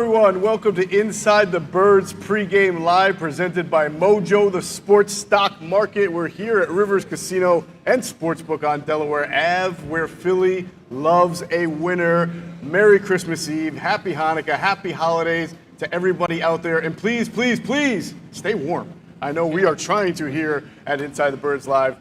everyone. Welcome to Inside the Birds Pregame Live, presented by MOJO, the sports stock market. We're here at Rivers Casino and Sportsbook on Delaware Ave, where Philly loves a winner. Merry Christmas Eve, Happy Hanukkah, Happy Holidays to everybody out there. And please, please, please, stay warm. I know we are trying to here at Inside the Birds Live.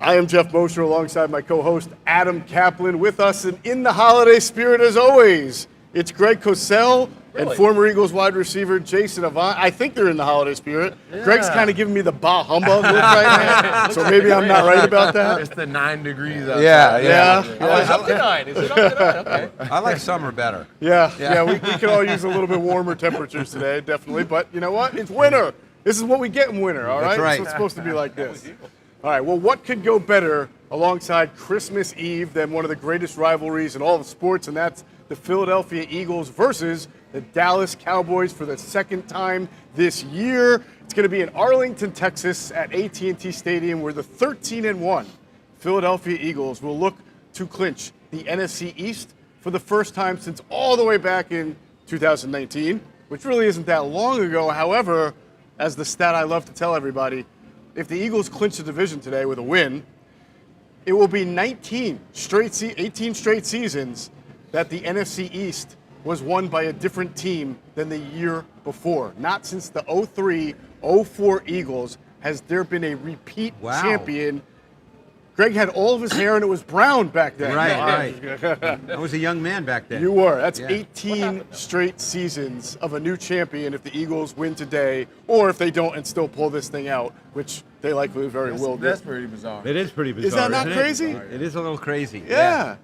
I am Geoff Mosher alongside my co-host Adam Caplan, with us and in the holiday spirit as always. It's Greg Cosell and former Eagles wide receiver Jason Avant. I think they're in the holiday spirit. Yeah. Greg's kind of giving me the bah humbug look right now, so maybe I'm not right about that. It's the 9 degrees outside. Yeah. Oh, it's up to 9. Is it up to 9? Okay. I like summer better. Yeah, we could all use a little bit warmer temperatures today, definitely. But you know what? It's winter. This is what we get in winter, all right? That's right. So it's supposed to be like this. All right, well, what could go better alongside Christmas Eve than one of the greatest rivalries in all of sports, and that's the Philadelphia Eagles versus the Dallas Cowboys for the second time this year. It's going to be in Arlington, Texas at AT&T Stadium, where the 13-1 Philadelphia Eagles will look to clinch the NFC East for the first time since all the way back in 2019, which really isn't that long ago. However, as the stat I love to tell everybody, if the Eagles clinch the division today with a win, it will be 18 straight seasons that the NFC East was won by a different team than the year before. Not since the 03-04 Eagles has there been a repeat champion. Greg had all of his hair and it was brown back then. Right. I was a young man back then. You were. That's 18 straight seasons of a new champion if the Eagles win today, or if they don't and still pull this thing out, which they likely very will do. That's pretty bizarre. It is pretty bizarre. Is that not crazy? It is a little crazy. Yeah.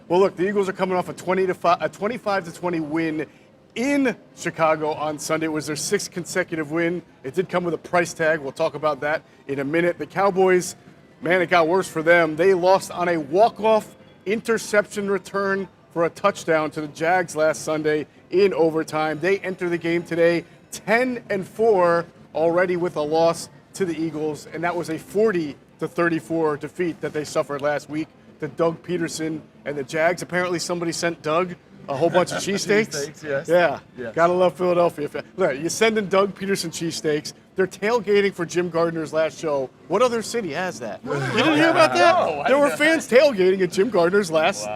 Well, look, the Eagles are coming off a 25-20 win in Chicago on Sunday. It was their 6th consecutive win. It did come with a price tag. We'll talk about that in a minute. The Cowboys, man, it got worse for them. They lost on a walk-off interception return for a touchdown to the Jags last Sunday in overtime. They enter the game today 10-4, already with a loss to the Eagles, and that was a 40-34 defeat that they suffered last week to Doug Peterson and the Jags. Apparently somebody sent Doug a whole bunch of cheesesteaks. Yes. Yeah. Gotta love Philadelphia. Look, you send in Doug Peterson cheastesteaks. They're tailgating for Jim Gardner's last show. What other city has that? You didn't hear about that? No, there were fans tailgating at Jim Gardner's last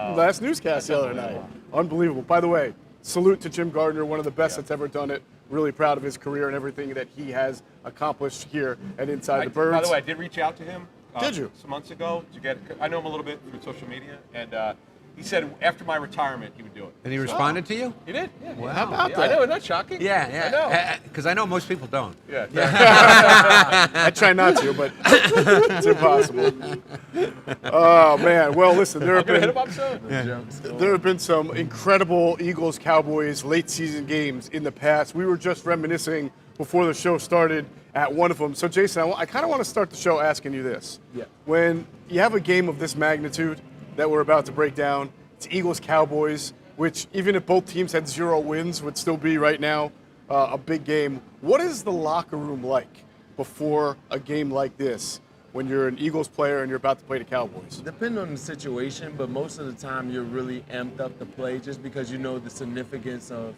newscast the other night. Unbelievable. By the way, salute to Jim Gardner, one of the best that's ever done it. Really proud of his career and everything that he has accomplished here at Inside the Birds. By the way, I did reach out to him. Did you? Some months ago to get. I know him a little bit through social media, and he said after my retirement he would do it. And he responded to you? He did. Yeah. Wow. How about that? I know, isn't that shocking? Yeah. I know. Because I know most people don't. Yeah. I try not to, but it's impossible. Oh, man. Well, listen, there have been some incredible Eagles-Cowboys late-season games in the past. We were just reminiscing before the show started at one of them. So, Jason, I kind of want to start the show asking you this. Yeah. When you have a game of this magnitude that we're about to break down, it's Eagles-Cowboys, which even if both teams had 0 wins would still be right now a big game. What is the locker room like before a game like this when you're an Eagles player and you're about to play the Cowboys? Depending on the situation, but most of the time you're really amped up to play just because you know the significance of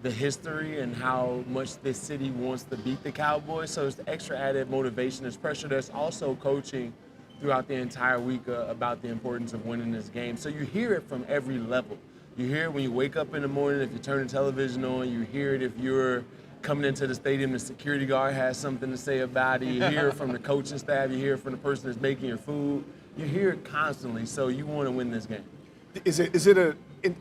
the history and how much this city wants to beat the Cowboys. So it's the extra added motivation. There's pressure. There's also coaching throughout the entire week about the importance of winning this game. So you hear it from every level. You hear it when you wake up in the morning, if you turn the television on. You hear it if you're coming into the stadium, the security guard has something to say about it. You hear it from the coaching staff. You hear it from the person that's making your food. You hear it constantly. So you want to win this game. Is it a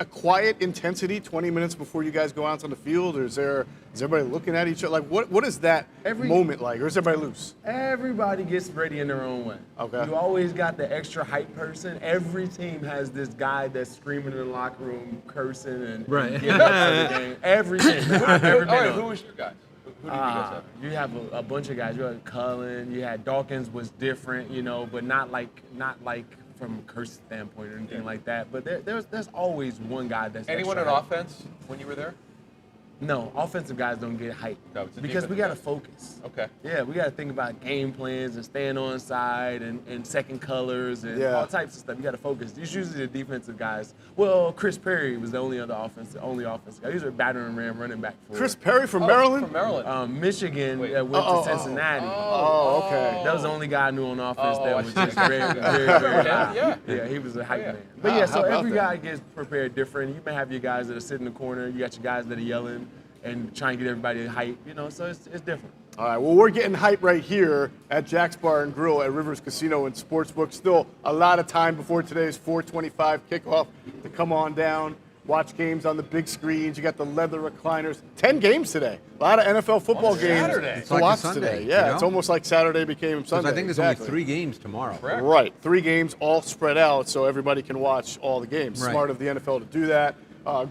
quiet intensity 20 minutes before you guys go out on the field, or is everybody looking at each other? Like, what is that moment like, or is everybody loose? Everybody gets ready in their own way. Okay. You always got the extra hype person. Every team has this guy that's screaming in the locker room, cursing and getting up for the game. Every team. Who was your guy? Who did you guys have? You have a bunch of guys. You had Cullen. You had Dawkins was different, but not like from a curse standpoint or anything like that. But there's always one guy that's Anyone extra on hype. offense when you were there? No, offensive guys don't get hyped No, it's the because we defensive got to guys. focus. Okay. Yeah, we got to think about game plans and staying on side and second colors and Yeah. all types of stuff. You got to focus. It's usually the defensive guys. Well, Chris Perry was the only offensive guy. He was a battering ram running back for Chris Perry from Maryland? From Maryland. Michigan Wait. that went to Cincinnati. Oh, okay. That was the only guy I knew on offense Oh, that I was see. just very loud. Yeah. Yeah, he was a hype Yeah. man. But yeah, How so about every that? guy gets prepared different. You may have your guys that are sitting in the corner. You got your guys that are yelling and trying to get everybody hype. So it's different. All right, well, we're getting hype right here at Jack's Bar and Grill at Rivers Casino and Sportsbook. Still a lot of time before today's 4:25 kickoff to come on down, watch games on the big screens. You got the leather recliners. 10 games today. A lot of NFL football On games Saturday. It's to like a watch Sunday, today. you Yeah, know? it's almost like Saturday became Sunday. Because I think there's Exactly. only 3 games tomorrow. Correct. Right, 3 games all spread out so everybody can watch all the games. Right. Smart of the NFL to do that.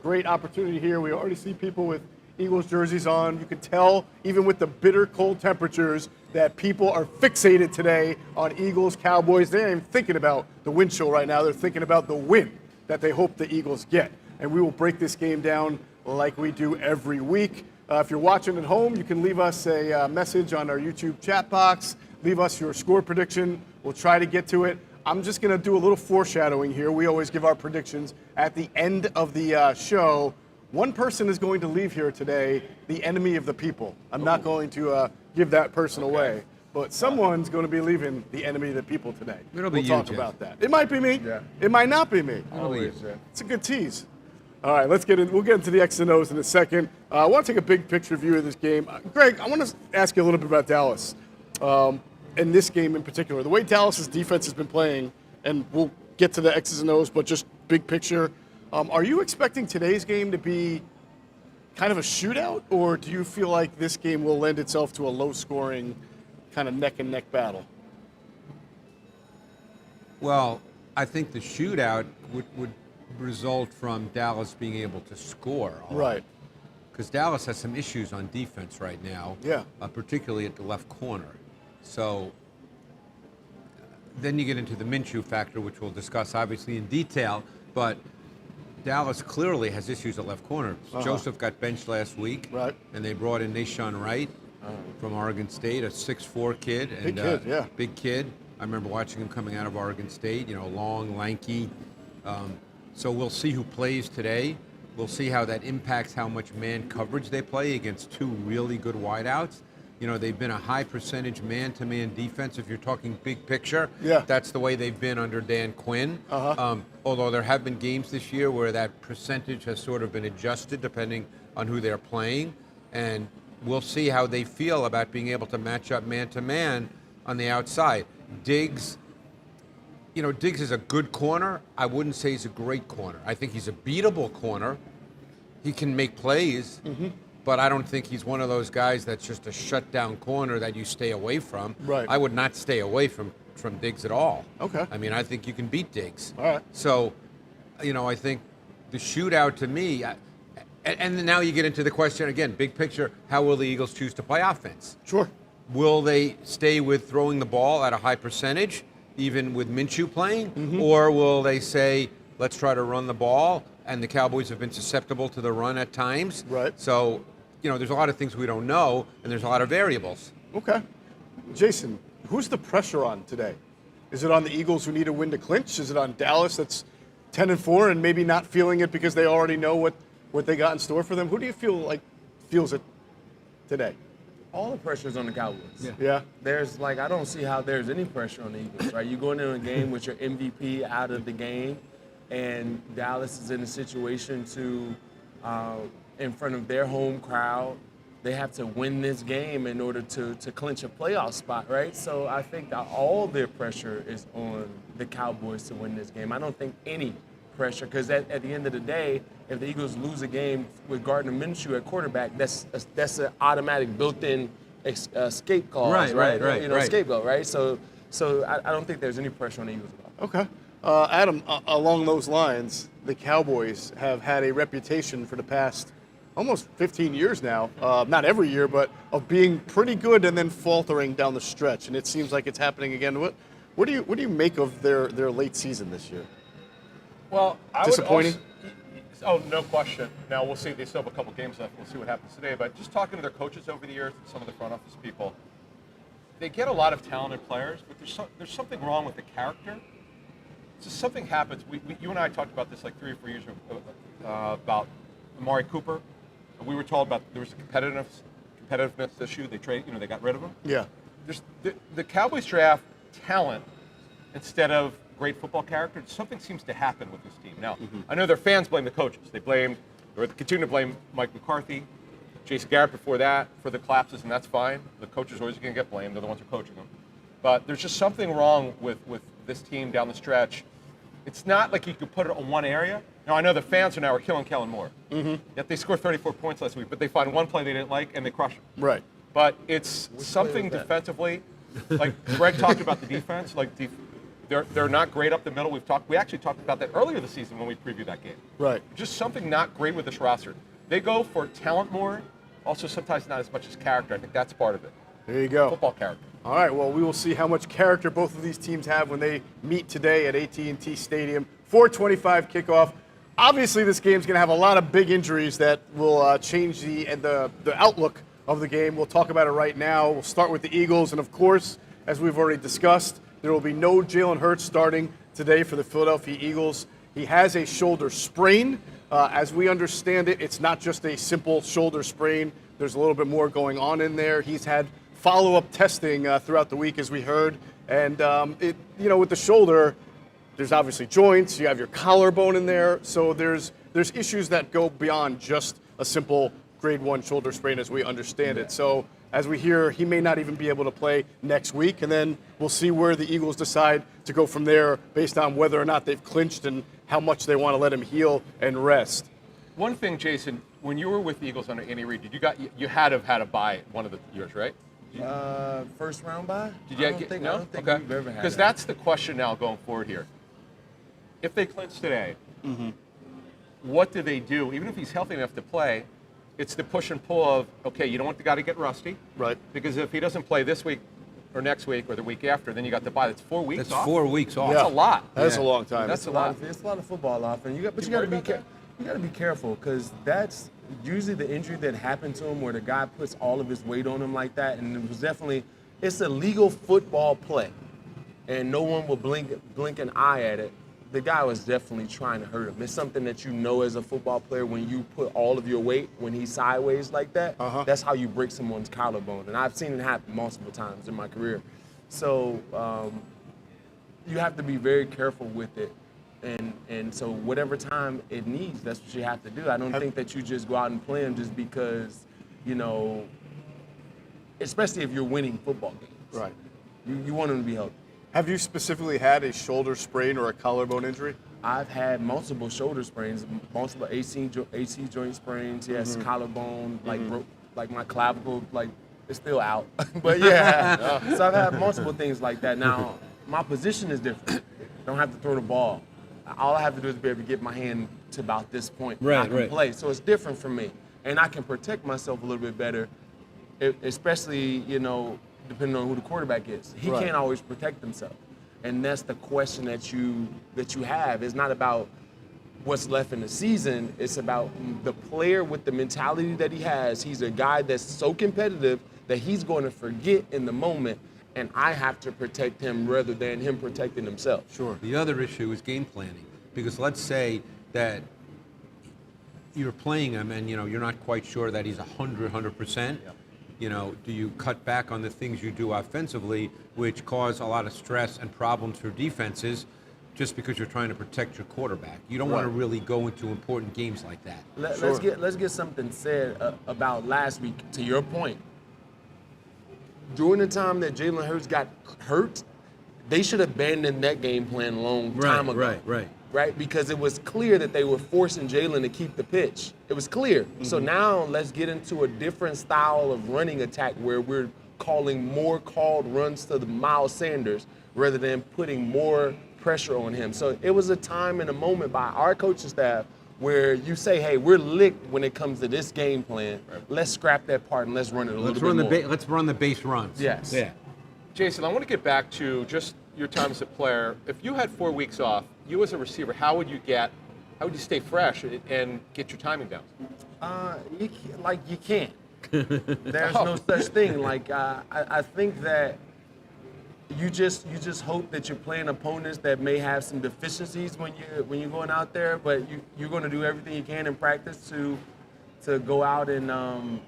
Great opportunity here. We already see people with Eagles jerseys on. You can tell, even with the bitter cold temperatures, that people are fixated today on Eagles, Cowboys. They ain't even thinking about the wind chill right now. They're thinking about the win that they hope the Eagles get. And we will break this game down like we do every week. If you're watching at home, you can leave us a message on our YouTube chat box. Leave us your score prediction. We'll try to get to it. I'm just going to do a little foreshadowing here. We always give our predictions at the end of the show. One person is going to leave here today, the enemy of the people. I'm not going to give that person away, but someone's going to be leaving the enemy of the people today. It'll be we'll you, talk Jeff. about that. It might be me. Yeah. It might not be me. Always, yeah. It's a good tease. All right, let's get in. We'll get into the X's and O's in a second. I want to take a big picture view of this game. Greg, I want to ask you a little bit about Dallas. In this game in particular, the way Dallas's defense has been playing, and we'll get to the X's and O's, but just big picture. Are you expecting today's game to be kind of a shootout, or do you feel like this game will lend itself to a low-scoring kind of neck-and-neck battle? Well, I think the shootout would result from Dallas being able to score. Right. Because Dallas has some issues on defense right now. Yeah. Particularly at the left corner. So then you get into the Minshew factor, which we'll discuss obviously in detail. But Dallas clearly has issues at left corner. Joseph got benched last week. Right. And they brought in Nashawn Wright from Oregon State, a 6'4" kid. Big kid, yeah. Big kid. I remember watching him coming out of Oregon State, long, lanky. So we'll see who plays today. We'll see how that impacts how much man coverage they play against 2 really good wideouts. They've been a high percentage man-to-man defense. If you're talking big picture, Yeah. that's the way they've been under Dan Quinn. Although there have been games this year where that percentage has sort of been adjusted depending on who they're playing. And we'll see how they feel about being able to match up man-to-man on the outside. Diggs is a good corner. I wouldn't say he's a great corner. I think he's a beatable corner. He can make plays, but I don't think he's one of those guys that's just a shutdown corner that you stay away from. Right. I would not stay away from Diggs at all. Okay. I mean, I think you can beat Diggs. All right. So, I think the shootout to me, and then now you get into the question again, big picture, how will the Eagles choose to play offense? Sure. Will they stay with throwing the ball at a high percentage, even with Minshew playing? Or will they say, let's try to run the ball? And the Cowboys have been susceptible to the run at times. Right. So, there's a lot of things we don't know, and there's a lot of variables. Okay. Jason, who's the pressure on today? Is it on the Eagles who need a win to clinch? Is it on Dallas that's 10-4 and maybe not feeling it because they already know what they got in store for them? Who do you feel like feels it today? All the pressure's on the Cowboys. Yeah. I don't see how there's any pressure on the Eagles, right? You're going into a game with your MVP out of the game, and Dallas is in a situation to, in front of their home crowd, they have to win this game in order to clinch a playoff spot, right? So I think that all their pressure is on the Cowboys to win this game. I don't think any pressure, because at the end of the day, if the Eagles lose a game with Gardner Minshew at quarterback, that's an automatic built-in escape clause, Right. Scapegoat, right? So I don't think there's any pressure on the Eagles at all. Okay. Adam, along those lines, the Cowboys have had a reputation for the past almost 15 years now, not every year, but of being pretty good and then faltering down the stretch. And it seems like it's happening again. What do you make of their late season this year? Well, I Disappointing? would also, Oh, no question. Now, we'll see. They still have a couple games left. We'll see what happens today. But just talking to their coaches over the years and some of the front office people, they get a lot of talented players, but there's something wrong with the character. Just something happens. You and I talked about this like 3 or 4 years ago about Amari Cooper. We were told about there was a competitiveness issue. They got rid of him. Yeah. There's the Cowboys draft talent instead of great football character. Something seems to happen with this team. Now, I know their fans blame the coaches. They continue to blame Mike McCarthy, Jason Garrett before that for the collapses, and that's fine. The coaches are always going to get blamed. They're the ones who are coaching them. But there's just something wrong with this team down the stretch. It's not like you could put it on one area. Now, I know the fans are killing Kellen Moore. Yet they scored 34 points last week, but they find one play they didn't like, and they crush him. Right. But it's something defensively. Like Greg talked about the defense. Like they're not great up the middle. We actually talked about that earlier this season when we previewed that game. Right. Just something not great with this roster. They go for talent more, also sometimes not as much as character. I think that's part of it. There you go. Football character. All right, well, we will see how much character both of these teams have when they meet today at AT&T Stadium. 4:25 kickoff. Obviously, this game's going to have a lot of big injuries that will change the outlook of the game. We'll talk about it right now. We'll start with the Eagles, and of course, as we've already discussed, there will be no Jalen Hurts starting today for the Philadelphia Eagles. He has a shoulder sprain. As we understand it, it's not just a simple shoulder sprain. There's a little bit more going on in there. He's had follow-up testing throughout the week, as we heard. And, with the shoulder, there's obviously joints. You have your collarbone in there. So there's issues that go beyond just a simple grade 1 shoulder sprain as we understand it. So as we hear, he may not even be able to play next week. And then we'll see where the Eagles decide to go from there based on whether or not they've clinched and how much they want to let him heal and rest. One thing, Jason, when you were with the Eagles under Andy Reid, you had to have had a bye one of the years, right? First round bye? Did you I don't think we've ever had Because that. that's the question now going forward here. If they clinch today, what do they do? Even if he's healthy enough to play, it's the push and pull of, okay, you don't want the guy to get rusty. Right. Because if he doesn't play this week or next week or the week after, then you got the bye. That's 4 weeks That's off. 4 weeks off. That's a lot. That's a long time. That's a lot. It's a lot of football off, and you got to be careful because that's usually the injury that happened to him, where the guy puts all of his weight on him like that, and it was definitely it's a legal football play, and no one will blink an eye at it. The guy was definitely trying to hurt him. It's something that you know as a football player when you put all of your weight when he's sideways like that. That's how you break someone's collarbone, and I've seen it happen multiple times in my career. So you have to be very careful with it. And so whatever time it needs, that's what you have to do. I don't think that you just go out and play him just because, especially if you're winning football games. Right. You want him to be healthy. Have you specifically had a shoulder sprain or a collarbone injury? I've had multiple shoulder sprains, multiple AC joint sprains. Yes, collarbone, like my clavicle, like it's still out. But yeah, so I've had multiple things like that. Now, my position is different. I don't have to throw the ball. All I have to do is be able to get my hand to about this point. I can play. So it's different for me. And I can protect myself a little bit better, especially, depending on who the quarterback is. He can't always protect himself. And that's the question that you have. It's not about what's left in the season. It's about the player with the mentality that he has. He's a guy that's so competitive that he's going to forget in the moment, and I have to protect him rather than him protecting himself. Sure. The other issue is game planning, because let's say that you're playing him and you're not quite sure that he's 100%. Do you cut back on the things you do offensively, which cause a lot of stress and problems for defenses, just because you're trying to protect your quarterback? You don't want to really go into important games like that. Let's get something said about last week. To your point, during the time that Jalen Hurts got hurt, they should have abandoned that game plan a long time ago. Right? Because it was clear that they were forcing Jalen to keep the pitch. It was clear. So now let's get into a different style of running attack where we're calling more called runs to the Miles Sanders rather than putting more pressure on him. So it was a time and a moment by our coaching staff where you say, hey, we're licked when it comes to this game plan. Let's scrap that part and let's run it a little bit more. Let's run the base runs. Yes. Yeah. Jason, I want to get back to just your time as a player. If you had 4 weeks off, you as a receiver, how would you How would you stay fresh and get your timing down? You can't. There's no such thing. I think that you just hope that you're playing opponents that may have some deficiencies when you're going out there, but you're going to do everything you can in practice to go out and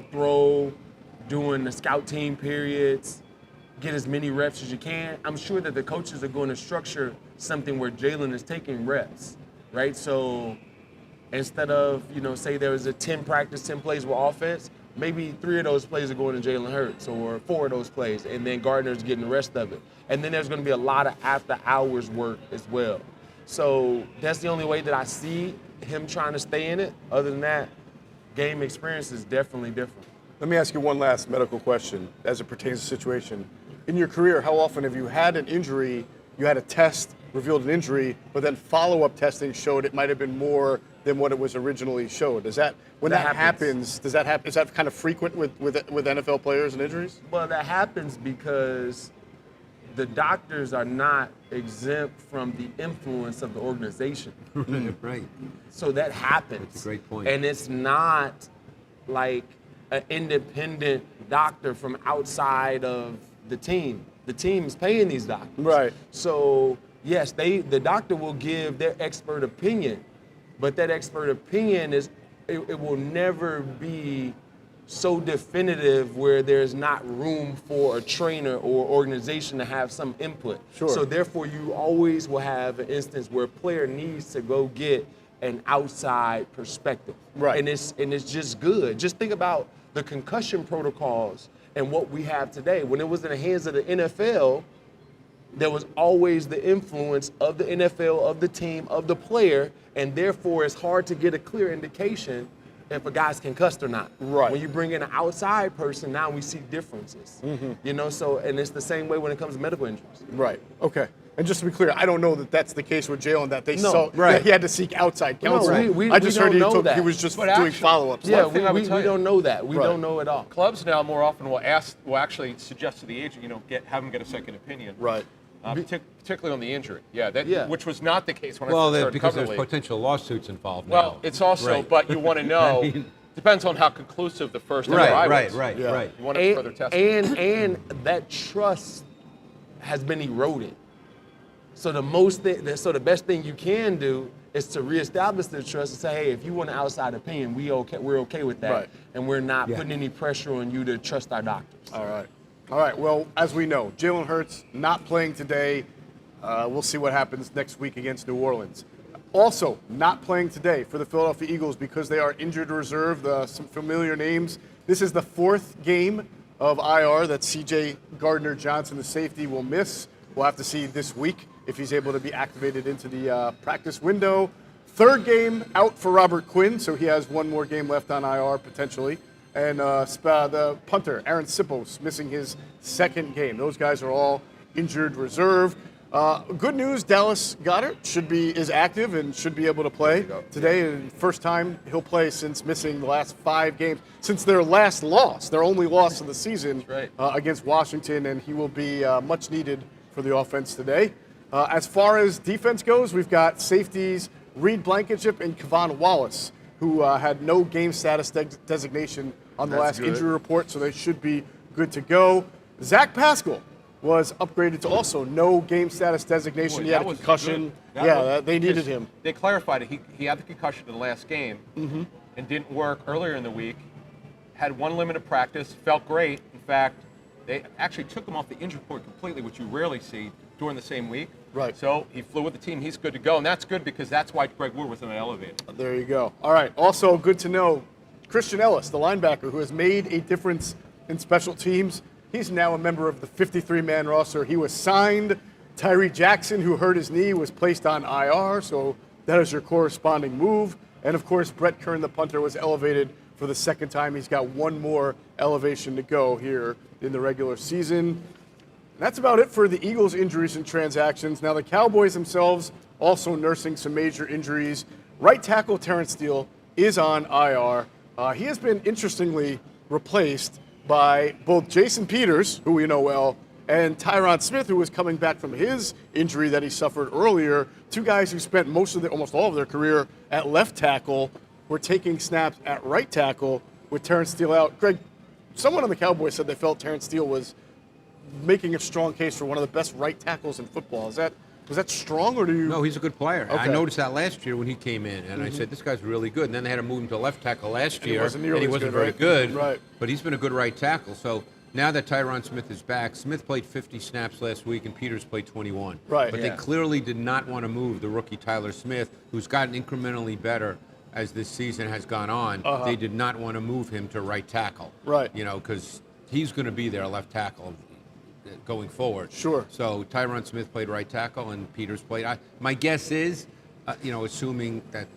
throw, doing the scout team periods, get as many reps as you can. I'm sure that the coaches are going to structure something where Jalen is taking reps, right? So instead of, say there was a 10 practice, 10 plays with offense, maybe 3 of those plays are going to Jalen Hurts, or 4 of those plays, and then Gardner's getting the rest of it. And then there's going to be a lot of after-hours work as well. So that's the only way that I see him trying to stay in it. Other than that, game experience is definitely different. Let me ask you one last medical question as it pertains to the situation. In your career, how often have you had an injury, you had a test, revealed an injury, but then follow-up testing showed it might have been more than what it was originally showed? Is that when that happens? Does that happen? Is that kind of frequent with NFL players and injuries? Well, that happens because the doctors are not exempt from the influence of the organization. Right. So that happens. That's a great point. And it's not like an independent doctor from outside of the team. The team is paying these doctors. Right. So yes, the doctor will give their expert opinion, but that expert opinion it will never be so definitive where there's not room for a trainer or organization to have some input. Sure. So therefore, you always will have an instance where a player needs to go get an outside perspective. Right. And it's just good. Just think about the concussion protocols and what we have today. When it was in the hands of the NFL, there was always the influence of the NFL, of the team, of the player, and therefore it's hard to get a clear indication if a guy's concussed or not. Right. When you bring in an outside person, now we see differences. Mm-hmm. So, and it's the same way when it comes to medical injuries. Right. Okay. And just to be clear, I don't know that that's the case with Jalen, that they No, that he had to seek outside counsel. we I just heard don't know that. he was just But doing actually- follow-ups. Yeah, One thing I would tell we you- don't know that. We Right. don't know at all. Clubs now more often will actually suggest to the agent, have him get a second opinion. Right. Particularly on the injury. Which was not the case when I Well, first started because covering there's the league. potential lawsuits involved now. Well, it's also, Right. but you want to know, depends on how conclusive the first Right, MRI right, was. right, Yeah. right. You want to further testing. And that trust has been eroded. So the best thing you can do is to reestablish the trust and say, hey, if you want an outside opinion, we're okay with that, Right. and we're not Yeah. putting any pressure on you to trust our doctors. All right. Well, as we know, Jalen Hurts not playing today. We'll see what happens next week against New Orleans. Also, not playing today for the Philadelphia Eagles because they are injured reserve. Some familiar names. This is the 4th game of IR that C.J. Gardner-Johnson, the safety, will miss. We'll have to see this week if he's able to be activated into the practice window. 3rd game out for Robert Quinn, so he has one more game left on IR potentially. And the punter, Aaron Sipos, missing his 2nd game. Those guys are all injured reserve. Good news, Dallas Goedert is active and should be able to play today. And first time he'll play since missing the last 5 games, since their last loss, their only loss of the season against Washington, and he will be much needed for the offense today. As far as defense goes, we've got safeties Reed Blankenship and Kevon Wallace, who had no game status designation on the last injury report, so they should be good to go. Zach Pascal was upgraded to also no game status designation. He had a concussion. They needed him. They clarified it. He had the concussion in the last game and didn't work earlier in the week. Had one limited practice, felt great. In fact, they actually took him off the injury report completely, which you rarely see during the same week. Right. So he flew with the team. He's good to go, and that's good because that's why Greg Wood was in an elevator. There you go. All right. Also good to know, Christian Ellis, the linebacker who has made a difference in special teams. He's now a member of the 53-man roster. He was signed. Tyree Jackson, who hurt his knee, was placed on IR, so that is your corresponding move. And, of course, Brett Kern, the punter, was elevated for the 2nd time. He's got one more elevation to go here in the regular season. That's about it for the Eagles' injuries and transactions. Now, the Cowboys themselves also nursing some major injuries. Right tackle Terrence Steele is on IR. He has been, interestingly, replaced by both Jason Peters, who we know well, and Tyron Smith, who was coming back from his injury that he suffered earlier. Two guys who spent almost all of their career at left tackle were taking snaps at right tackle with Terrence Steele out. Greg, someone on the Cowboys said they felt Terrence Steele was making a strong case for one of the best right tackles in football. Was that strong, or do you? No, he's a good player. Okay. I noticed that last year when he came in, and I said, this guy's really good. And then they had to move him to left tackle last year, and he very good. Right. But he's been a good right tackle. So now that Tyron Smith is back, Smith played 50 snaps last week, and Peters played 21. Right. But they clearly did not want to move the rookie Tyler Smith, who's gotten incrementally better as this season has gone on. They did not want to move him to right tackle. Right. Because he's going to be their left tackle going forward. Sure. So Tyron Smith played right tackle and Peters played. My guess is, assuming that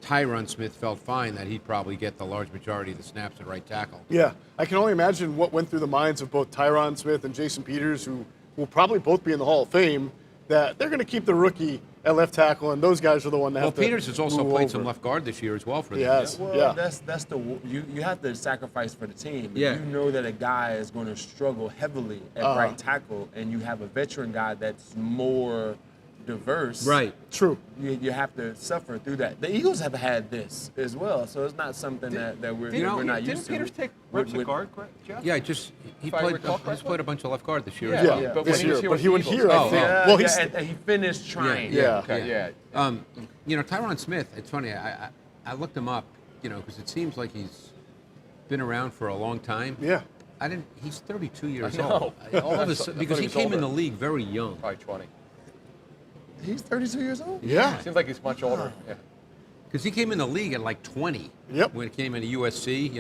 Tyron Smith felt fine, that he'd probably get the large majority of the snaps at right tackle. Yeah, I can only imagine what went through the minds of both Tyron Smith and Jason Peters, who will probably both be in the Hall of Fame, that they're going to keep the rookie at left tackle, and those guys are the one that have to Peters has also move played over. some left guard this year as well for them. Yes. Well, Yeah. that's you have to sacrifice for the team. Yeah. You know that a guy is going to struggle heavily at right tackle, and you have a veteran guy that's more diverse. Right. True. You have to suffer through that. The Eagles have had this as well, so it's not something that we're not used to. Didn't Peters take reps at guard, Jeff? Yeah, he If I played. recall He's correctly? played a bunch of left guard this year. Yeah, as well. Yeah. but This when he was year, here but with he the went Eagles- here, I Oh, think. oh. Well, he's and he finished trying. Yeah. Okay, yeah. Tyron Smith. It's funny. I looked him up. Because it seems like he's been around for a long time. Yeah. He's 32 years I know. old. All of a I sudden, thought because he he was came in older. the league very young. Probably 20. He's 32 years old? Yeah. Seems like he's much older. Yeah. Because he came in the league at like 20. Yep. When he came into USC,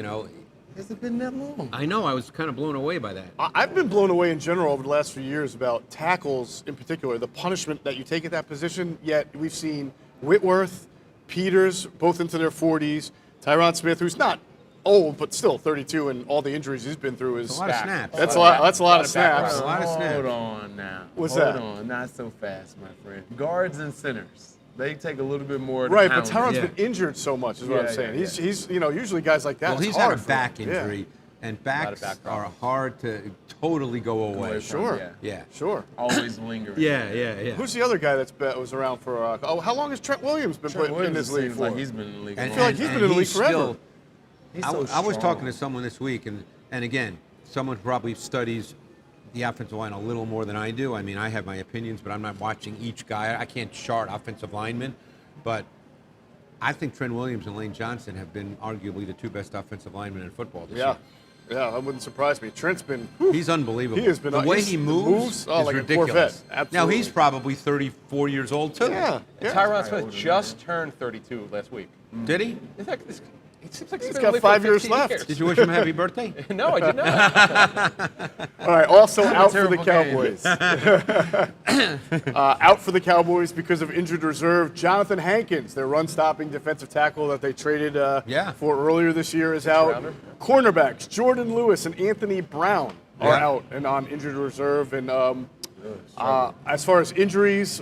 Has it been that long? I know. I was kind of blown away by that. I've been blown away in general over the last few years about tackles in particular, the punishment that you take at that position. Yet we've seen Whitworth, Peters, both into their 40s. Tyron Smith, who's not old, but still 32, and all the injuries he's been through is a lot of snaps. That's a lot. That's a lot of background. snaps. A lot of snaps. Hold on now. What's Hold that? on, not so fast, my friend. Guards and centers, they take a little bit more. Right, but pounding. Tyron's been injured so much, is what Yeah, I'm saying. yeah, He's usually guys like that. Well, it's he's had a hard for them. back injury, Yeah. and backs back are problems. hard to totally go away. Away from, Sure. yeah. Yeah. Always lingering. Yeah. Who's the other guy was around for? How long has Trent Williams been Trent in Williams this league seems for? like he's been in the league. And, a feel long like he's time. been in the league he's forever. still- He's I so was talking to strong. someone this week, and again, someone who probably studies the offensive line a little more than I do. I mean, I have my opinions, but I'm not watching each guy. I can't chart offensive linemen, but I think Trent Williams and Lane Johnson have been arguably the two best offensive linemen in football this year. Yeah, that wouldn't surprise me. Trent's been. He's unbelievable. He has been. The way he's- he the moves oh, is like ridiculous. A Corvette. Now Absolutely. he's probably 34 years old too. Yeah. And Tyron Smith just turned 32 last week. Did he? In fact, it seems like He's been got in the league for 5 years 15 left. Did you wish him a happy birthday? No, I did not. All right. Also out for the terrible game. Cowboys. Out for the Cowboys because of injured reserve. Jonathan Hankins, their run-stopping defensive tackle that they traded for earlier this year, is out. rounder. Cornerbacks Jordan Lewis and Anthony Brown are Yeah. out and on injured reserve. And as far as injuries,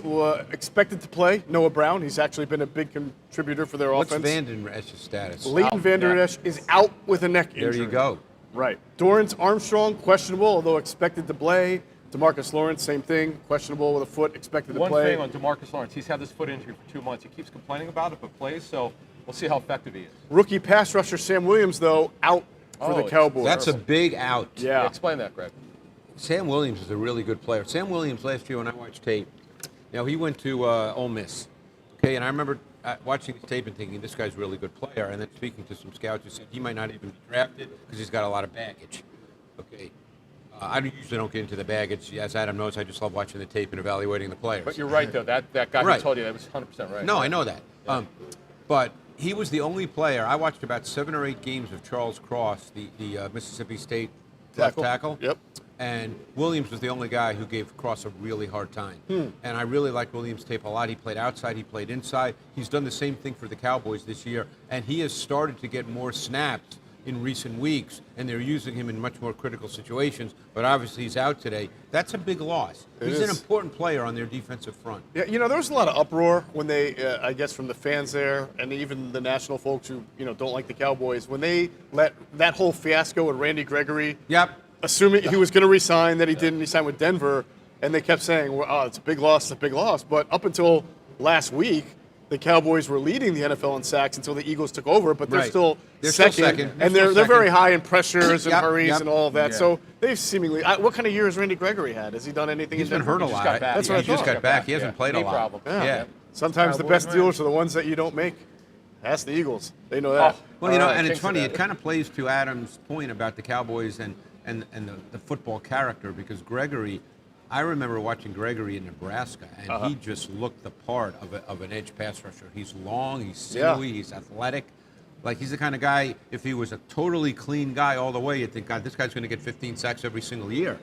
expected to play Noah Brown. He's actually been a big contributor for their What's offense. Vanden Esch's status? Leighton Vander Esch is out with a neck injury. There you go. Right. Dorrance Armstrong, questionable, although expected to play. DeMarcus Lawrence, same thing, questionable with a foot, expected to One play. thing on DeMarcus Lawrence, he's had this foot injury for 2 months. He keeps complaining about it, but plays, so we'll see how effective he is. Rookie pass rusher Sam Williams, though, out for the Oh, Cowboys. That's a big out. yeah. Explain that, Greg. Sam Williams is a really good player. Sam Williams last year when I watched tape, he went to Ole Miss. Okay, and I remember watching his tape and thinking this guy's a really good player. And then speaking to some scouts who said he might not even be drafted because he's got a lot of baggage. Okay, I usually don't get into the baggage. As Adam knows, I just love watching the tape and evaluating the players. But you're right, though. That guy Right. who told you that was 100% right. No, I know that. But he was the only player. I watched about 7 or 8 games of Charles Cross, the Mississippi State left tackle. Yep. And Williams was the only guy who gave Cross a really hard time. And I really like Williams' tape a lot. He played outside, he played inside. He's done the same thing for the Cowboys this year. And he has started to get more snaps in recent weeks, and they're using him in much more critical situations. But obviously he's out today. That's a big loss. He's an important player on their defensive front. Yeah, there was a lot of uproar when they, I guess, from the fans there, and even the national folks who, don't like the Cowboys, when they let that whole fiasco with Randy Gregory Yep. assuming he was going to resign, that he didn't. He signed with Denver, and they kept saying, well, "Oh, it's a big loss, it's a big loss." But up until last week, the Cowboys were leading the NFL in sacks until the Eagles took over, but they're Right. still They're still second, second. and They're they're still very second. high in pressures and Yep, hurries yep. and all of that. Yeah. So they've seemingly. What kind of year has Randy Gregory had? Has he done anything? He's in been Denver? hurt a He just lot. got back. That's what I He just thought. got back. He hasn't played a Knee lot. problem. Yeah. Sometimes the Cowboys best win. dealers are the ones that you don't make. That's the Eagles. They know that. Oh. Well, and jinx it's funny. it. It kind of plays to Adam's point about the Cowboys and the football character, because Gregory, I remember watching Gregory in Nebraska, and he just looked the part of an edge pass rusher. He's long, he's sinewy, he's athletic. Like, he's the kind of guy, if he was a totally clean guy all the way, you'd think, God, this guy's going to get 15 sacks every single year.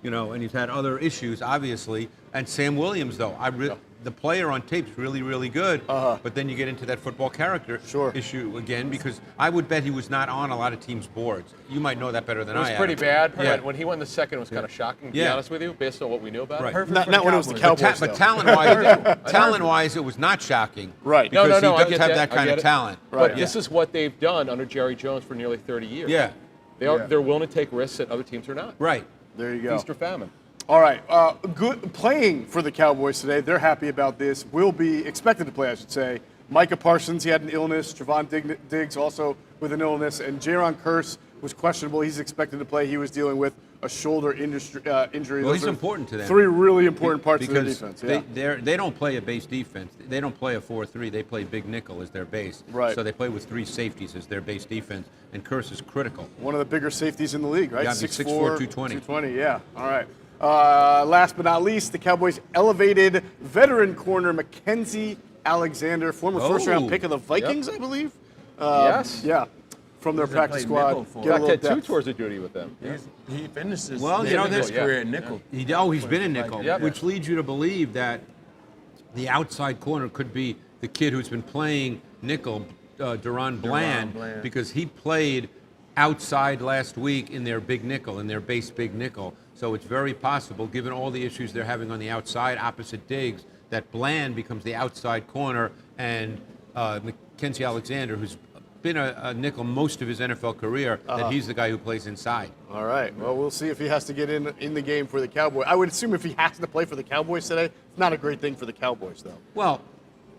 And he's had other issues, obviously. And Sam Williams, though, the player on tape's really, really good. But then you get into that football character issue again, because I would bet he was not on a lot of teams' boards. You might know that better than It was I am. pretty bad. Yeah. But when he won the second, it was kind of shocking, to be Yeah. honest with you, based on what we knew about Right. him. Perfect Not, for not when it was the Cowboys. Cowboys. But though. talent-wise, it was not shocking. Right. No, Because no, he I does get have that. that I kind get of it. talent. Right. But this is what they've done under Jerry Jones for nearly 30 years. Yeah. They're willing to take risks that other teams are not. Right. There you go. Feast or famine. All right. Good playing for the Cowboys today. They're happy about this. Will be expected to play, I should say. Micah Parsons, he had an illness. Trevon Diggs also with an illness. And Jaron Kearse was questionable. He's expected to play. He was dealing with a shoulder injury. Well, Those he's are important to them. Three really important parts of their Because defense. Yeah. they don't play a base defense. They don't play a 4-3. They play big nickel as their base. Right. So they play with three safeties as their base defense, and Kearse is critical. One of the bigger safeties in the league, right? Yeah, he's 6'4", 220. 220, yeah. All right. Last but not least, the Cowboys elevated veteran corner Mackenzie Alexander, former first-round pick of the Vikings, I believe. Yes. Yeah, from their He's practice played nickel squad. for Get a Zach little had two depth. tours of duty with them. He finishes Well, his you know, there's- career at nickel. He's been in nickel, Yep. which leads you to believe that the outside corner could be the kid who's been playing nickel, Deron Bland, Bland. because he played outside last week in their big nickel, in their base big nickel. So it's very possible, given all the issues they're having on the outside opposite Diggs, that Bland becomes the outside corner, and Mackenzie Alexander, who's been a nickel most of his NFL career, that he's the guy who plays inside. All right. Well, we'll see if he has to get in the game for the Cowboys. I would assume if he has to play for the Cowboys today, it's not a great thing for the Cowboys, though. Well,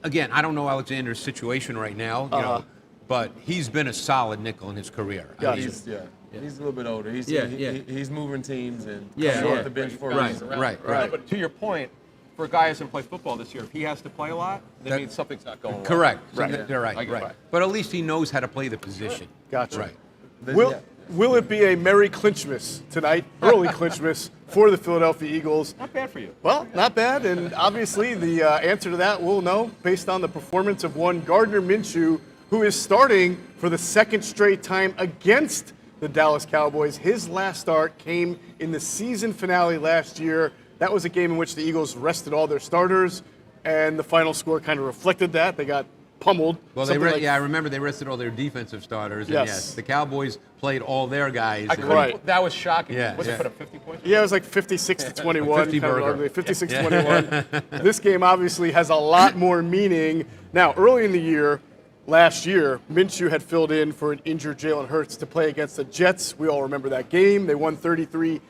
again, I don't know Alexander's situation right now, but he's been a solid nickel in his career. Gotcha. He's a little bit older. He's Yeah, he's moving teams and Yeah, coming yeah. off the bench for a Right, reason. right. But to your point, for a guy who hasn't played football this year, if he has to play a lot, that means something's not going well. Correct. Right. They're I right. get Right. that. But at least he knows how to play the position. Gotcha. Right. Will it be a Merry Clinchmas tonight, early Clinchmas, for the Philadelphia Eagles? Not bad for you. Well, not bad, and obviously the answer to that we'll know based on the performance of one Gardner Minshew, who is starting for the second straight time against the Dallas Cowboys. His last start came in the season finale last year. That was a game in which the Eagles rested all their starters, and the final score kind of reflected that. They got pummeled. Well, I remember they rested all their defensive starters. And Yes. yes, the Cowboys played all their guys. and- Right. That was shocking. Yeah, Was yeah. it put up 50 points? Yeah, it was like 56 to 21. 50 kind of burger. ugly. 56-21. This game obviously has a lot more meaning. Now, early in the year, last year, Minshew had filled in for an injured Jalen Hurts to play against the Jets. We all remember that game. They won 33-18.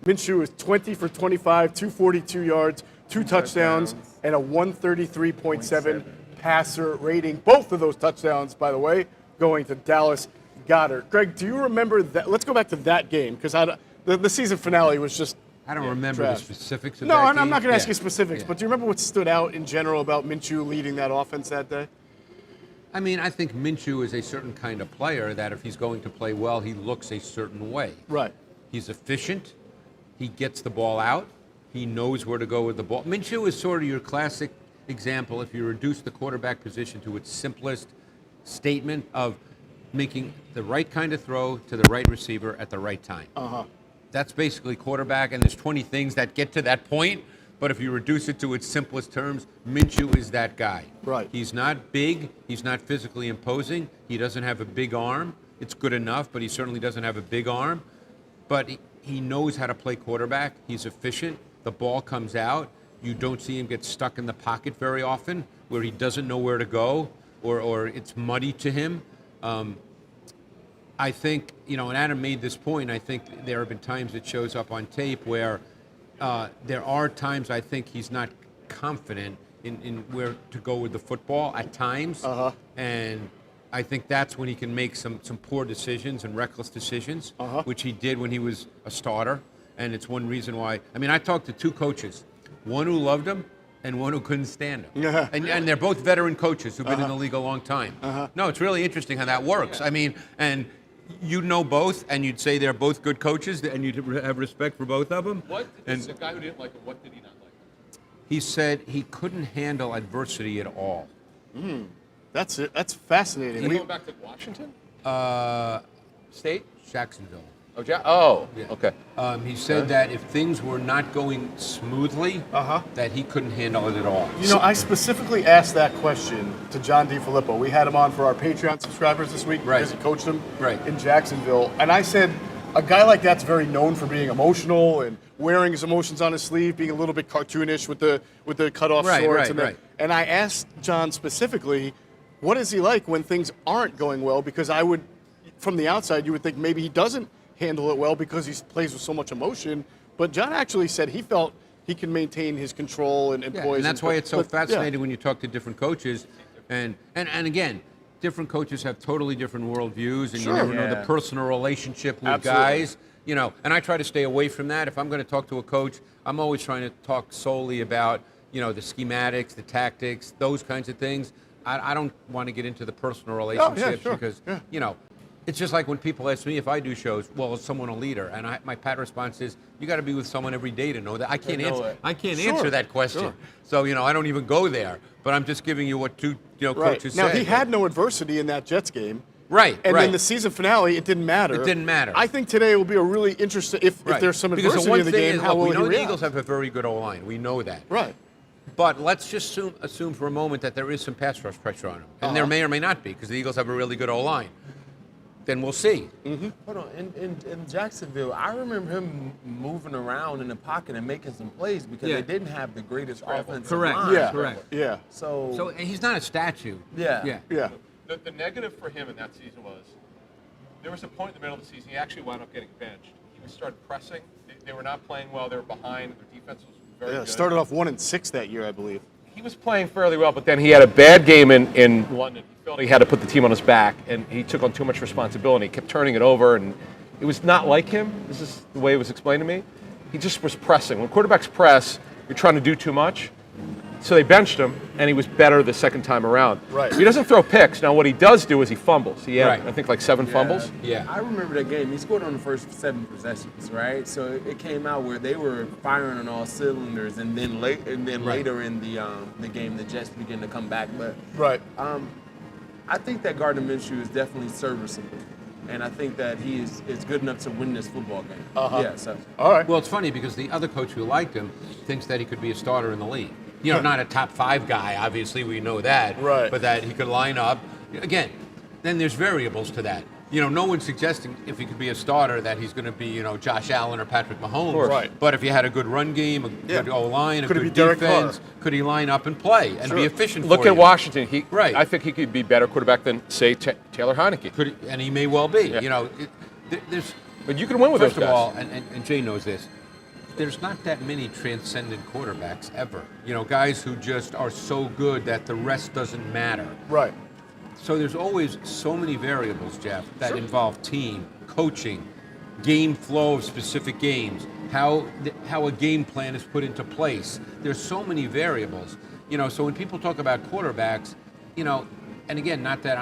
Minshew was 20 for 25, 242 yards, two touchdowns, and a 133.7 passer rating. Both of those touchdowns, by the way, going to Dallas Goedert. Greg, do you remember that? Let's go back to that game, because the season finale was just I don't remember trash. the specifics of No, that I'm game. not going to ask Yeah. you specifics, Yeah. but do you remember what stood out in general about Minshew leading that offense that day? I mean, I think Minshew is a certain kind of player that if he's going to play well, he looks a certain way. Right. He's efficient. He gets the ball out. He knows where to go with the ball. Minshew is sort of your classic example if you reduce the quarterback position to its simplest statement of making the right kind of throw to the right receiver at the right time. That's basically quarterback, and there's 20 things that get to that point. But if you reduce it to its simplest terms, Minshew is that guy. Right. He's not big. He's not physically imposing. He doesn't have a big arm. It's good enough, but he certainly doesn't have a big arm. But he knows how to play quarterback. He's efficient. The ball comes out. You don't see him get stuck in the pocket very often where he doesn't know where to go or it's muddy to him. I think, and Adam made this point, I think there have been times it shows up on tape where there are times I think he's not confident in where to go with the football at times. And I think that's when he can make some poor decisions and reckless decisions, which he did when he was a starter. And it's one reason why. I mean, I talked to 2 coaches, one who loved him and one who couldn't stand him. And they're both veteran coaches who've been in the league a long time. No, it's really interesting how that works. I mean, and you know both, and you'd say they're both good coaches, and you'd have respect for both of them. The guy who didn't like him, what did he not like? He said he couldn't handle adversity at all. That's it. That's fascinating. Is he going back to Washington? State? Jacksonville. Yeah. Okay. He said that if things were not going smoothly, that he couldn't handle it at all. I specifically asked that question to John DiFilippo. We had him on for our Patreon subscribers this week because he coached him in Jacksonville. And I said, a guy like that's very known for being emotional and wearing his emotions on his sleeve, being a little bit cartoonish with the cut-off shorts. And I asked John specifically, what is he like when things aren't going well? Because from the outside, you would think maybe he doesn't handle it well because he plays with so much emotion. But John actually said he felt he can maintain his control and poise. And that's why it's so fascinating when you talk to different coaches. And again, different coaches have totally different worldviews, and you never know the personal relationship with guys. And I try to stay away from that. If I'm going to talk to a coach, I'm always trying to talk solely about, the schematics, the tactics, those kinds of things. I don't want to get into the personal relationships because, it's just like when people ask me if I do shows, well, is someone a leader? And my pat response is, you got to be with someone every day to know that. I can't answer that question. So, I don't even go there. But I'm just giving you what 2 coaches said. Now, he had no adversity in that Jets game. And then the season finale, it didn't matter. It didn't matter. I think today will be a really interesting, if there's some adversity in the game, how will he react? We know the Eagles have a very good O-line. We know that. But let's just assume for a moment that there is some pass rush pressure on him. And there may or may not be, because the Eagles have a really good O-line. Then we'll see. Hold on. In Jacksonville, I remember him moving around in the pocket and making some plays because they didn't have the greatest offensive line. Correct. So he's not a statue. Yeah. The negative for him in that season was there was a point in the middle of the season he actually wound up getting benched. He started pressing. They were not playing well. They were behind. Their defense was very good. Started off 1-6 that year, I believe. He was playing fairly well, but then he had a bad game in London. He felt he had to put the team on his back, and he took on too much responsibility. He kept turning it over, and it was not like him. This is the way it was explained to me. He just was pressing. When quarterbacks press, you're trying to do too much. So they benched him, and he was better the second time around. He doesn't throw picks. Now, what he does do is he fumbles. He had, I think, like 7 fumbles. I remember that game. He scored on the first 7 possessions, right? So it came out where they were firing on all cylinders, and then later in the game, the Jets began to come back. But I think that Gardner Minshew is definitely serviceable. And I think that he is good enough to win this football game. All right. Well, it's funny because the other coach who liked him thinks that he could be a starter in the league. Not a top 5 guy, obviously, we know that. But that he could line up. Again, then there's variables to that. No one's suggesting if he could be a starter that he's going to be, Josh Allen or Patrick Mahomes. But if you had a good run game, a good O-line, a good defense, could he line up and play and be efficient Look for at you? Washington. I think he could be a better quarterback than, say, Taylor Heineke. And he may well be. But you can win with those guys. First of all, and Jay knows this, there's not that many transcendent quarterbacks ever. Guys who just are so good that the rest doesn't matter. So there's always so many variables, Jeff, that involve team, coaching, game flow of specific games, how a game plan is put into place. There's so many variables. So when people talk about quarterbacks, and again, not that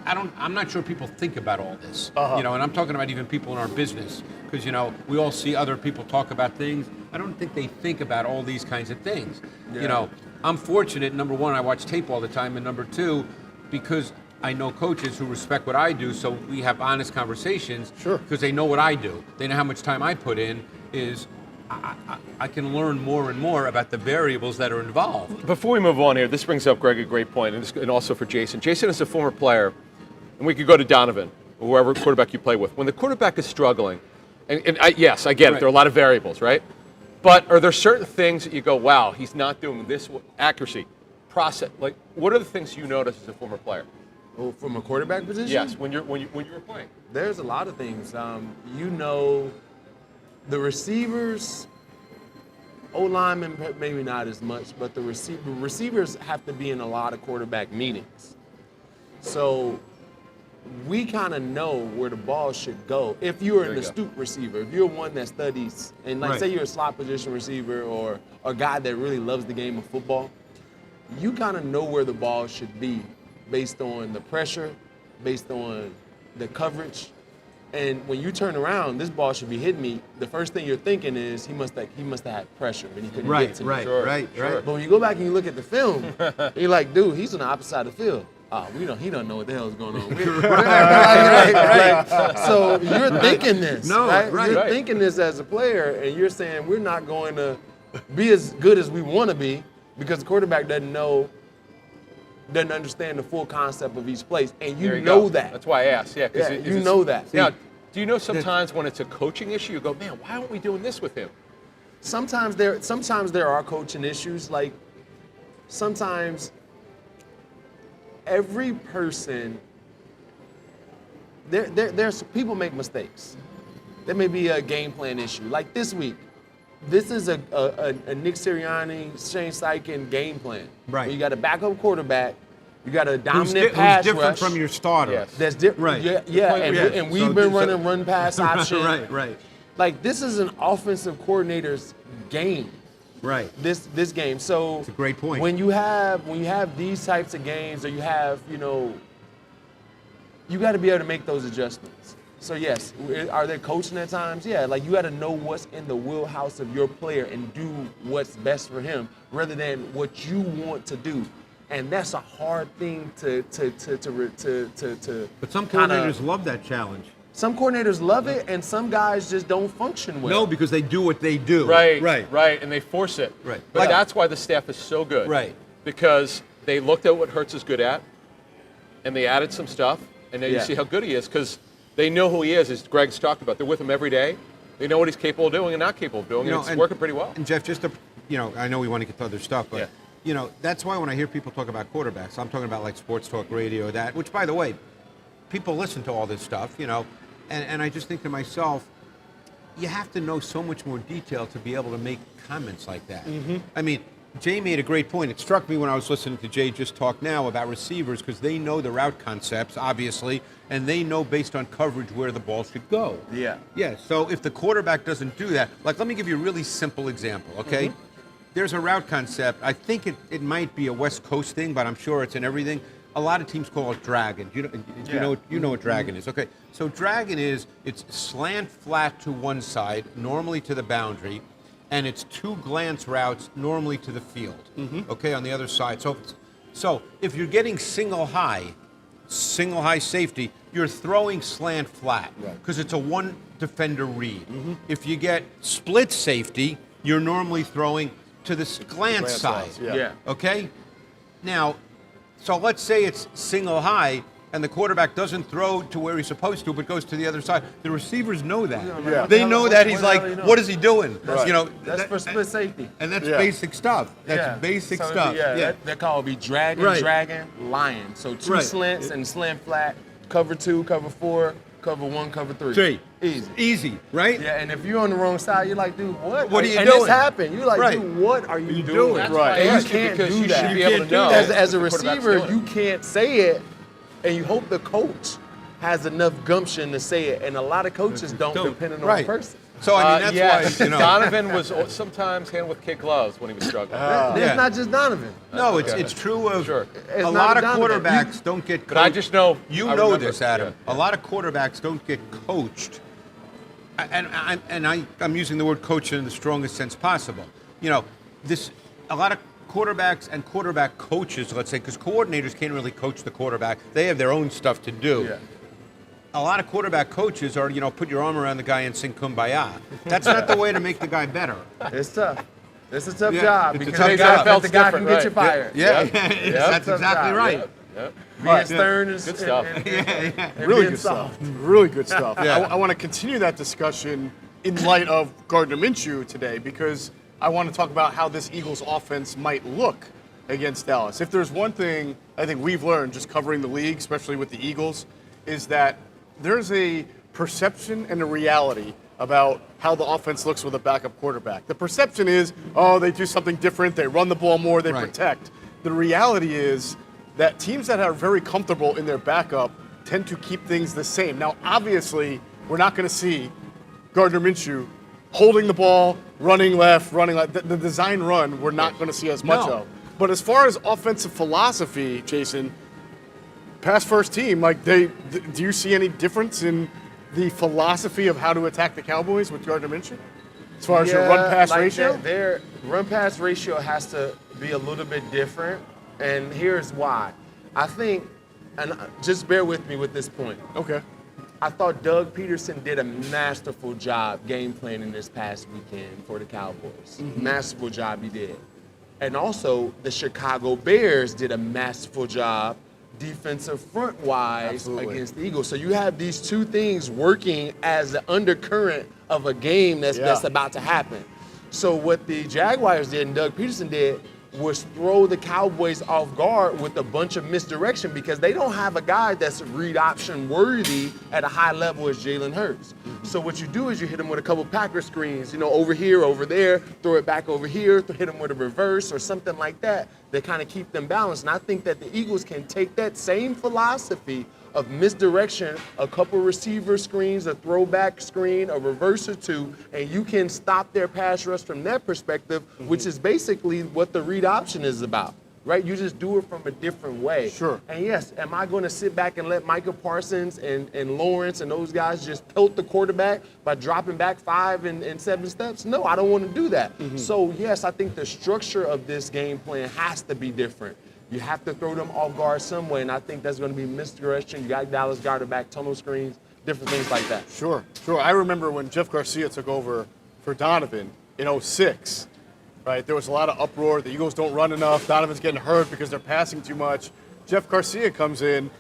I'm not sure people think about all this. And I'm talking about even people in our business. Because, we all see other people talk about things. I don't think they think about all these kinds of things. I'm fortunate, number one, I watch tape all the time, and number two, because I know coaches who respect what I do, so we have honest conversations. Because they know what I do. They know how much time I put in. I can learn more and more about the variables that are involved. Before we move on here, this brings up, Greg, a great point, and also for Jason. Jason is a former player, and we could go to Donovan, or whoever quarterback you play with. When the quarterback is struggling, yes, I get it. There are a lot of variables, right? But are there certain things that you go, wow, he's not doing this accuracy, process? Like, what are the things you notice as a former player? Oh, from a quarterback position? Yes, when you were playing. There's a lot of things. You know, the receivers, O-linemen maybe not as much, but the receivers have to be in a lot of quarterback meetings. So we kind of know where the ball should go. If you're an astute receiver, if you're one that studies, and like say you're a slot position receiver or a guy that really loves the game of football, you kind of know where the ball should be based on the pressure, based on the coverage. And when you turn around, this ball should be hitting me. The first thing you're thinking is he must have had pressure, but he couldn't get to me. Right. But when you go back and you look at the film, you're like, dude, he's on the opposite side of the field. He don't know what the hell is going on. So you're thinking this, You're thinking this as a player, and you're saying we're not going to be as good as we want to be because the quarterback doesn't understand the full concept of each place, and you know that. That's why I asked. Yeah, because you know that. Now, do you know sometimes when it's a coaching issue, you go, man, why aren't we doing this with him? Sometimes there are coaching issues. Like sometimes every person, there's people make mistakes. There may be a game plan issue. Like this week, this is a Nick Sirianni, Shane Steichen game plan. Right. Where you got a backup quarterback, you got a dominant pass who's different rush. from your starter. Yes. That's different. Right. Yeah. And we've been running run pass option. Right. Like this is an offensive coordinator's game. Right. This game. So it's a great point. When you have these types of games, or you have, you got to be able to make those adjustments. So yes, are they coaching at times? Yeah, like you got to know what's in the wheelhouse of your player and do what's best for him, rather than what you want to do. And that's a hard thing to. But some coordinators love that challenge. Some coordinators love it, and some guys just don't function well. No, because they do what they do. Right, and they force it. Right. But that's why the staff is so good. Right. Because they looked at what Hurts is good at, and they added some stuff, and now you see how good he is, because they know who he is, as Greg's talked about. They're with him every day. They know what he's capable of doing and not capable of doing, and it's working pretty well. And Jeff, just to, I know we want to get to other stuff, but that's why when I hear people talk about quarterbacks, I'm talking about like sports talk radio, which by the way, people listen to all this stuff, and I just think to myself, you have to know so much more detail to be able to make comments like that. Mm-hmm. I mean, Jay made a great point. It struck me when I was listening to Jay just talk now about receivers, because they know the route concepts, obviously, and they know based on coverage where the ball should go. Yeah. Yeah, so if the quarterback doesn't do that, like let me give you a really simple example, okay? Mm-hmm. There's a route concept. I think it might be a West Coast thing, but I'm sure it's in everything. A lot of teams call it dragon. You know what dragon is. Okay, so dragon it's slant flat to one side, normally to the boundary, and it's two glance routes, normally to the field. Mm-hmm. Okay, on the other side. So if you're getting single high safety, you're throwing slant flat because it's a one defender read. Mm-hmm. If you get split safety, you're normally throwing to the glance side. Yeah. Okay? Now, so let's say it's single high and the quarterback doesn't throw to where he's supposed to but goes to the other side. The receivers know that. Yeah. They know that. He's like, what is he doing? Right. That's for split safety. And that's basic stuff. That's basic stuff. That call would be dragon, lion. So two slants and slant flat, cover 2, cover 4, cover 1, cover 3. Easy, right? Yeah, and if you're on the wrong side, you're like, dude, what? What are you and doing? And this happened. You're like, dude, what are you doing? That's And you can't do you that. should be able to know. As a receiver, you can't say it, and you hope the coach has enough gumption to say it. And a lot of coaches don't, depending on the person. So, I mean, that's why, Donovan was sometimes handled with kid gloves when he was struggling. It's not just Donovan. No, it's true of It's a lot of Donovan. quarterbacks don't get coached. But I just know. You know this, Adam. A lot of quarterbacks don't get coached. And I'm using the word coach in the strongest sense possible. A lot of quarterbacks and quarterback coaches, let's say, because coordinators can't really coach the quarterback. They have their own stuff to do. Yeah. A lot of quarterback coaches are, put your arm around the guy and sing Kumbaya. That's not the way to make the guy better. It's tough. It's a tough job. It's a because tough job. the guy can get you fired. That's exactly right. Being stern is good stuff. Really good stuff. Really good stuff. I want to continue that discussion in light of Gardner Minshew today, because I want to talk about how this Eagles offense might look against Dallas. If there's one thing I think we've learned just covering the league, especially with the Eagles, is that there's a perception and a reality about how the offense looks with a backup quarterback. The perception is, oh, they do something different, they run the ball more, they protect. The reality is that teams that are very comfortable in their backup tend to keep things the same. Now, obviously, we're not going to see Gardner Minshew holding the ball, running left, running left. The design run, we're not going to see as much of. But as far as offensive philosophy, Jason, pass first team, like do you see any difference in the philosophy of how to attack the Cowboys with Gardner Minshew? As far as your run-pass ratio? Their run-pass ratio has to be a little bit different, and here's why. I think, and just bear with me with this point. Okay. I thought Doug Peterson did a masterful job game planning this past weekend for the Cowboys. Masterful job he did. And also, the Chicago Bears did a masterful job defensive front-wise against the Eagles. So you have these two things working as the undercurrent of a game that's about to happen. So what the Jaguars did and Doug Peterson did was throw the Cowboys off guard with a bunch of misdirection because they don't have a guy that's read option worthy at a high level as Jalen Hurts. So what you do is you hit him with a couple Packer screens, over here, over there, throw it back over here, hit him with a reverse or something like that kind of keep them balanced. And I think that the Eagles can take that same philosophy of misdirection, a couple receiver screens, a throwback screen, a reverse or two, and you can stop their pass rush from that perspective, which is basically what the read option is about, right? You just do it from a different way. Sure. And yes, am I going to sit back and let Micah Parsons and Lawrence and those guys just pelt the quarterback by dropping back 5 and 7 steps? No, I don't want to do that. So yes, I think the structure of this game plan has to be different. You have to throw them off guard some way, and I think that's going to be misdirection. You got Dallas Goedert back, tunnel screens, different things like that. Sure. I remember when Jeff Garcia took over for Donovan in 2006, right? There was a lot of uproar. The Eagles don't run enough. Donovan's getting hurt because they're passing too much. Jeff Garcia comes in,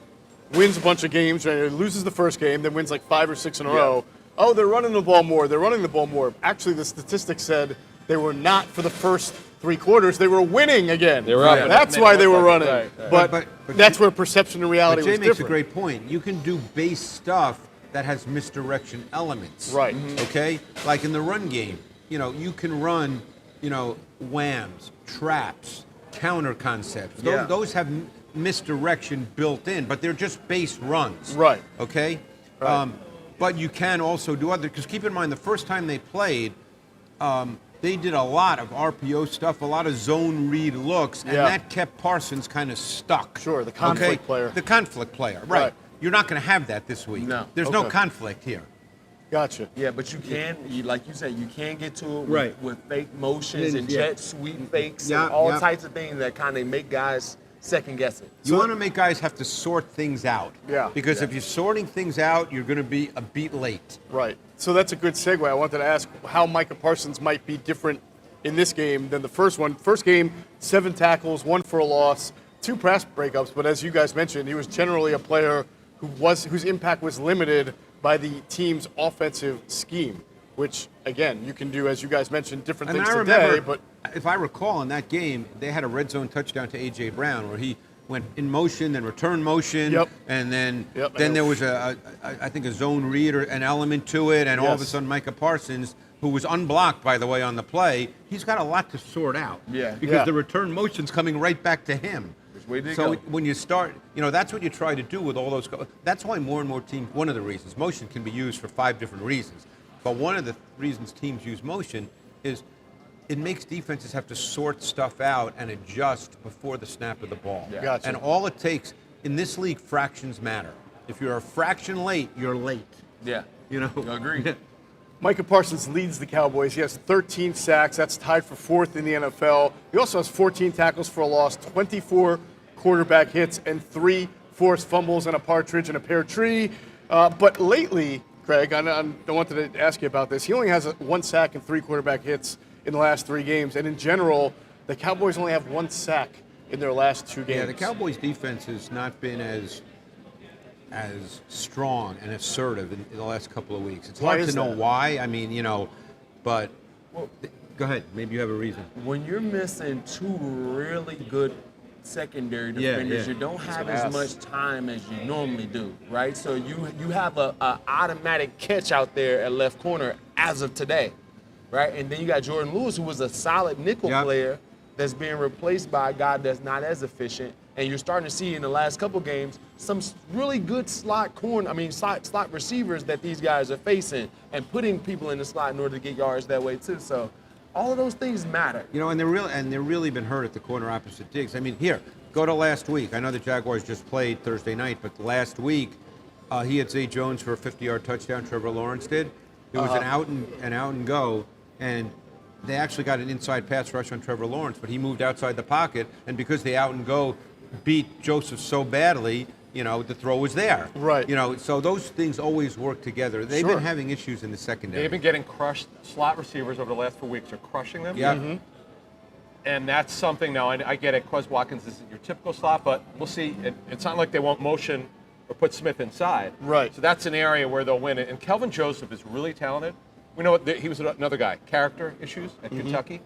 wins a bunch of games, right? Loses the first game, then wins like 5 or 6 in a row. Oh, they're running the ball more. They're running the ball more. Actually, the statistics said they were not for the first 3 quarters. They were winning again. They were up. That's why they were running. Right. But that's where perception and reality But Jay was makes different. a great point. You can do base stuff that has misdirection elements. Right. Okay? Like in the run game, you can run, whams, traps, counter concepts. Those have misdirection built in, but they're just base runs. Right. Okay? Right. But you can also do other, because keep in mind, the first time they played, they did a lot of RPO stuff, a lot of zone read looks, and that kept Parsons kind of stuck. Sure, the conflict player. The conflict player, right. You're not going to have that this week. No. There's no conflict here. Gotcha. Yeah, but you can, like you said, you can get to it Right. with fake motions and jet sweep fakes Yeah, and all yeah. types of things that kind of make guys second guessing. You want to make guys have to sort things out. Yeah. Because if you're sorting things out, you're going to be a beat late. Right. So that's a good segue. I wanted to ask how Micah Parsons might be different in this game than the first one. First game, 7 tackles, 1 for a loss, 2 pass breakups. But as you guys mentioned, he was generally a player whose impact was limited by the team's offensive scheme, which, again, you can do, as you guys mentioned, different things I today. remember, But if I recall, in that game, they had a red zone touchdown to A.J. Brown where he went in motion, then return motion, and then there was I think a zone read or an element to it, and all of a sudden Micah Parsons, who was unblocked, by the way, on the play, he's got a lot to sort out. Because the return motion's coming right back to him. So when you start, that's what you try to do with all those. That's why more and more teams, one of the reasons, motion can be used for 5 different reasons. But one of the reasons teams use motion is it makes defenses have to sort stuff out and adjust before the snap of the ball. Gotcha. And all it takes, in this league, fractions matter. If you're a fraction late, you're late. Yeah. Agreed. Micah Parsons leads the Cowboys. He has 13 sacks. That's tied for 4th in the NFL. He also has 14 tackles for a loss, 24 quarterback hits, and 3 forced fumbles and a partridge and a pear tree. But lately, Craig, I wanted to ask you about this. He only has 1 sack and 3 quarterback hits in the last 3 games. And in general, the Cowboys only have 1 sack in their last 2 games. Yeah, the Cowboys' defense has not been as strong and assertive in the last couple of weeks. It's hard to know why. I mean, but Go ahead. Maybe you have a reason. When you're missing two really good secondary defenders, you don't have as much time as you normally do, right? So you have a automatic catch out there at left corner as of today, right? And then you got Jordan Lewis, who was a solid nickel player that's being replaced by a guy that's not as efficient. And you're starting to see in the last couple games some really good slot receivers that these guys are facing and putting people in the slot in order to get yards that way too. So all of those things matter. You know, and they're really been hurt at the corner opposite Diggs. I mean, here, go to last week. I know the Jaguars just played Thursday night, but last week he had Zay Jones for a 50-yard touchdown. Trevor Lawrence did. It was an out and go, and they actually got an inside pass rush on Trevor Lawrence, but he moved outside the pocket, and because the out and go beat Joseph so badly, you know, the throw was there. Right. You know, so those things always work together. They've been having issues in the secondary. They've been getting crushed. Slot receivers over the last 4 weeks are crushing them. Yeah. And that's something now, I get it, Quez Watkins isn't your typical slot, but we'll see. It's not like they won't motion or put Smith inside. Right. So that's an area where they'll win it. And Kelvin Joseph is really talented. We know he was another guy, character issues at Kentucky.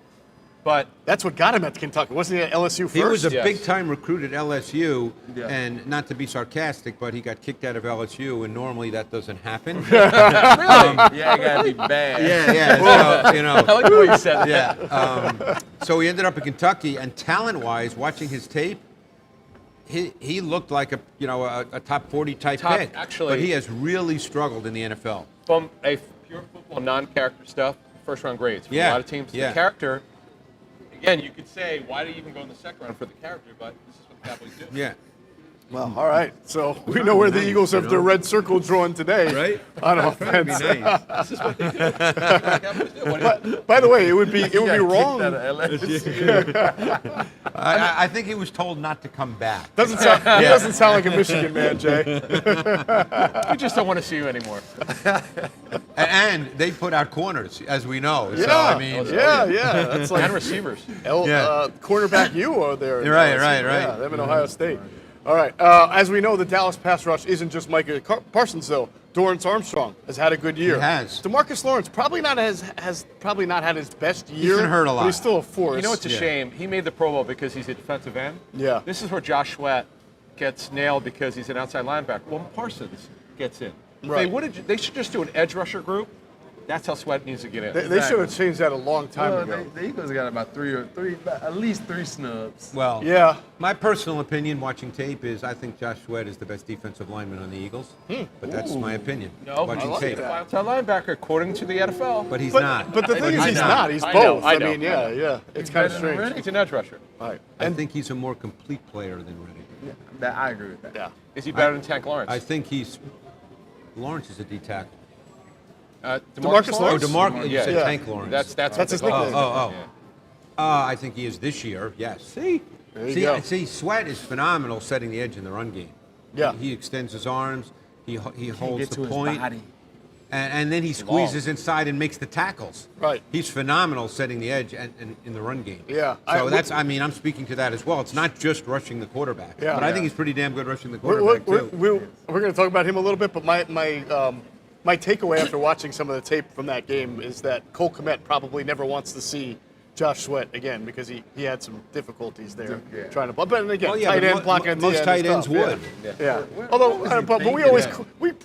But That's what got him at Kentucky. Wasn't he at LSU first? He was a Yes. big-time recruit at LSU, and not to be sarcastic, but he got kicked out of LSU, and normally that doesn't happen. Yeah, it gotta be bad. Yeah. So, you know. I like the way you said that. Yeah. So he ended up in Kentucky, and talent-wise, watching his tape, he looked like a top 40 type pick. Actually, but he has really struggled in the NFL. From a pure football, non-character stuff, first-round grades. For a lot of teams, the character. Again, you could say, why do you even go in the second round for the character? But this is what the Cowboys do. Yeah. Well, all right. So we know where the Eagles have their red circle drawn today. Right? On offense. Nice. This is what they do. This is what the Cowboys do. What do you- By the way, it would be wrong. I think he was told not to come back. Doesn't sound like a Michigan man, Jay. We just don't want to see you anymore. And they put out corners, as we know. Yeah, So, I mean, That's like And receivers. cornerback you over there. Right. Yeah, them in Ohio State. All right. As we know, the Dallas pass rush isn't just Micah Parsons, though. Dorrance Armstrong has had a good year. He has. DeMarcus Lawrence probably has probably not had his best year. He's been hurt a lot. But he's still a force. You know, it's a shame. He made the Pro Bowl because he's a defensive end. Yeah. This is where Josh Sweat gets nailed because he's an outside linebacker. Well, Parsons gets in. Right. They should just do an edge rusher group. That's how Sweat needs to get in. They should have changed that a long time ago. The Eagles got about at least three snubs. Well, Yeah. my personal opinion watching tape is I think Josh Sweat is the best defensive lineman on the Eagles. But that's my opinion. No, watching he's tape. an outside linebacker according to the NFL. But he's But, not. but the thing is, he's not. He's I know, both. I know, mean, I know. yeah. It's kind of better than strange. Reddick. He's an edge rusher. All right. I think he's a more complete player than Reddick. I agree with that. Yeah. Is he better than Tank Lawrence? I think Lawrence is a D tackle. DeMarcus Lawrence? Oh, DeMarcus. You said Yeah. Tank Lawrence. That's his what they nickname. call him. I think he is this year, yes. There you go. See, Sweat is phenomenal setting the edge in the run game. Yeah. He extends his arms. He holds Get the to his point. body. And then he squeezes inside and makes the tackles. Right. He's phenomenal setting the edge and in the run game. Yeah. So I'm speaking to that as well. It's not just rushing the quarterback. Yeah. But I think he's pretty damn good rushing the quarterback, too. We're going to talk about him a little bit, but my takeaway after watching some of the tape from that game is that Cole Kmet probably never wants to see Josh Sweat again because he had some difficulties there trying to. But again, tight end blocking at the most end tight and ends stuff, would. Yeah. Although, but we always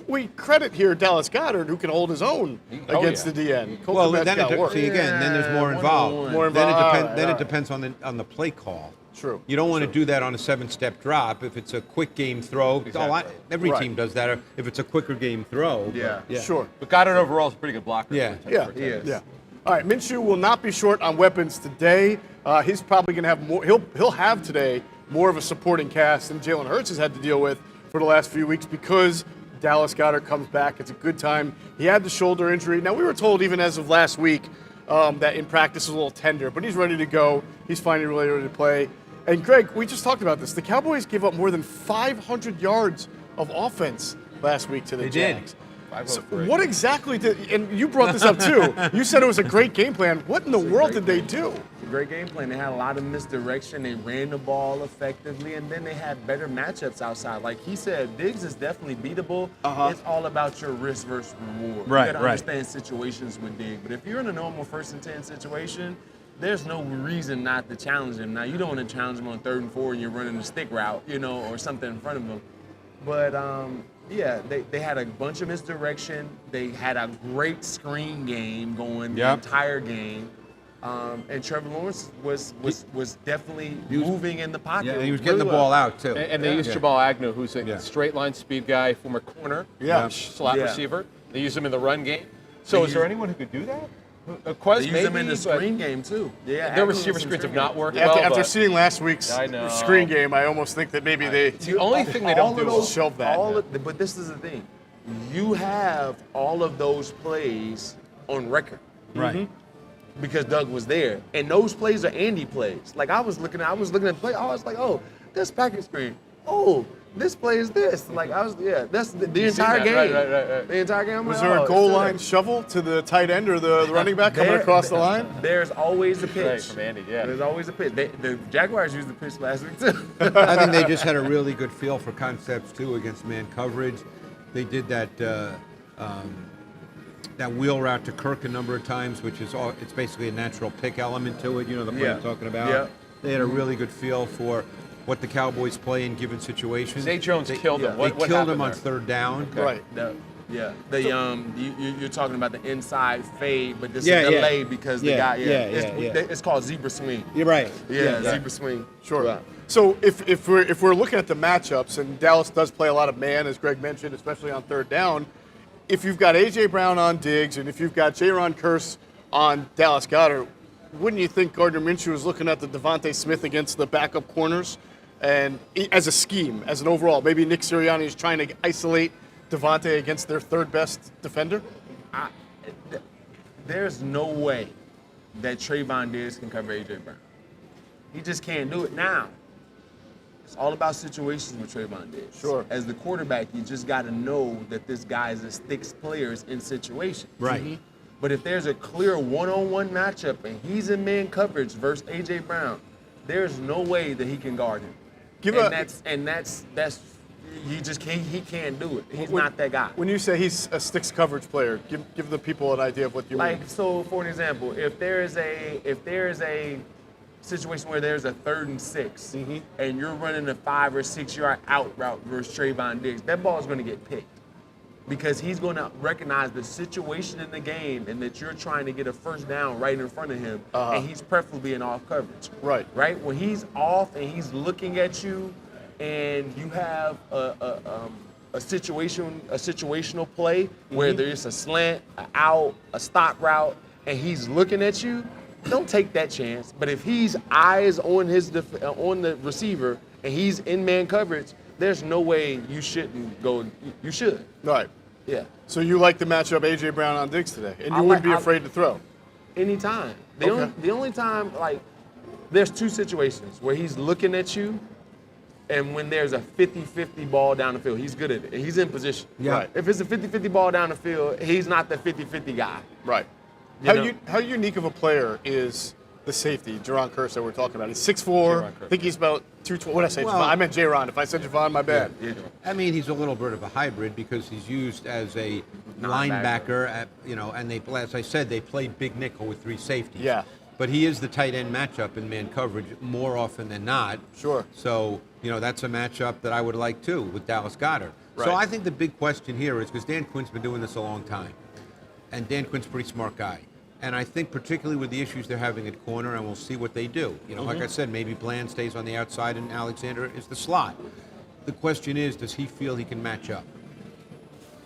we credit here Dallas Goedert who can hold his own against the DN. Cole Well, Kmet's then got work. then there's more involved. More involved. Then it depends on the play call. True. You don't want to do that on a 7-step drop if it's a quick game throw. Exactly. Every Right. team does that if it's a quicker game throw. Yeah. Sure. But Goddard overall is a pretty good blocker. Yeah. Yeah. He is. Yeah. All right, Minshew will not be short on weapons today. He's probably going to have more. He'll have today more of a supporting cast than Jalen Hurts has had to deal with for the last few weeks because Dallas Goedert comes back. It's a good time. He had the shoulder injury. Now we were told even as of last week that in practice was a little tender, but he's ready to go. He's finally really ready to play. And Greg, we just talked about this. The Cowboys gave up more than 500 yards of offense last week to the Jags. I vote for it. What exactly did, and you brought this up too, you said it was a great game plan. What in the world did they do? It's a great game plan. They had a lot of misdirection. They ran the ball effectively, and then they had better matchups outside. Like he said, Diggs is definitely beatable. It's all about your risk versus reward. Right, You got to right. understand situations with Diggs. But if you're in a normal 1st and 10 situation, there's no reason not to challenge him. Now, you don't want to challenge him on 3rd and 4 and you're running a stick route, or something in front of him. But, yeah, they had a bunch of misdirection. They had a great screen game going the entire game. And Trevor Lawrence was definitely moving in the pocket. Yeah, and he was getting really the ball well. out, too. And they used Jamal Agnew, who's a straight line speed guy, former corner, slot Yeah. receiver. They used him in the run game. So is there anyone who could do that? Quez They used maybe, him in the but screen game, too. Yeah, their Agnew was receiver in screens have screen not game. worked After, well. after but seeing last week's I know. screen game, I almost think that maybe they. the only thing they don't do those, is shelve that. But this is the thing. You have all of those plays on record. Right. Because Doug was there. And those plays are Andy plays. Like I was looking at the play, I was like, oh, this packet screen. Oh, this play is this. Like that's the entire that. game. Right. The entire game. I'm Was like, there oh, a goal it's line shovel to the tight end or the running back coming across the line? There's always a pitch. Right, from Andy, yeah. There's always a pitch. The Jaguars used the pitch last week too. I think they just had a really good feel for concepts too against man coverage. They did that wheel route to Kirk a number of times, which is it's basically a natural pick element to it. The play I'm talking about. Yeah. They had a really good feel for what the Cowboys play in given situations. Zay Jones killed him. They What killed happened him on there? 3rd down. Right. You're talking about the inside fade, but this Yeah, is yeah. delayed because the Yeah, guy. yeah. It's called zebra swing. You're right. Zebra swing. Sure. Right. So if we're looking at the matchups, and Dallas does play a lot of man, as Greg mentioned, especially on 3rd down. If you've got A.J. Brown on Diggs, and if you've got Jaron Kearse on Dallas Goedert, wouldn't you think Gardner Minshew is looking at the Devontae Smith against the backup corners, and as a scheme, as an overall, maybe Nick Sirianni is trying to isolate Devontae against their 3rd best defender? There's no way that Trayvon Diggs can cover A.J. Brown. He just can't do it now. It's all about situations with Trayvon Diggs. Sure. As the quarterback, you just got to know that this guy is a sticks players in situations. Right. Mhm. But if there's a clear one-on-one matchup and he's in man coverage versus A.J. Brown, there's no way that he can guard him. That's you just can't. He can't do it. He's not that guy. When you say he's a sticks coverage player, give the people an idea of what you mean. Like, so for an example, if there is a situation where there's a 3rd and 6 and you're running a 5 or 6 yard out route versus Trayvon Diggs, that ball is going to get picked because he's going to recognize the situation in the game and that you're trying to get a 1st down right in front of him, and he's preferably in off coverage. Right. When he's off and he's looking at you, and you have a situational play where there's a slant, an out, a stop route, and he's looking at you, don't take that chance. But if he's eyes on on the receiver and he's in man coverage, there's no way you shouldn't go. You should. Right. Yeah. So you like the matchup A.J. Brown on Diggs today, and you wouldn't be afraid to throw? Anytime. Okay. The only time, there's 2 situations where he's looking at you, and when there's a 50-50 ball down the field, he's good at it. He's in position. Yeah. Right. If it's a 50-50 ball down the field, he's not the 50-50 guy. Right. How unique of a player is the safety, Jaron Kearse, that we're talking about? He's 6'4". I think he's about 220. What did I say? Well, Javon? I meant Jaron. If I said Javon, my bad. Yeah. I mean, he's a little bit of a hybrid because he's used as a linebacker, and they, as I said, they play big nickel with 3 safeties. Yeah. But he is the tight end matchup in man coverage more often than not. Sure. So, that's a matchup that I would like too with Dallas Goedert. Right. So I think the big question here is because Dan Quinn's been doing this a long time, and Dan Quinn's a pretty smart guy. And I think particularly with the issues they're having at corner, and we'll see what they do. Like I said, maybe Bland stays on the outside and Alexander is the slot. The question is, does he feel he can match up?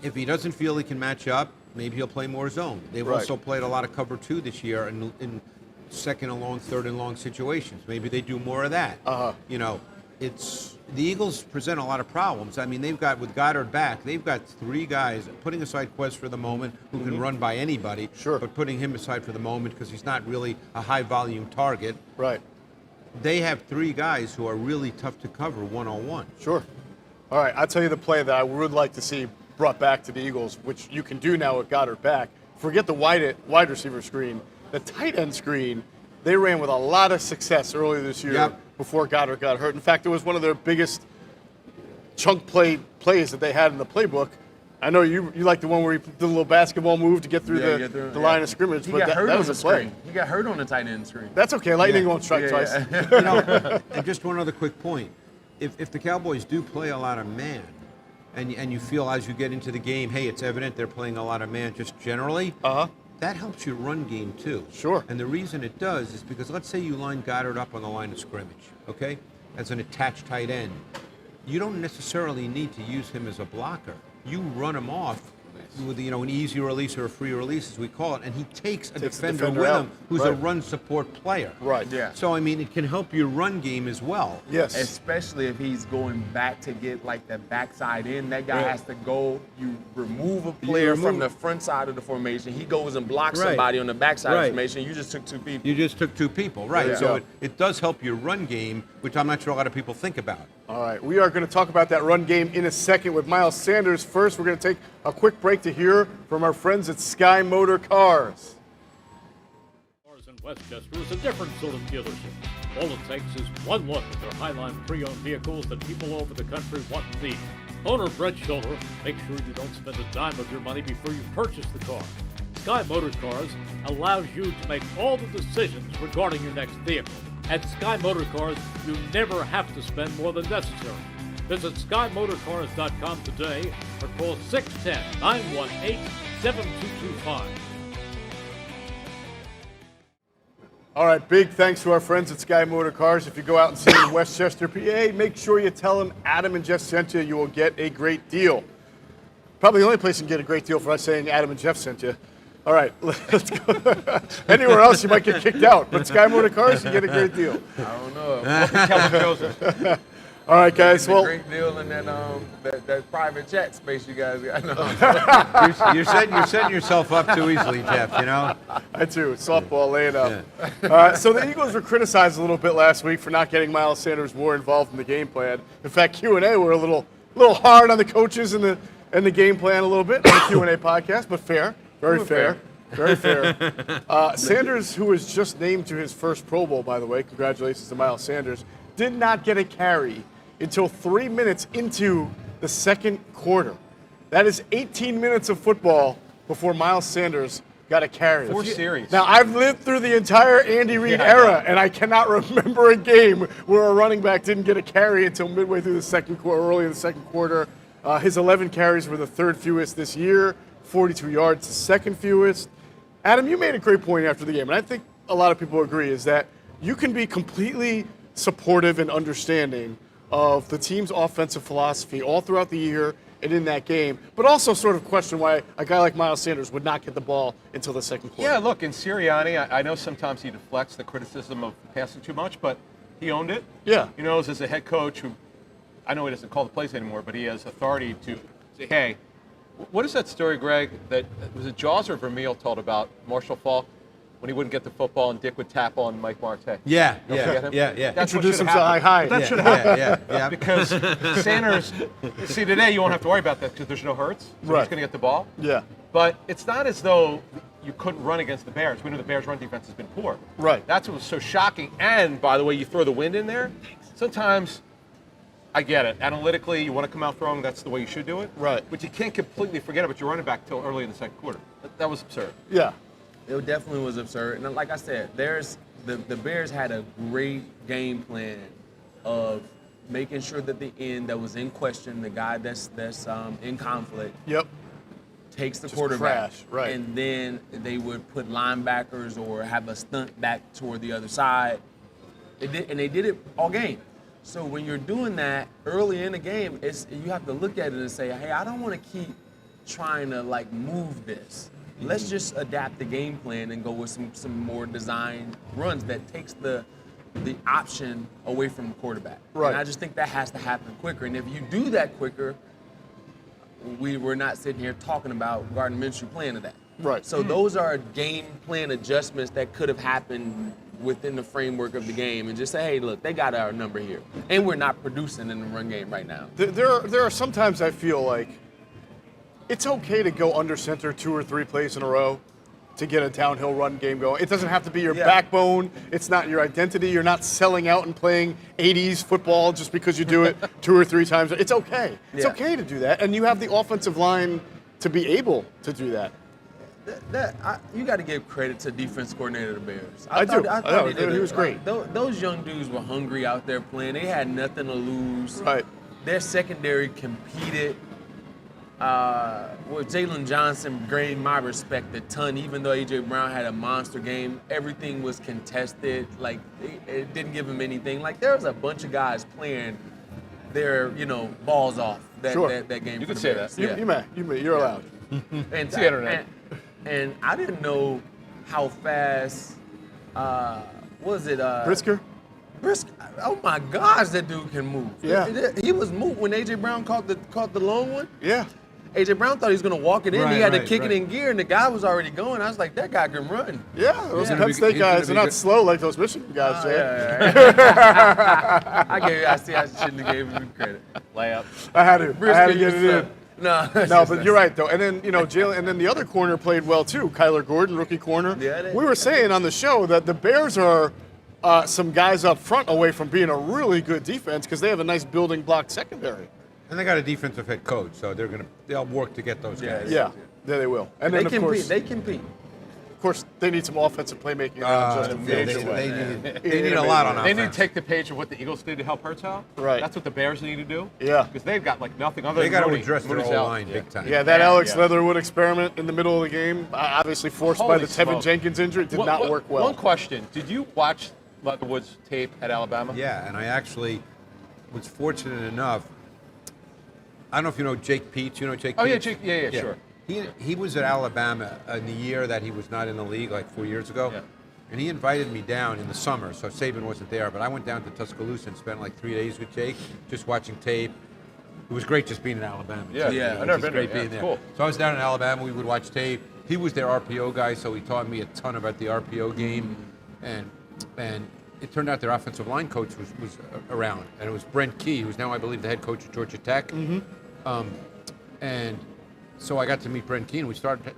If he doesn't feel he can match up, maybe he'll play more zone. They've also played a lot of cover 2 this year in 2nd and long, 3rd and long situations. Maybe they do more of that. It's the Eagles present a lot of problems. I mean, they've got, with Goddard back, they've got 3 guys, putting aside Quez for the moment, who can run by anybody, but putting him aside for the moment because he's not really a high-volume target. Right. They have 3 guys who are really tough to cover one-on-one. Sure. All right, I'll tell you the play that I would like to see brought back to the Eagles, which you can do now with Goddard back. Forget the wide receiver screen. The tight end screen, they ran with a lot of success earlier this year before Goddard got hurt. In fact, it was one of their biggest chunk plays that they had in the playbook. I know you like the one where he did a little basketball move to get through the line of scrimmage, but that was a play. He got hurt on the tight end screen. That's okay. Lightning won't strike twice. You know, and just one other quick point. If the Cowboys do play a lot of man, and you feel as you get into the game, hey, it's evident they're playing a lot of man just generally, that helps your run game too. Sure. And the reason it does is because let's say you line Goddard up on the line of scrimmage, okay, as an attached tight end. You don't necessarily need to use him as a blocker. You run him off with an easy release or a free release, as we call it, and he takes a defender with him who's a run support player. Right. Yeah. So, I mean, it can help your run game as well. Yes. Especially if he's going back to get like the backside in. That guy has to go. You remove a player from the front side of the formation. He goes and blocks somebody on the backside of the formation. You just took two people. You just took two people, right. Yeah. So it does help your run game, which I'm not sure a lot of people think about. All right, we are going to talk about that run game in a second with Miles Sanders. First, we're going to take a quick break to hear from our friends at Sky Motor Cars. Cars in Westchester is a different sort of dealership. All it takes is one look at their Highline pre-owned vehicles that people over the country want and need. Owner Brett Schiller, make sure you don't spend a dime of your money before you purchase the car. Sky Motor Cars allows you to make all the decisions regarding your next vehicle. At Sky Motor Cars, you never have to spend more than necessary. Visit SkyMotorCars.com today or call 610-918-7225. All right, big thanks to our friends at Sky Motor Cars. If you go out and see them in Westchester, PA, make sure you tell them Adam and Jeff sent you. You will get a great deal. Probably the only place you can get a great deal for us saying Adam and Jeff sent you. All right, let's go. Anywhere else, you might get kicked out. But Sky Motor Cars, you get a great deal. I don't know. Kelvin Joseph. All right, guys. Well, great deal in that private chat space you guys got. You're setting yourself up too easily, Jeff, you know? I too. Softball, lay it up. So the Eagles were criticized a little bit last week for not getting Miles Sanders more involved in the game plan. In fact, Q&A were a little hard on the coaches and the game plan a little bit on the Q&A podcast, but fair. Very fair. Very fair. Sanders, who was just named to his first Pro Bowl, by the way, congratulations to Miles Sanders, did not get a carry until 3 minutes into the second quarter. That is 18 minutes of football before Miles Sanders got a carry. 4 series. Now, I've lived through the entire Andy Reid era, and I cannot remember a game where a running back didn't get a carry until midway through the second quarter, early in the second quarter. His 11 carries were the third fewest this year. 42 yards, the second fewest. Adam, you made a great point after the game, and I think a lot of people agree, is that you can be completely supportive and understanding of the team's offensive philosophy all throughout the year and in that game, but also sort of question why a guy like Miles Sanders would not get the ball until the second quarter. Yeah, look, in Sirianni, I know sometimes he deflects the criticism of passing too much, but he owned it. Yeah. He knows as a head coach who, I know he doesn't call the plays anymore, but he has authority to say, hey, what is that story, Greg, that was it Jaws or Vermeil told about Marshall Faulk when he wouldn't get the football and Dick would tap on Mike Marte? Yeah. That's Introduce him to hi. That should happen. Yeah. Because Sanders, see, today you won't have to worry about that because there's no Hurts, so he's going to get the ball. Yeah. But it's not as though you couldn't run against the Bears. We know the Bears' run defense has been poor. Right. That's what was so shocking. And, by the way, you throw the wind in there, sometimes – I get it. Analytically, you want to come out throwing, that's the way you should do it. Right. But you can't completely forget about your running back until early in the second quarter. That was absurd. Yeah. It definitely was absurd. And like I said, the Bears had a great game plan of making sure that the end that was in question, the guy that's in conflict, takes the quarterback. Crash, right. And then they would put linebackers or have a stunt back toward the other side. They did it all game. So when you're doing that early in the game, you have to look at it and say, hey, I don't want to keep trying to move this. Let's just adapt the game plan and go with some more designed runs that takes the option away from the quarterback. Right. And I just think that has to happen quicker. And if you do that quicker, we're not sitting here talking about Gardner Minshew playing to that. Right. So those are game plan adjustments that could have happened within the framework of the game and just say, hey, look, they got our number here. And we're not producing in the run game right now. There are sometimes I feel like it's okay to go under center 2 or 3 plays in a row to get a downhill run game going. It doesn't have to be your backbone. It's not your identity. You're not selling out and playing 80s football just because you do it 2 or 3 times. It's okay. It's okay to do that. And you have the offensive line to be able to do that. You got to give credit to defense coordinator of the Bears. I thought he was great. Those young dudes were hungry out there playing. They had nothing to lose. Right. Their secondary competed. With Jalen Johnson gained my respect a ton. Even though A.J. Brown had a monster game, everything was contested. Like, it didn't give him anything. Like, there was a bunch of guys playing their, balls off that game. You for could the say Bears. that. You may. You're allowed. And it's the internet. And I didn't know how fast, Brisker? Brisk, oh my gosh, that dude can move. Yeah. He was moved when A.J. Brown caught the long one. Yeah. A.J. Brown thought he was going to walk it in. He had to kick it right. in gear, and the guy was already going. I was like, that guy can run. Yeah, those Yeah. Penn State He's guys gonna are be not slow like those Michigan guys, Jay. I shouldn't have gave him credit. Layup. I had to get it in. No, But you're right, though. And then, Jalen, and then the other corner played well, too. Kyler Gordon, rookie corner. Yeah, we were saying on the show that the Bears are some guys up front away from being a really good defense because they have a nice building block secondary. And they got a defensive head coach, so they'll work to get those guys. Yeah, they will. And then, They compete. Of course, they need some offensive playmaking around Justin Fields. They need a lot on They offense. need to take the page of what the Eagles did to help Hurts out. Right. That's what the Bears need to do. Yeah. Because they've got nothing other They than got to Mooney. address their Mooney's whole out. line big time. Yeah, that Alex yeah. Leatherwood experiment in the middle of the game, obviously forced by Holy the Tevin smoke. Jenkins injury, did not work well. One question. Did you watch Leatherwood's tape at Alabama? Yeah, and I actually was fortunate enough. I don't know if you know Jake Peets. You know Jake Peets? Oh, yeah, Jake. Yeah, sure. He was at Alabama in the year that he was not in the league, like 4 years ago. Yeah. And he invited me down in the summer, so Saban wasn't there. But I went down to Tuscaloosa and spent like 3 days with Jake, just watching tape. It was great just being in Alabama. Yeah, too. yeah. It I've was never just been great there. being Yeah, there. cool. So I was down in Alabama. We would watch tape. He was their RPO guy, so he taught me a ton about the RPO game. And it turned out their offensive line coach was around, and it was Brent Key, who's now, I believe, the head coach at Georgia Tech. And so I got to meet Brent Key, and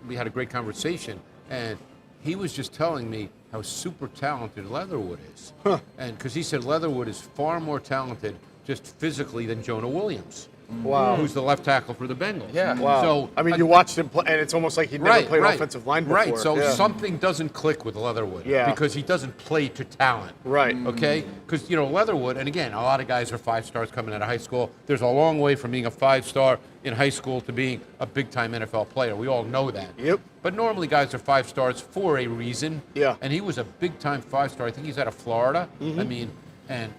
we had a great conversation. And he was just telling me how super talented Leatherwood is. And because he said Leatherwood is far more talented just physically than Jonah Williams. Wow. Who's the left tackle for the Bengals. Yeah. Wow. So, I mean, you watched him play, and it's almost like he'd never played offensive line before. Right, so Yeah. something doesn't click with Leatherwood. Yeah. Because he doesn't play to talent. Right. Okay? Because, Leatherwood, and again, a lot of guys are 5-stars coming out of high school. There's a long way from being a 5-star in high school to being a big-time NFL player. We all know that. Yep. But normally guys are 5-stars for a reason. Yeah. And he was a big-time 5-star. I think he's out of Florida. I mean, and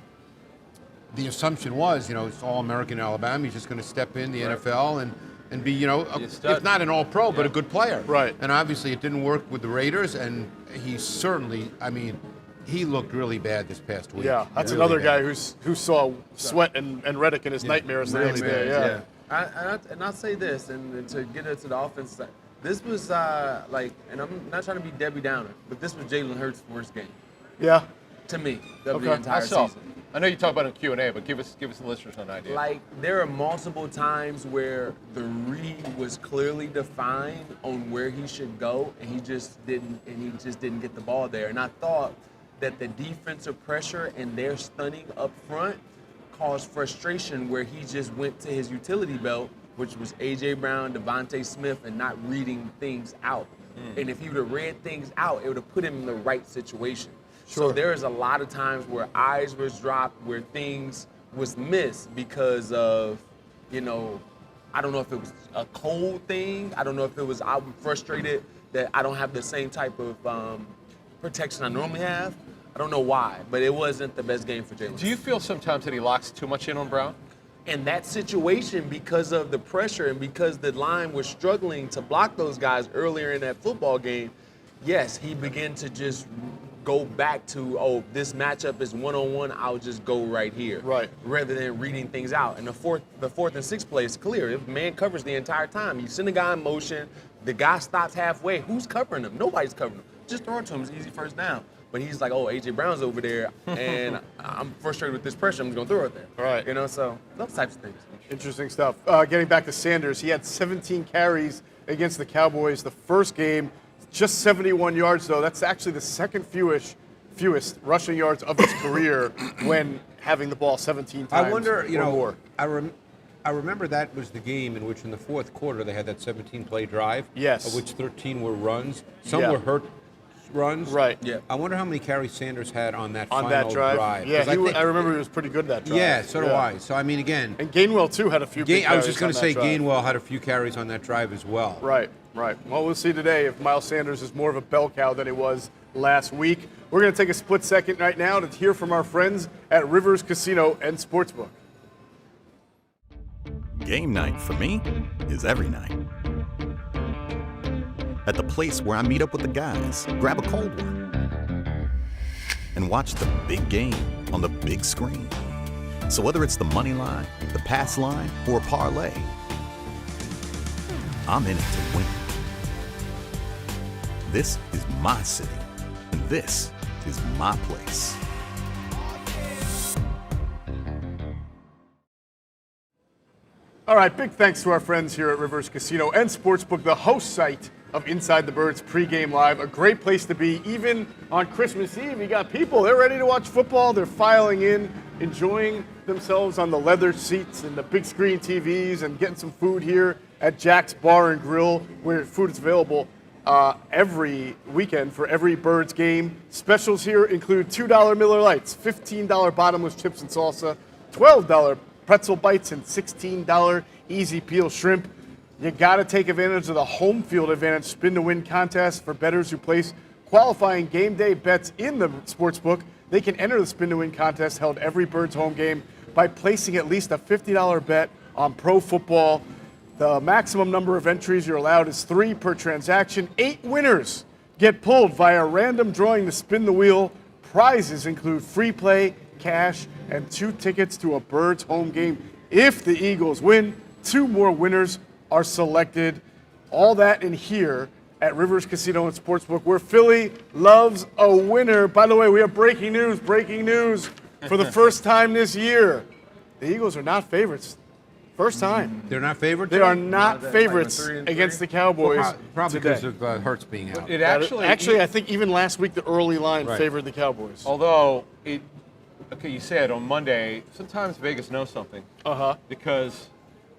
the assumption was, it's All-American in Alabama. He's just going to step in the NFL and be, if not an All-Pro, but a good player. Right. And obviously it didn't work with the Raiders, and he certainly, he looked really bad this past week. Yeah, that's Really another bad. guy who saw Sweat and Reddick in his nightmares the next day. Yeah. I'll say this, and to get into the offense side, this was and I'm not trying to be Debbie Downer, but this was Jalen Hurts' worst game Yeah. to me of Okay. the entire Myself. season. I know you talk about it in Q&A, but give us the listeners an idea. Like, there are multiple times where the read was clearly defined on where he should go, and he just didn't get the ball there. And I thought that the defensive pressure and their stunning up front caused frustration where he just went to his utility belt, which was A.J. Brown, Devontae Smith, and not reading things out. And if he would have read things out, it would have put him in the right situation. Sure. So there's a lot of times where eyes was dropped, where things was missed because of, I don't know if it was a cold thing. I don't know if it was I'm frustrated that I don't have the same type of protection I normally have. I don't know why, but it wasn't the best game for Jalen. Do you feel sometimes that he locks too much in on Brown? In that situation, because of the pressure and because the line was struggling to block those guys earlier in that football game, yes, he began to just go back to, this matchup is one-on-one, I'll just go right here. Right. Rather than reading things out. And the fourth and sixth play is clear. If man covers the entire time, you send a guy in motion, the guy stops halfway. Who's covering him? Nobody's covering him. Just throw it to him. It's easy first down. But he's like, A.J. Brown's over there, and I'm frustrated with this pressure. I'm just going to throw it there. Right. So those types of things. Interesting stuff. Getting back to Sanders, he had 17 carries against the Cowboys the first game, just 71 yards, though. That's actually the second fewest rushing yards of his career when having the ball 17 times I wonder, or more. I remember that was the game in which in the fourth quarter they had that 17-play drive. Yes. Of which 13 were runs. Some Yeah. were hurt runs. Right. Yeah. I wonder how many carries Sanders had on that final drive. Yeah, 'Cause I remember he was pretty good that drive. Yeah, so do I. So, I mean, again, And Gainwell, too, had a few big I was carries just going on to that say drive. Gainwell had a few carries on that drive as well. Right. Well, we'll see today if Miles Sanders is more of a bell cow than he was last week. We're going to take a split second right now to hear from our friends at Rivers Casino and Sportsbook. Game night for me is every night. At the place where I meet up with the guys, grab a cold one, and watch the big game on the big screen. So whether it's the money line, the pass line, or a parlay, I'm in it to win. This is my city, and this is my place. All right, big thanks to our friends here at Rivers Casino and Sportsbook, the host site of Inside the Birds Pregame Live. A great place to be, even on Christmas Eve. You got people, they're ready to watch football. They're filing in, enjoying themselves on the leather seats and the big screen TVs and getting some food here at Jack's Bar and Grill, where food is available every weekend for every Birds game. Specials here include $2 Miller Lights, $15 bottomless chips and salsa, $12 pretzel bites, and $16 easy peel shrimp. You got to take advantage of the home field advantage spin to win contest for bettors who place qualifying game day bets in the sportsbook. They can enter the spin to win contest held every Birds home game by placing at least a $50 bet on pro football. The maximum number of entries you're allowed is 3 per transaction. 8 winners get pulled via random drawing to spin the wheel. Prizes include free play, cash, and 2 tickets to a Birds home game. If the Eagles win, 2 more winners are selected. All that in here at Rivers Casino and Sportsbook, where Philly loves a winner. By the way, we have breaking news. For the first time this year, the Eagles are not favorites. First time. They're not favorites? They are not that's favorites like a 3-3? against the Cowboys Probably today. because of Hurts being out. It actually, I think even last week the early line favored the Cowboys. although okay, you said on Monday, sometimes Vegas knows something. Because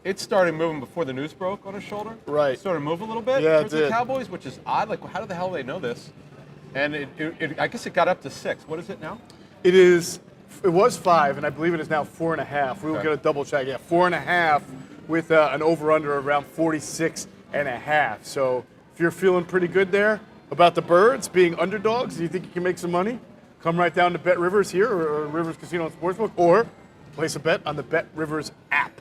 it started moving before the news broke on his shoulder. Right. It started to move a little bit Yeah, it towards the did. Cowboys, which is odd. Like, how the hell do they know this? And I guess it got up to 6. What is it now? It was 5, and I believe it is now 4.5. We will Okay. get a double check. Yeah, 4.5 with an over-under around 46.5. So if you're feeling pretty good there about the Birds being underdogs, do you think you can make some money? Come right down to Bet Rivers here or Rivers Casino and Sportsbook, or place a bet on the Bet Rivers app.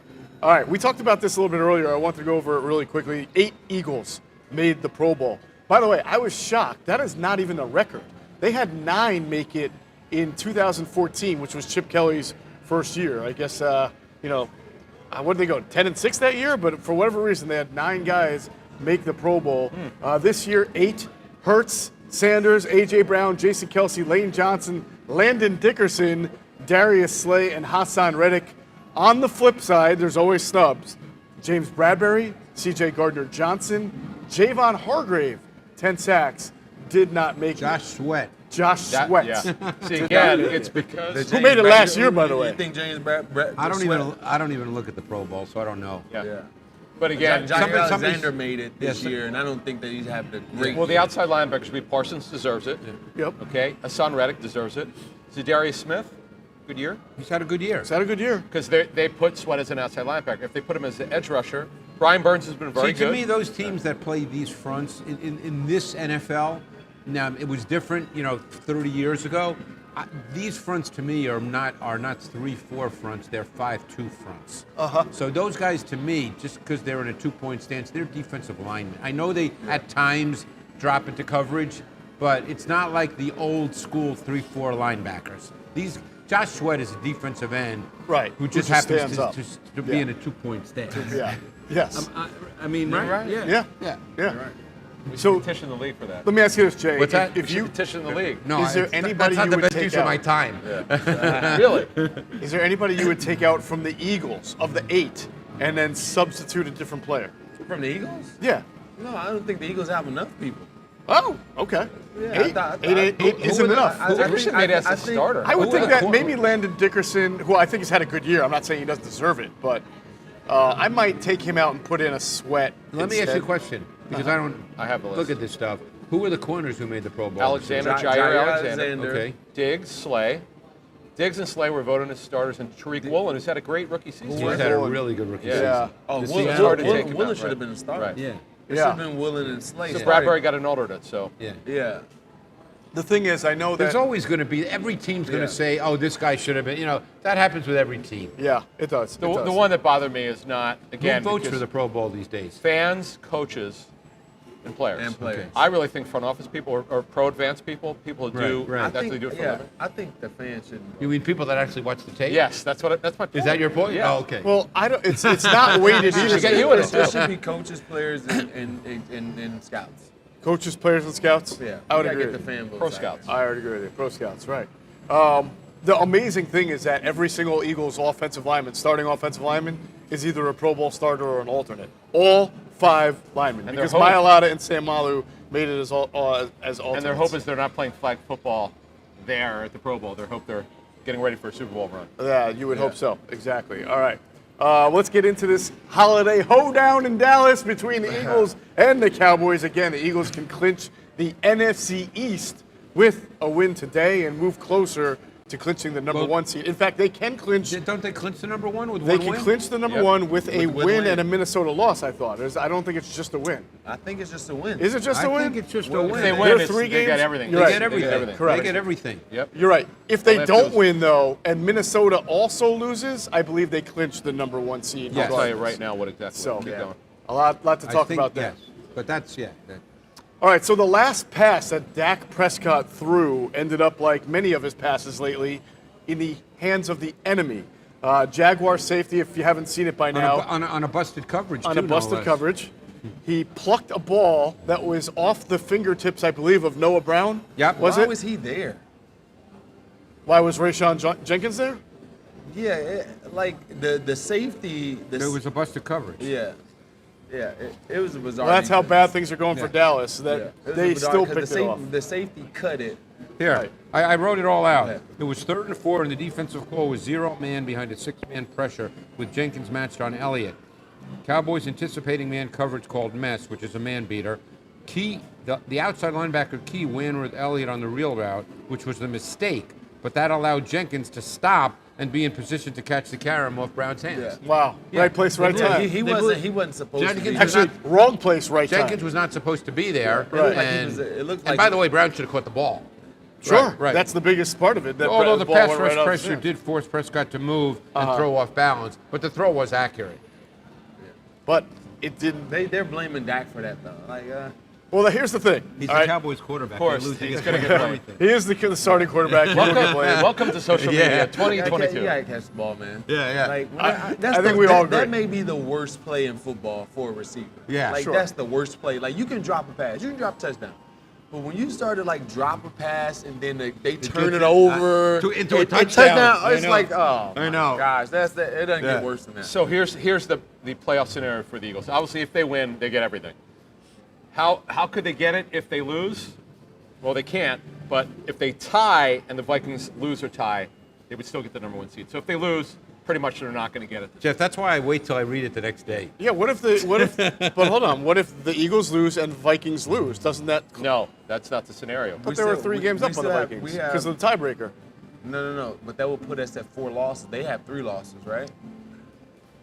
All right, we talked about this a little bit earlier. I want to go over it really quickly. 8 Eagles made the Pro Bowl. By the way, I was shocked. That is not even a record. They had 9 make it in 2014, which was Chip Kelly's first year. I guess, what did they go, 10-6 that year? But for whatever reason, they had 9 guys make the Pro Bowl. This year, 8, Hurts, Sanders, A.J. Brown, Jason Kelsey, Lane Johnson, Landon Dickerson, Darius Slay, and Hassan Reddick. On the flip side, there's always snubs. James Bradbury, C.J. Gardner-Johnson, Javon Hargrave, 10 sacks, did not make Josh it. Sweat. Josh Sweat. Yeah. See, again, it's because Who made it last year, by the way? You think James I don't even look at the Pro Bowl, so I don't know. Yeah. But again, Johnny somebody's- Alexander made it this Yes. year, and I don't think that he's having a great well, the year. outside linebackers, Parsons deserves it. Yep. Okay. Hassan Reddick deserves it. Zadarius Smith, good year. He's had a good year. Is that a good year? Because they put Sweat as an outside linebacker. If they put him as the edge rusher, Brian Burns has been very See, to good. me, those teams that play these fronts in this NFL, now it was different, 30 years ago. These fronts to me are not 3-4 fronts; they're 5-2 fronts. So those guys, to me, just because they're in a 2-point stance, they're defensive linemen. I know they at times drop into coverage, but it's not like the old school 3-4 linebackers. Josh Sweat is a defensive end, Right, Who who just just happens stands up. to be in a 2-point stance. Yeah. Yes. I mean, right? Yeah. Yeah. We should So petition the league for that. let me ask you this, Jay. What's that? If we should you petition the league. No, Is there it's- anybody that's not you the would best take use of out? my time. Really? Is there anybody you would take out from the Eagles of the 8 and then substitute a different player? From the Eagles? Yeah. No, I don't think the Eagles have enough people. Oh, okay. Yeah, Eight isn't enough. Dickerson made as a starter. I would think that maybe Landon Dickerson, who I think has had a good year, I'm not saying he doesn't deserve it, but I might take him out and put in a Sweat. Let me ask you a question, because I have the list. look at this stuff. Who were the corners who made the Pro Bowl? Alexander, Jair Jair Alexander. Okay. Diggs, Slay. Diggs and Slay were voted as starters, and Tariq Woolen, who's had a great rookie season. He's had a really good rookie season. Yeah. Oh, This Woolen, season's hard to take him Woolen out, should right. have been a starter. Right. Yeah. It should have been Woolen and Slay. So Bradbury got an alternate, so. Yeah. Yeah. The thing is, I know There's that. always going to be, every team's going Yeah. to say, oh, this guy should have been, that happens with every team. Yeah, it does. The one that bothered me is not, again, Who votes because for the Pro Bowl these days? fans, coaches, and players. And players. I really think front office people or pro advanced people who do Right, right. that's what they do it for a living. I think the fans should. You mean people that actually watch the tape? Yes, that's my point. Is that your point? Yeah. Oh, okay. Well, I don't. It's not weighted should either. get you in it. There should be coaches, players, and scouts. Coaches, players, and scouts. Yeah. I would You gotta agree. get with the you. fan votes. Pro out scouts. there. I already agree with you. Pro scouts, right? The amazing thing is that every single Eagles offensive lineman, starting offensive lineman, is either a Pro Bowl starter or an alternate. All 5 linemen, And because their hope- Mailata and Sam Malu made it as alternates. And their hope is they're not playing flag football there at the Pro Bowl. Their hope they're getting ready for a Super Bowl run. Yeah, you would hope so. Exactly. All right. Let's get into this holiday hoedown in Dallas between the Eagles and the Cowboys. Again, the Eagles can clinch the NFC East with a win today and move closer to clinching the number 1 seed. In fact, they can clinch. Don't they clinch the number 1 with They one can win? clinch the number Yep. 1 with a With win win. and a Minnesota loss. I thought. I don't think it's just a win. I think it's just a win. Is it just a I win? think it's just a If win. they There win, are it's, 3 they games? get everything. You're They right. get everything. everything. Correct. They get everything. Yep. You're right. If they All that don't feels- win though, and Minnesota also loses, I believe they clinch the number 1 seed. I'll tell you regardless. right now what exactly. So Keep going. a lot to I talk think, about there. yes. But that's, yeah. All right, so the last pass that Dak Prescott threw ended up, like many of his passes lately, in the hands of the enemy. Jaguar safety, if you haven't seen it by now, On a busted coverage, on too, a no busted less. coverage, he plucked a ball that was off the fingertips, I believe, of Noah Brown. Yep. Was Why it? was he there? Why was Rayshon Jenkins there? Yeah, like the safety. There was a busted coverage. Yeah, it was a bizarre. Well, that's how defense. bad things are going for Yeah. Dallas. That Yeah. It was they a bizarre- still 'cause picked the it off. The safety cut it. Here, Right. I wrote it all out. Yeah. It was 3rd and 4, and the defensive call was 0 man behind a 6-man pressure with Jenkins matched on Elliott. Cowboys anticipating man coverage called mess, which is a man beater. Key, the outside linebacker Key ran with Elliott on the real route, which was the mistake, but that allowed Jenkins to stop and be in position to catch the carom off Brown's hands. Yeah. Wow, Yeah. right place, right Yeah, time. he wasn't supposed to Jenkins be. was Actually, wrong place, right Jenkins time. was not supposed to be there. It looked like he And, was- it looked and like- by the way, Brown should have caught the ball. Sure, right. that's the biggest part of it. That Although the ball pass went rush right off his pressure hands. did force Prescott to move and throw off balance, but the throw was accurate. But it didn't. They're blaming Dak for that though. Like, Well, here's the thing. He's all the right? Cowboys quarterback. Of course, he's going to get blamed. He is the starting quarterback. He will get blamed. Welcome to social media 2022. you gotta catch the ball, man. Yeah. Like, I think we all agree. That may be the worst play in football for a receiver. Yeah, like sure. that's the worst play. Like you can drop a pass, you can drop a touchdown, but when you start to like drop a pass and then they turn it over into a and touchdown. I it's know. like, oh I my know. gosh, it doesn't Yeah. get worse than that. So here's the playoff scenario for the Eagles. Obviously, if they win, they get everything. How could they get it if they lose? Well, they can't. But if they tie and the Vikings lose or tie, they would still get the number 1 seed. So if they lose, pretty much they're not going to get it. Jeff, that's why I wait till I read it the next day. Yeah, but hold on. What if the Eagles lose and Vikings lose? Doesn't that? No, that's not the scenario. But there were 3 games up on the still have- Vikings we have- because of the tiebreaker. No. But that will put us at 4 losses. They have 3 losses, right?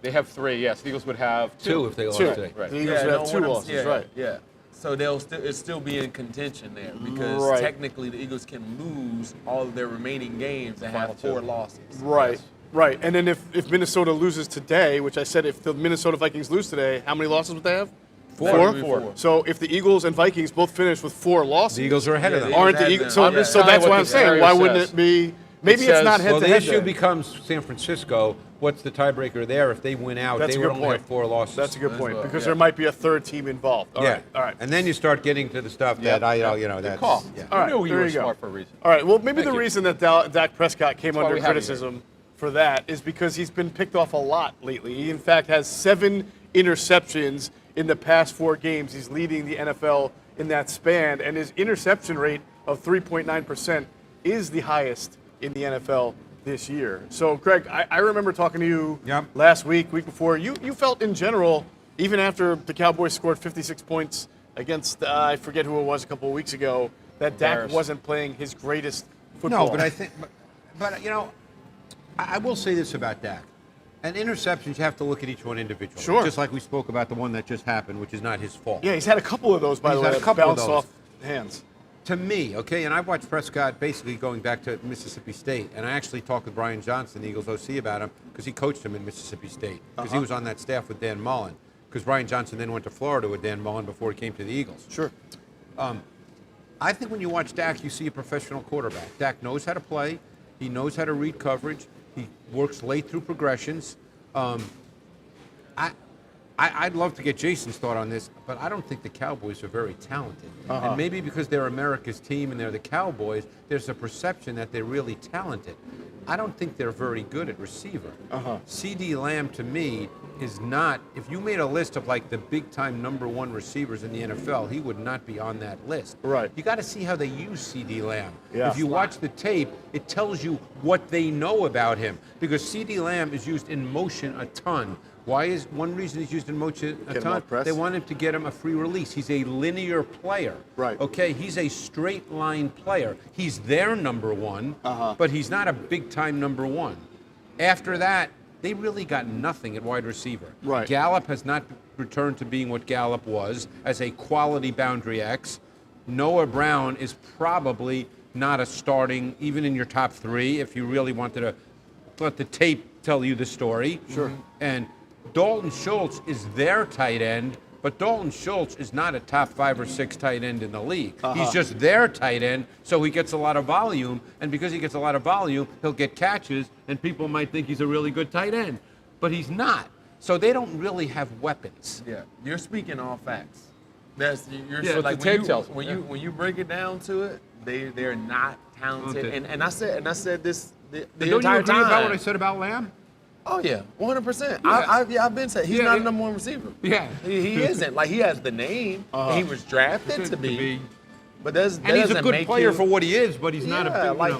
They have 3, yes. The Eagles would have 2. 2 if they lost Two. today. Right. The Eagles would have no, 2 what I'm- losses, yeah, right? Yeah. So it'll still be in contention there because Right. technically the Eagles can lose all of their remaining games and Final have 4 2. losses. Right. Yes. Right. And then if Minnesota loses today, which I said if the Minnesota Vikings lose today, how many losses would they have? 4. Four. So if the Eagles and Vikings both finish with 4 losses, The Eagles are ahead of Yeah, them. the aren't the Eagles Eagles? have So, them. I'm just so telling that's you what what I'm the saying. scenario Why wouldn't says. it be? Maybe It it's not says- head Well, to the head. issue becomes San Francisco. What's the tiebreaker there? If they win out, That's they a would good only point. have 4 losses. That's a good That's point what- because yeah. there might be a third team involved. All yeah. right. All right. And then you start getting to the stuff that Good that's call. Yeah. All right, You knew you there were you go. smart for a reason. All right. Well, maybe Thank the you. reason that Dak Prescott came That's why under we have you criticism for that is because he's been picked off a lot lately. He, in fact, has 7 interceptions in the past 4 games. He's leading the NFL in that span, and his interception rate of 3.9% is the highest in the NFL this year. So, Greg, I remember talking to you last week before. You felt in general, even after the Cowboys scored 56 points against, I forget who it was a couple of weeks ago, that Dak wasn't playing his greatest football. No, but I think, but you know, I will say this about Dak. And interceptions, you have to look at each one individually. Sure. Just like we spoke about the one that just happened, which is not his fault. Yeah, he's had a couple of those, by the way, that bounced off hands. To me, okay, and I've watched Prescott basically going back to Mississippi State, and I actually talked with Brian Johnson, the Eagles OC, about him because he coached him in Mississippi State because he was on that staff with Dan Mullen. Because Brian Johnson then went to Florida with Dan Mullen before he came to the Eagles. Sure. I think when you watch Dak, you see a professional quarterback. Dak knows how to play. He knows how to read coverage. He works late through progressions. I'd love to get Jason's thought on this, but I don't think the Cowboys are very talented. And maybe because they're America's team and they're the Cowboys, there's a perception that they're really talented. I don't think they're very good at receiver. CD Lamb, to me, is not, if you made a list of like the big-time #1 receivers in the NFL, he would not be on that list. Right. You got to see how they use CD Lamb. Yeah. If you watch the tape, it tells you what they know about him, because CD Lamb is used in motion a ton. Why is one reason he's used in motion a ton? They want him to get him a free release. He's a linear player. Right. Okay, he's a straight line player. He's their #1, but he's not a big time #1. After that, they really got nothing at wide receiver. Right. Gallup has not returned to being what Gallup was as a quality boundary X. Noah Brown is probably not a starting, even in your top 3, if you really wanted to let the tape tell you the story. Sure. And Dalton Schultz is their tight end, but Dalton Schultz is not a top 5 or 6 tight end in the league. He's just their tight end, so he gets a lot of volume, and because he gets a lot of volume, he'll get catches, and people might think he's a really good tight end, but he's not. So they don't really have weapons. Yeah, you're speaking all facts. That's so like the tape tells when you break it down to it, they're not talented. And I said this the Don't entire you agree time. about what I said about Lamb? Oh yeah, 100%. Yeah. I've been saying he's not a #1 receiver. Yeah. He isn't. Like, he has the name. He was drafted to be. But that And he's a doesn't good make player him, for what he is, but he's not a big, like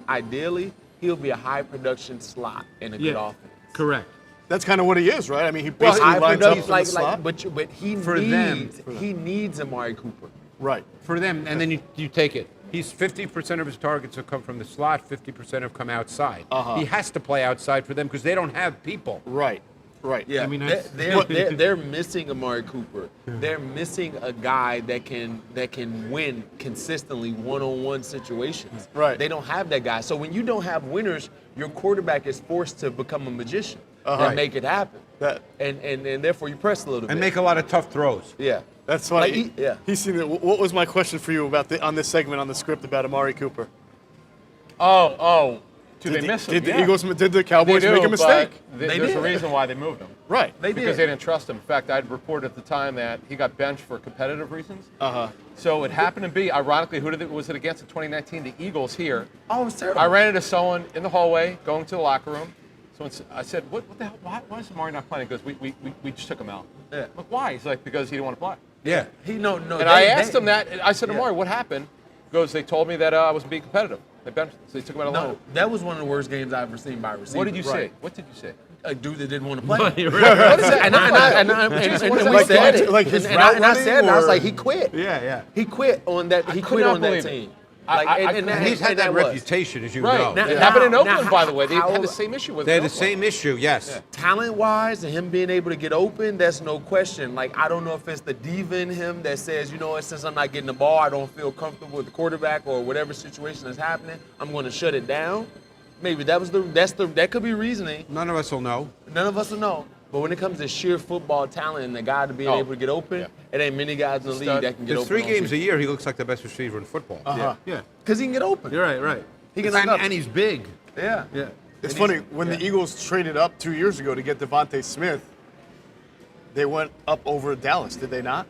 ideally he'll be a high production slot in a good offense. Correct. That's kind of what he is, right? I mean, he Well, basically high lines up in production, the slot. but he For needs them. he needs Amari Cooper. Right. For them, and then you take it. He's 50% of his targets have come from the slot, 50% have come outside. He has to play outside for them because they don't have people. Right. Right. Yeah, I mean, they're missing Amari Cooper. They're missing a guy that can win consistently one-on-one situations. Right. They don't have that guy. So when you don't have winners, your quarterback is forced to become a magician Right. and make it happen. And therefore you press a little bit. And make a lot of tough throws. Yeah. That's why Like, he's seen it. What was my question for you about on this segment on the script about Amari Cooper? Did they miss him? Did the Cowboys make a mistake? There's a reason why they moved him. Right. Because they didn't trust him. In fact, I'd reported at the time that he got benched for competitive reasons. So it happened to be, ironically, was it against in 2019? The Eagles here. Oh, it was terrible. I ran into someone in the hallway going to the locker room. I said, what the hell? Why is Amari not playing? He goes, we just took him out. Yeah. I'm like, why? He's like, because he didn't want to play. Yeah. And I asked him that. I said, Amari, what happened? He goes, they told me that I wasn't being competitive. They benched him, so they took him out alone. No, that was one of the worst games I've ever seen by a receiver. What did you say? What did you say? A dude that didn't want to play. What is that? And we said it. Like his And route I said it. I was running, like, or- he quit. Yeah. He quit on that. He could quit not on that believe it. team. And he's had that was. reputation, as you Right. know. Now, Yeah. it happened in Now, Oakland, by the way. They how- had the same issue with They had the Oakland. same issue, yes. Talent-wise, and him being able to get open, that's no question. Like, I don't know if it's the diva in him that says, you know what, since I'm not getting the ball, I don't feel comfortable with the quarterback or whatever situation is happening, I'm going to shut it down. Maybe that could be reasoning. None of us will know. None of us will know. But when it comes to sheer football talent and the guy to being able to get open, it ain't many guys in the league that can get There's open. 3 games a year, he looks like the best receiver in football. Yeah. Because he can get open. You're right. He can knock up. And he's big. Yeah. It's funny, when the Eagles traded up 2 years ago to get Devontae Smith, they went up over Dallas, did they not?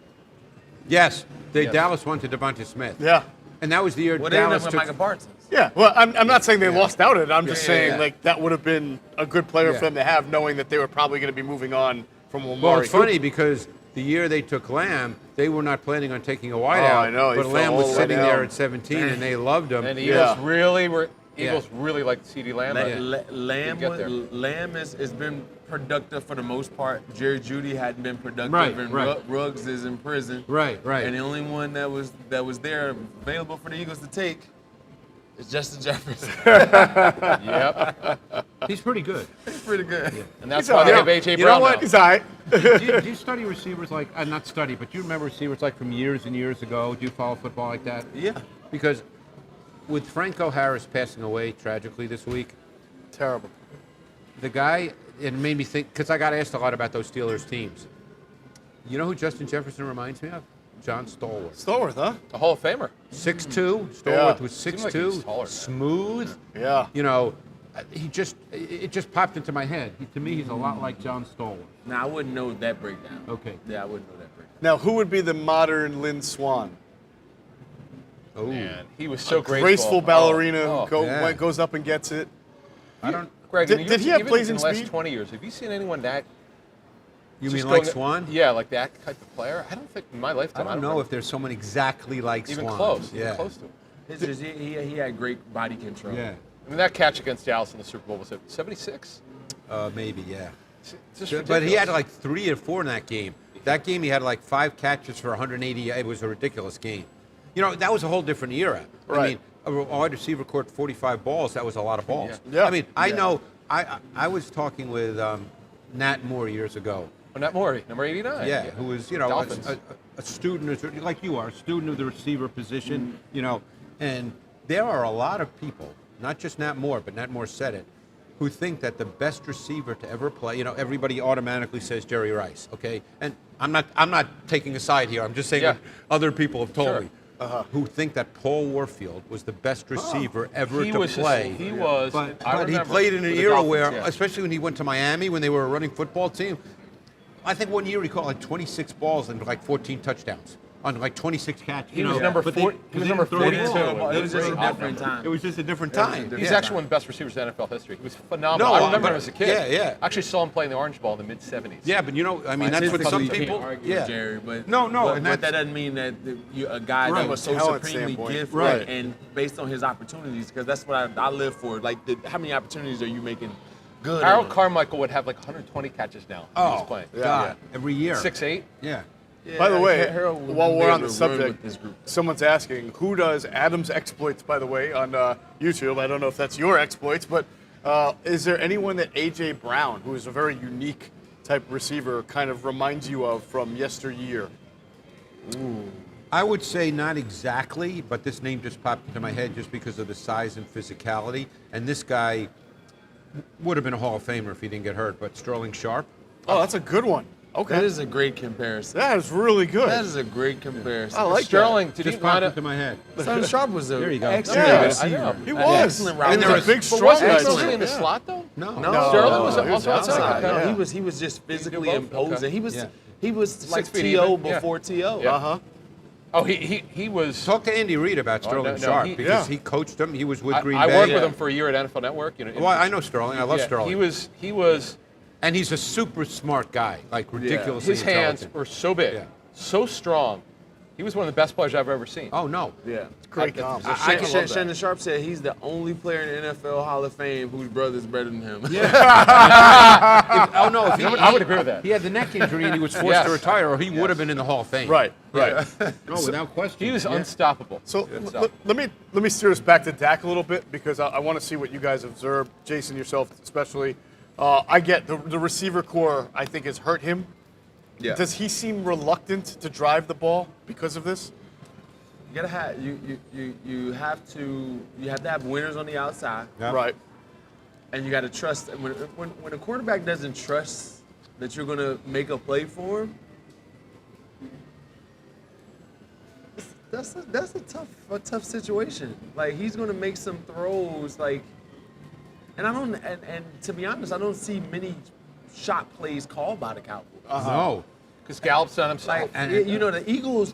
Yes. Dallas went to Devontae Smith. Yeah. And that was the year Well, they ended Dallas up with took. Micah Parsons. Yeah, well, I'm not saying they lost out on it. I'm just saying yeah. like that would have been a good player Yeah. for them to have, knowing that they were probably going to be moving on from Amari. Well, it's funny Cooper. because the year they took Lamb, they were not planning on taking a wideout. I know. He But fell Lamb all was the way sitting down. there at 17, and they loved him. And the Yeah. Eagles really liked CeeDee Lamb. Lamb get there. has been productive for the most part. Jerry Jeudy hadn't been productive, Right, and right. Ruggs is in prison. Right. And the only one that was there available for the Eagles to take is Justin Jefferson. Yep. He's pretty good. He's pretty good. And that's He's why they all have right. A.J. You Brown know what? now. He's all right. do you study receivers like, not study, but do you remember receivers like from years and years ago? Do you follow football like that? Yeah. Because with Franco Harris passing away tragically this week, Terrible. the guy, it made me think, because I got asked a lot about those Steelers teams. You know who Justin Jefferson reminds me of? John Stallworth. Stallworth, huh? A Hall of Famer. 6'2", Stallworth Yeah. was Seems like 6'2", he's taller. smooth. Yeah. You know, it just popped into my head. To me, he's a lot like John Stallworth. Now I wouldn't know that breakdown. Okay. Yeah, I wouldn't know that breakdown. Now, who would be the modern Lynn Swan? Oh, Man, he was so Graceful ballerina Oh, who yeah. goes up and gets it. I don't. Greg, Did- in did he have even blazing in the last speed? 20 years, have you seen anyone that? You just mean like going- Swan? Yeah, like that type of player. I don't think in my I lifetime. don't know remember if there's someone exactly like even Swan. close. Yeah. Even close to him. It's just, he had great body control. Yeah. I mean, that catch against Dallas in the Super Bowl was it 76? Maybe. Yeah. It's just But he had ridiculous. like 3 or 4 in that game. That game, he had like 5 catches for 180. It was a ridiculous game. You know, that was a whole different era. I Right. mean, a wide receiver caught 45 balls. That was a lot of balls. Yeah. I mean, I know. I was talking with Nat Moore years ago. Oh, Nat Morey, number 89. Yeah, who was, you know, Dolphins. a student, like you are, a student of the receiver position, you know, and there are a lot of people, not just Nat Moore, but Nat Moore said it, who think that the best receiver to ever play, you know, everybody automatically says Jerry Rice, okay? And I'm not taking a side here. I'm just saying Yeah. what other people have told Sure. me. Who think that Paul Warfield was the best receiver ever He to was play. He was. But I he remember played in an with the era Dolphins, where, yeah. especially when he went to Miami, when they were a running football team, I think one year he caught like 26 balls and like 14 touchdowns on like 26 catches. He was number but they- 40 he was number they didn't throw 42. the ball. It was just a Great. different time. It was just a different time. different He's Yeah. actually one of the best receivers in NFL history. He was phenomenal. No, I remember but- him as a kid. yeah, yeah. I actually saw him playing the Orange Ball in the mid-70s. Yeah, but you know, I mean, that's what some Statistically, you people. can't argue with Jerry, but No, but and that that's doesn't mean that a guy Right. that was so Talent supremely standpoint. gifted Right. and based on his opportunities, because that's what I live for. Like, how many opportunities are you making good? Harold on? Carmichael would have like 120 catches now. When he was playing. God, every year. 6'8". Yeah. Yeah, By the way, Harold would while be we're on able the to run with subject, this group. someone's asking, who does Adam's exploits, by the way, on YouTube? I don't know if that's your exploits, but is there anyone that A.J. Brown, who is a very unique type receiver, kind of reminds you of from yesteryear? I would say not exactly, but this name just popped into my head just because of the size and physicality. And this guy would have been a Hall of Famer if he didn't get hurt, but Sterling Sharp. Oh, that's a good one. Okay. That is a great comparison. That is really good. That is a great comparison. I like Sterling, did Just he line popped up? into my head. Sterling Sharp was a There you go. excellent Yeah, I receiver. know. He was. Excellent I mean, route. they're a big, But strong wasn't guy. he mostly in the Yeah. slot though? No. Sterling was he was also outside. outside, Okay. yeah. He was just physically both? imposing. Okay. He was like 6 feet T.O. even, yeah. before T.O. Yeah. Uh-huh. Oh, he was. Talk to Andy Reid about Sterling no, Sharp he- because yeah. he coached him. He was with Green I Bay. worked with him for a year at NFL Network. You know, Well, I know Sterling. I love yeah, Sterling. He was. And he's a super smart guy, like ridiculously His hands intelligent. were so big, Yeah. so strong. He was one of the best players I've ever seen. Oh no. Yeah. Great I- comp. I- love that. Shannon Sharp said he's the only player in the NFL Hall of Fame whose brother's better than him. Oh no. If he, I would agree with that. He had the neck injury and he was forced Yes. to retire, or he would have been in the Hall of Fame. Right, right. No, without question. He was Yeah. unstoppable. So Unstoppable. let me steer us back to Dak a little bit because I want to see what you guys observed, Jason, yourself especially. I get the receiver core, I think, has hurt him. Yeah. Does he seem reluctant to drive the ball because of this? You gotta have you have to have winners on the outside, Yeah. Right. and you gotta trust. When a quarterback doesn't trust that you're gonna make a play for him, that's a tough situation. Like, he's gonna make some throws, like, and I don't and to be honest, I don't see many shot plays called by the Cowboys. No. Because Gallup's on himself. The Eagles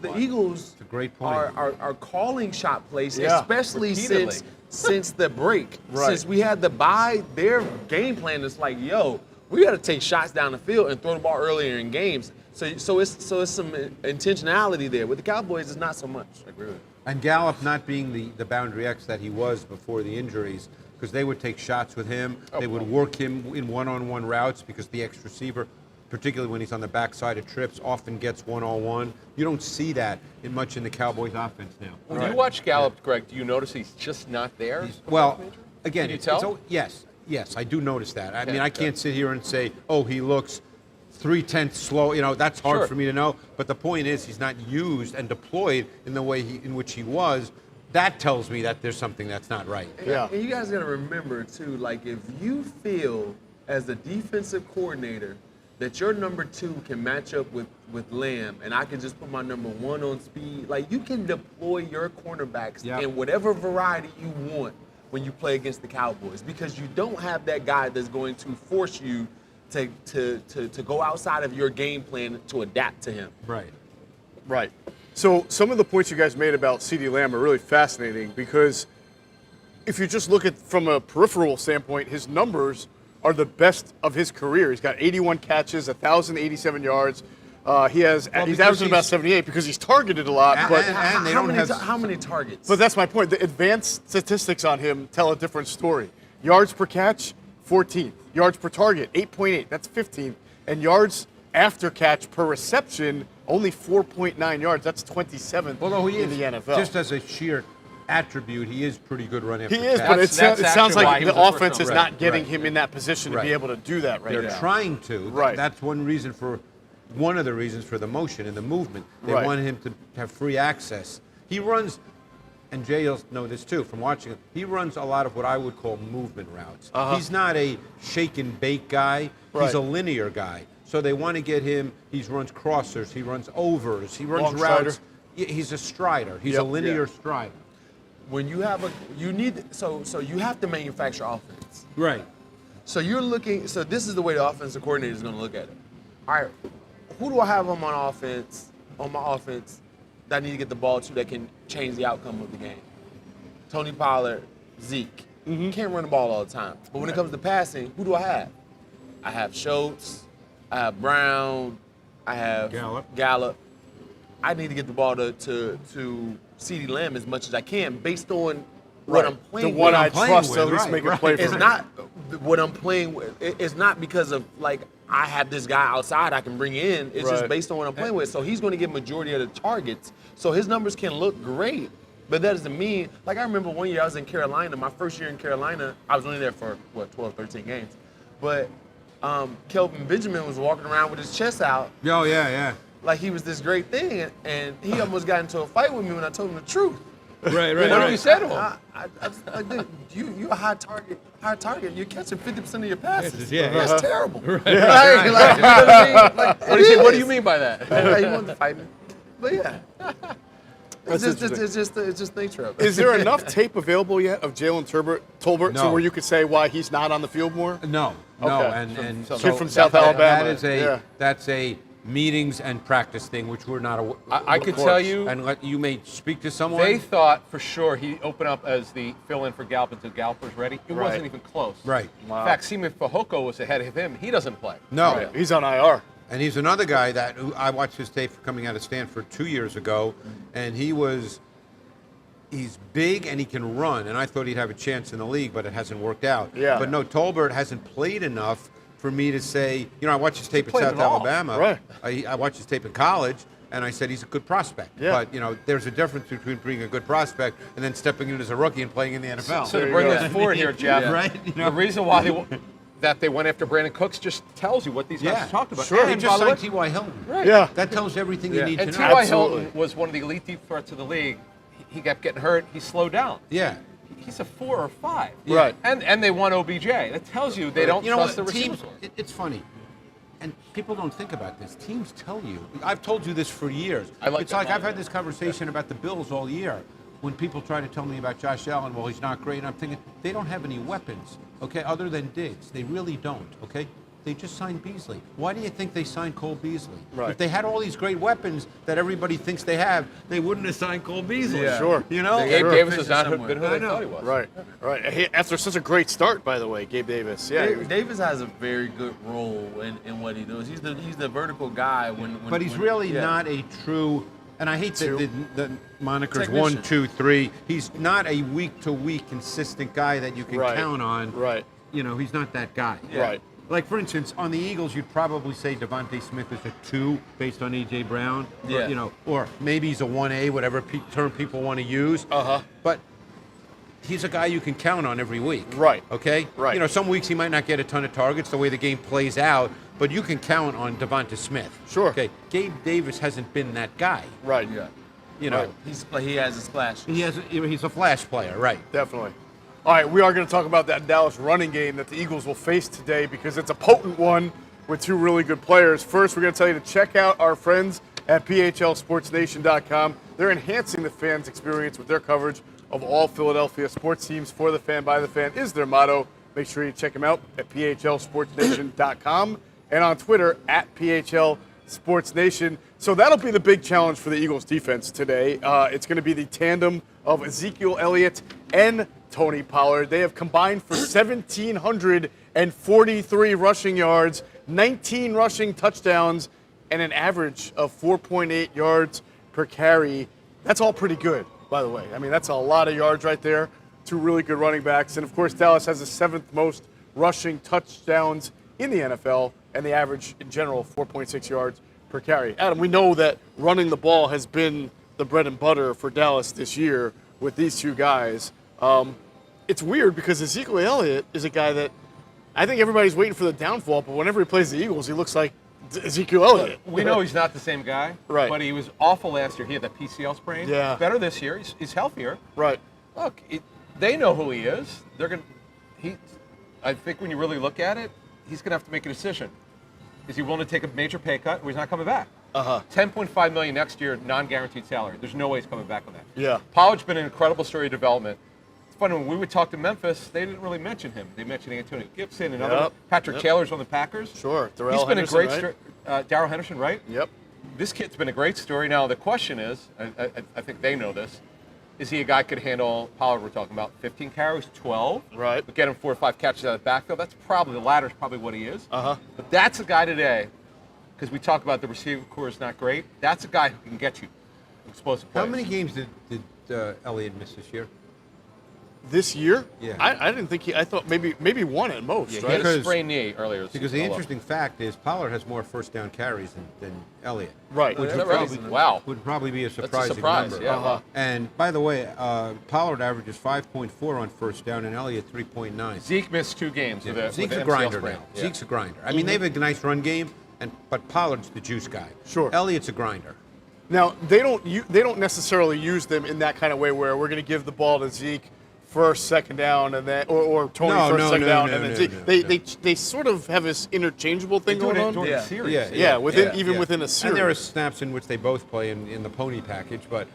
It's a great point. are calling shot plays, Yeah. especially Repeatedly. since the break. Right. Since we had the bye, their game plan is like, yo, we got to take shots down the field and throw the ball earlier in games. So it's some intentionality there. With the Cowboys, it's not so much. I agree with you. And Gallup not being the boundary X that he was before the injuries, because they would take shots with him. They would work him in one-on-one routes because the X receiver, particularly when he's on the backside of trips, often gets one-on-one. You don't see that much in the Cowboys offense now. When you watch Gallup, Greg, do you notice he's just not there? Well, again, Can you tell? yes, I do notice that. I Okay, mean, I can't sit here and say, oh, he looks 0.3 slow. That's hard Sure. for me to know. But the point is, he's not used and deployed in the way in which he was. That tells me that there's something that's not right. Yeah. And you guys got to remember, too, like if you feel as a defensive coordinator that your number 2 can match up with Lamb and I can just put my number 1 on speed, like you can deploy your cornerbacks in whatever variety you want when you play against the Cowboys because you don't have that guy that's going to force you to go outside of your game plan to adapt to him. Right. Right. So some of the points you guys made about CeeDee Lamb are really fascinating because if you just look at from a peripheral standpoint, his numbers are the best of his career. He's got 81 catches, 1,087 yards. He's averaging about 78 because he's targeted a lot. But And they don't have how many targets? But that's my point. The advanced statistics on him tell a different story. Yards per catch, 14th. Yards per target, 8.8. That's 15th. And yards after catch per reception, only 4.9 yards. That's 27th in the NFL. Just as a sheer attribute, he is pretty good running. He is, but it sounds actually why like he the was the first offense is round. not getting him in that position to be able to do that right They're now. trying to. Right. That's one of the reasons for the motion and the movement. They Right. want him to have free access. He runs, and Jay will know this too from watching him, he runs a lot of what I would call movement routes. He's not a shake and bake guy. Right. He's a linear guy. So they want to get him, he runs crossers, he runs overs, he runs Long routes. strider. He's a strider. He's a linear strider. When you have so you have to manufacture offense. Right. So you're looking. So this is the way the offensive coordinator is going to look at it. All right, who do I have on my offense? On my offense, that I need to get the ball to that can change the outcome of the game. Tony Pollard, Zeke. Can't run the ball all the time. But when it comes to passing, who do I have? I have Schultz. I have Brown. I have Gallup. I need to get the ball to CeeDee Lamb as much as I can based on what I'm playing with. The one I trust to at least make a play for It's him. not what I'm playing with. It's not because of like I have this guy outside I can bring in. It's just based on what I'm playing with. So he's going to get majority of the targets. So his numbers can look great, but that doesn't mean. Like I remember one year I was in Carolina. My first year in Carolina, I was only there for 12, 13 games, but Kelvin Benjamin was walking around with his chest out. Oh, yeah. Like he was this great thing, and he almost got into a fight with me when I told him the truth. Right. What did you say to him? I was like, dude, you a high target. You're catching 50% of your passes. Yeah. That's terrible. What do you mean by that? He wanted to fight me, but yeah. It's just nature of it. Is there enough tape available yet of Jalen Tolbert No. to where you could say why he's not on the field more? No. Okay. And Kid from South Alabama. That's a meetings and practice thing, which we're not. I could tell you. And you may speak to someone. They thought for sure he'd open up as the fill-in for Gallup until Gallup was ready. It wasn't even close. Right. In fact, Seaman Fehoko was ahead of him. He doesn't play. No. Right. He's on IR. And he's another guy that I watched his tape coming out of Stanford 2 years ago, and he's big and he can run, and I thought he'd have a chance in the league, but it hasn't worked out. Yeah. But no, Tolbert hasn't played enough for me to say, I watched his tape at played South at all. Alabama. Right. I watched his tape in college, and I said he's a good prospect. Yeah. But, there's a difference between being a good prospect and then stepping in as a rookie and playing in the NFL. So to bring this forward here, Jeff, Right? the reason why they went after Brandon Cooks just tells you what these guys talked about. Sure. They And just by the signed way- T.Y. Hilton. Right. Yeah. That tells you everything you need And to know. T.Y. Absolutely. Hilton was one of the elite deep threats of the league. He kept getting hurt. He slowed down. Yeah. He's a 4 or 5. Right. And they won OBJ. That tells you they don't trust the receivers. Teams, it's funny. And people don't think about this. Teams tell you. I've told you this for years. It's like I've had this conversation about the Bills all year. When people try to tell me about Josh Allen, well, he's not great. I'm thinking, they don't have any weapons, okay, other than Diggs. They really don't, okay? They just signed Beasley. Why do you think they signed Cole Beasley? Right. If they had all these great weapons that everybody thinks they have, they wouldn't have signed Cole Beasley. Yeah. Sure. You know? They- Gabe Sure. Davis has not Somewhere. been who I they know. thought he was. Right. Right. After such a great start, by the way, Gabe Davis. Yeah. Davis has a very good role in what he does. He's the vertical guy when But he's when- really yeah. not a true, and I hate the monikers Technician. 1, 2, 3. He's not a week-to-week consistent guy that you can Right. count on. Right. You know, he's not that guy. Right. Like, for instance, on the Eagles, you'd probably say Devontae Smith is a 2 based on A.J. Brown. Yeah. Or, you know, or maybe he's a 1A, whatever term people want to use. Uh-huh. But he's a guy you can count on every week. Right. Okay? Right. You know, some weeks he might not get a ton of targets the way the game plays out, but you can count on Devontae Smith. Sure. Okay. Gabe Davis hasn't been that guy. Right. Yeah. You know, Right. He has a splash. he's a flash player, right? Definitely. All right, we are going to talk about that Dallas running game that the Eagles will face today because it's a potent one with two really good players. First, we're going to tell you to check out our friends at PHLSportsNation.com. They're enhancing the fans' experience with their coverage of all Philadelphia sports teams. For the fan, by the fan is their motto. Make sure you check them out at PHLSportsNation.com and on Twitter at PHLSportsNation. So that'll be the big challenge for the Eagles defense today. It's going to be the tandem of Ezekiel Elliott and Tony Pollard. They have combined for 1,743 rushing yards, 19 rushing touchdowns, and an average of 4.8 yards per carry. That's all pretty good, by the way. I mean, that's a lot of yards right there. Two really good running backs. And, of course, Dallas has the 7th most rushing touchdowns in the NFL, and the average in general, 4.6 yards per carry. Adam, we know that running the ball has been the bread and butter for Dallas this year with these two guys. It's weird because Ezekiel Elliott is a guy that I think everybody's waiting for the downfall, but whenever he plays the Eagles, he looks like Ezekiel Elliott. We know he's not the same guy, Right. but he was awful last year. He had that PCL sprain. Yeah. Better this year. He's healthier. Right. Look, they know who he is. They're going to I think when you really look at it, he's going to have to make a decision. Is he willing to take a major pay cut or he's not coming back? Uh-huh. $10.5 million next year, non-guaranteed salary. There's no way he's coming back on that. Yeah. Pollard's been an incredible story of development. It's funny, when we would talk to Memphis, they didn't really mention him. They mentioned Antonio Gibson and other. Yep. Patrick Yep. Taylor's on the Packers. Sure. Darrell He's been Henderson, a great right? story. Darrell Henderson, right? Yep. This kid's been a great story. Now, the question is, I think they know this, is he a guy who could handle, Pollard we're talking about, 15 carries, 12? Right. But get him 4 or 5 catches out of the backfield. That's probably, the latter's probably what he is. Uh-huh. But that's a guy today, because we talk about the receiver core is not great, that's a guy who can get you explosive plays. How many games did Elliott miss this year? This year? Yeah. I didn't think I thought maybe one at most, Yeah, he right? had a Because- sprained knee earlier. Because the interesting fact is Pollard has more first down carries than Elliott. Right. Which Which would would probably, wow. Would probably be a That's a surprising surprise, number. yeah. Uh-huh. And by the way, Pollard averages 5.4 on first down and Elliott 3.9. Zeke missed 2 games with a Zeke's with a an MCL grinder sprain. now. Yeah. Zeke's a grinder. I mean, they have a nice run game, but Pollard's the juice guy. Sure. Elliott's a grinder. Now they don't necessarily use them in that kind of way where we're going to give the ball to Zeke first, second down, and then or Tony No, first, no, second no, down, no, and then no, Zeke. no, They sort of have this interchangeable thing Doing going it on. during Yeah. the series. Yeah, within Yeah. within a series. And there are snaps in which they both play in the pony package, but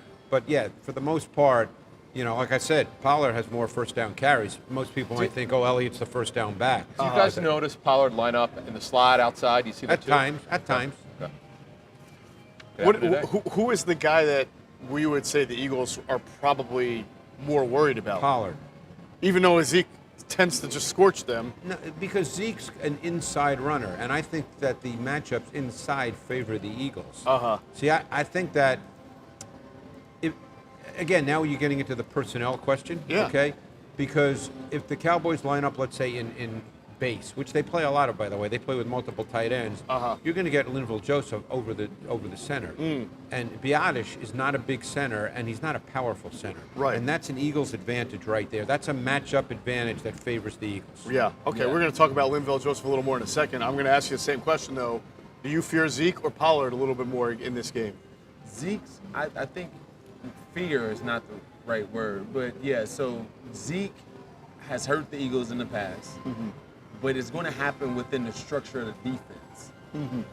yeah, for the most part, you know, like I said, Pollard has more first down carries. Most people might think, oh, Elliott's the first down back. Do you guys notice Pollard line up in the slot outside? You see that At times. Okay. Good What, afternoon. who is the guy that we would say the Eagles are probably more worried about? Pollard. Even though Zeke tends to just scorch them. No, because Zeke's an inside runner, and I think that the matchups inside favor the Eagles. Uh-huh. See, I think that, again, now you're getting into the personnel question, Yeah. okay? Because if the Cowboys line up, let's say, in base, which they play a lot of, by the way, they play with multiple tight ends, Uh-huh. you're going to get Linval Joseph over the center. And Biadasz is not a big center, and he's not a powerful center. Right. And that's an Eagles advantage right there. That's a matchup advantage that favors the Eagles. Yeah. Okay, we're going to talk about Linval Joseph a little more in a second. I'm going to ask you the same question, though. Do you fear Zeke or Pollard a little bit more in this game? Zeke's, I think fear is not the right word, but yeah, so Zeke has hurt the Eagles in the past, but it's going to happen within the structure of the defense.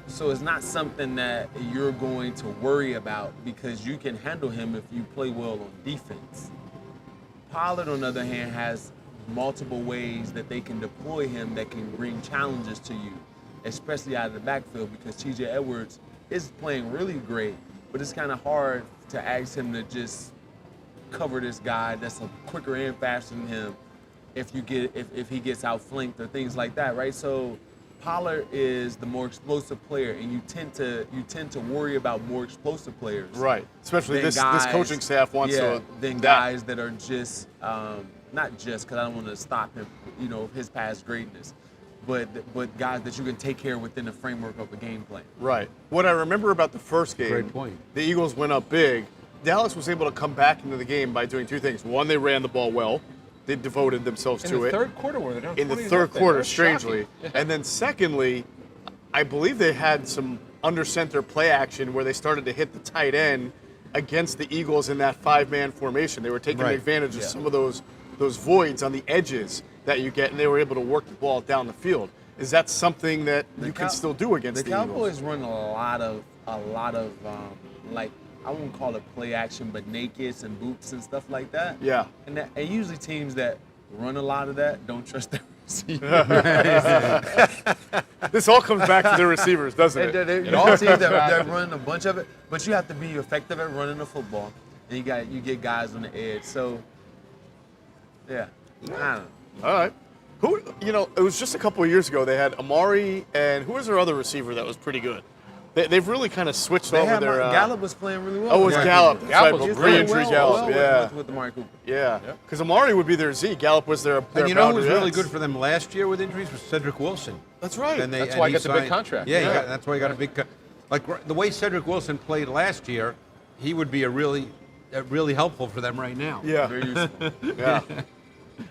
So it's not something that you're going to worry about because you can handle him if you play well on defense. Pollard, on the other hand, has multiple ways that they can deploy him that can bring challenges to you. especially out of the backfield, because T.J. Edwards is playing really great, but it's kind of hard to ask him to just cover this guy that's quicker and faster than him if he gets outflanked or things like that, right? So Pollard is the more explosive player, and you tend to worry about more explosive players, right? Especially this coaching staff wants than guys that are just not just, because I don't want to stop him, his past greatness, but guys that you can take care of within the framework of a game plan. Right. What I remember about the first game, Great point. The Eagles went up big. Dallas was able to come back into the game by doing two things. One, they ran the ball well. They devoted themselves to it. In the third quarter, where they're down 20 in the third nothing. quarter, That's strangely. shocking. And then secondly, I believe they had some under center play action where they started to hit the tight end against the Eagles in that 5-man formation. They were taking Right. advantage of some of those voids on the edges that you get, and they were able to work the ball down the field. Is that something that you can still do against the Eagles? The Cowboys run a lot of like, I won't call it play action, but nakeds and boots and stuff like that. Yeah. And usually teams that run a lot of that don't trust their receivers. This all comes back to their receivers, doesn't it? All teams that run a bunch of it, but you have to be effective at running the football, and you get guys on the edge. So, yeah, I don't know. All right. It was just a couple of years ago. They had Amari, and who was their other receiver that was pretty good? They've really kind of switched over their. Gallup was playing really well. Oh, it was Gallup. That's Gallup right, was but really re-injury well Gallup. Yeah. with Amari Cooper. Yeah. Because Amari would be their Z. Gallup was their And you know who was boundary really X. good for them last year with injuries was Cedric Wilson. That's right. That's why he got the big contract. Yeah, that's why he got a big like the way Cedric Wilson played last year, he would be a really helpful for them right now. Yeah. Very useful. Yeah.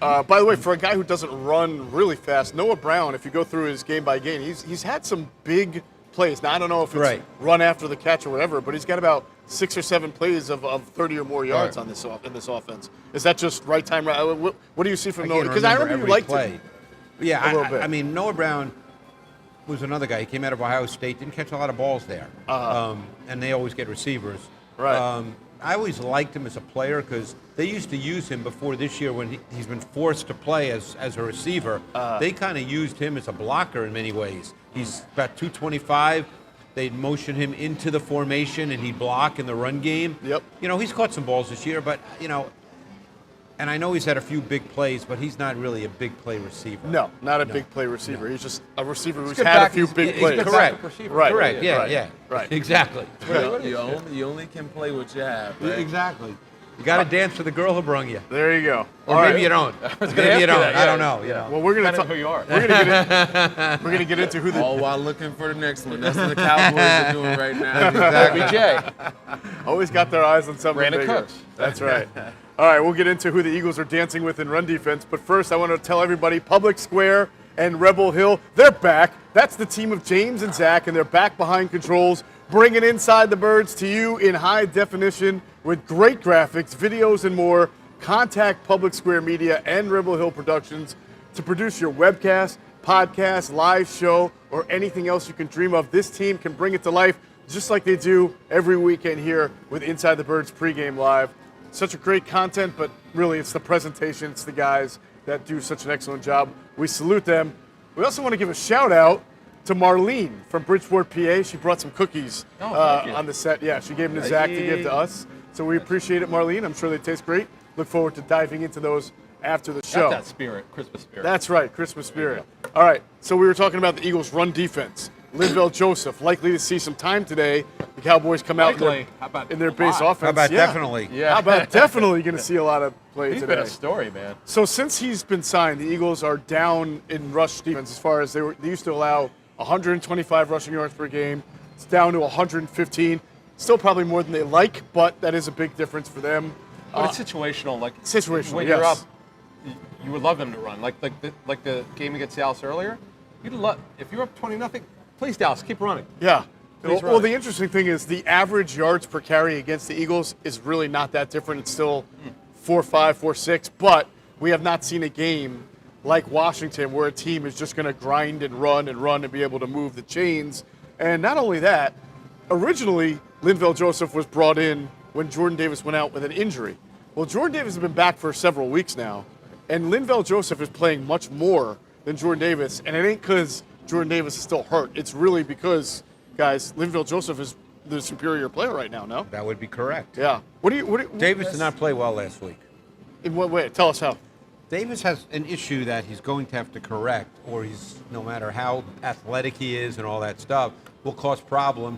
By the way, for a guy who doesn't run really fast, Noah Brown, if you go through his game by game, he's had some big plays. Now, I don't know if it's Right. run after the catch or whatever, but he's got about 6 or 7 plays of 30 or more yards on this in this offense. Is that just right time? Right? What do you see from Noah? Because I remember you liked him. Yeah, a little bit. I mean, Noah Brown was another guy. He came out of Ohio State, didn't catch a lot of balls there, and they always get receivers. Right. I always liked him as a player because they used to use him before this year when he's been forced to play as a receiver. They kind of used him as a blocker in many ways. He's about 225. They'd motion him into the formation and he'd block in the run game. Yep. He's caught some balls this year, but, and I know he's had a few big plays, but he's not really a big play receiver. No, not a big play receiver. He's just a receiver who's good had a back- few he's- big he's plays. good Correct. backup receiver. Right. Correct. Yeah. Right. Yeah. Right. Exactly. You only can play what you have. Right? Exactly. You got to dance for the girl who brung you. There you go. Or All maybe right. you don't. gonna Maybe ask you you don't. that, I yeah. don't know. Well, we're gonna Depending on who you are. we're gonna get into who the All while looking for the next one. That's what the Cowboys are doing right now. BJ. always got their eyes on something Brandon bigger. Cooks. That's right. All right, we'll get into who the Eagles are dancing with in run defense. But first, I want to tell everybody, Public Square and Rebel Hill, they're back. That's the team of James and Zach, and they're back behind controls, bringing Inside the Birds to you in high definition with great graphics, videos, and more. Contact Public Square Media and Rebel Hill Productions to produce your webcast, podcast, live show, or anything else you can dream of. This team can bring it to life just like they do every weekend here with Inside the Birds pregame live. Such a great content, but really it's the presentation, it's the guys that do such an excellent job. We salute them. We also want to give a shout out to Marlene from Bridgeport, PA. She brought some cookies thank you. on the set. Yeah, she gave them to Zach to give to us. So we appreciate it, Marlene. I'm sure they taste great. Look forward to diving into those after the show. Got that spirit, Christmas spirit. That's right, Christmas spirit. All right, so we were talking about the Eagles' run defense. Linval Joseph likely to see some time today. The Cowboys come out Likely. How about in their base a lot? offense. How about Yeah. definitely? Yeah. How about definitely going to see a lot of play He's today? been a story, man. So since he's been signed, the Eagles are down in rush defense as far as they used to allow 125 rushing yards per game. It's down to 115. Still probably more than they like, but that is a big difference for them. But it's situational. Like Situational, when yes. you're up, you would love them to run. Like the game against Dallas earlier. You'd love if you're up 20-0. Please, Dallas, keep running. Yeah. Please Well, run. the interesting thing is the average yards per carry against the Eagles is really not that different. It's still 4.5, 4.6, but we have not seen a game like Washington where a team is just going to grind and run and be able to move the chains. And not only that, originally Linval Joseph was brought in when Jordan Davis went out with an injury. Well, Jordan Davis has been back for several weeks now, and Linval Joseph is playing much more than Jordan Davis, and it ain't because Jordan Davis is still hurt. It's really because, guys, Linville Joseph is the superior player right now, no? That would be correct. Yeah. Davis did not play well last week. In what way? Tell us how. Davis has an issue that he's going to have to correct, or he's, no matter how athletic he is and all that stuff, will cause problem.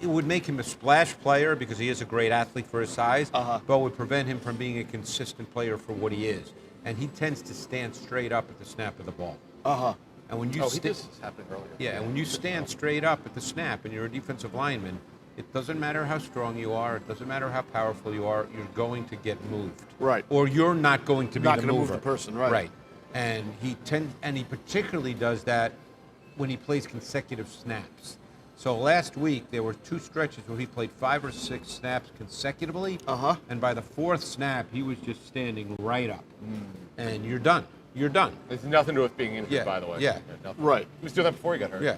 It would make him a splash player because he is a great athlete for his size, but would prevent him from being a consistent player for what he is. And he tends to stand straight up at the snap of the ball. And when you this happened earlier. Yeah, and when you stand straight up at the snap and you're a defensive lineman, it doesn't matter how strong you are, it doesn't matter how powerful you are, you're going to get moved. Right. Or you're not going to be Not the gonna mover. move the person, right. Right. And he particularly does that when he plays consecutive snaps. So last week there were 2 stretches where he played 5 or 6 snaps consecutively. And by the 4th snap he was just standing right up. And you're done. You're done. There's nothing to it being injured, Yeah, by the way. yeah. Nothing. Right. He was doing that before he got hurt. Yeah.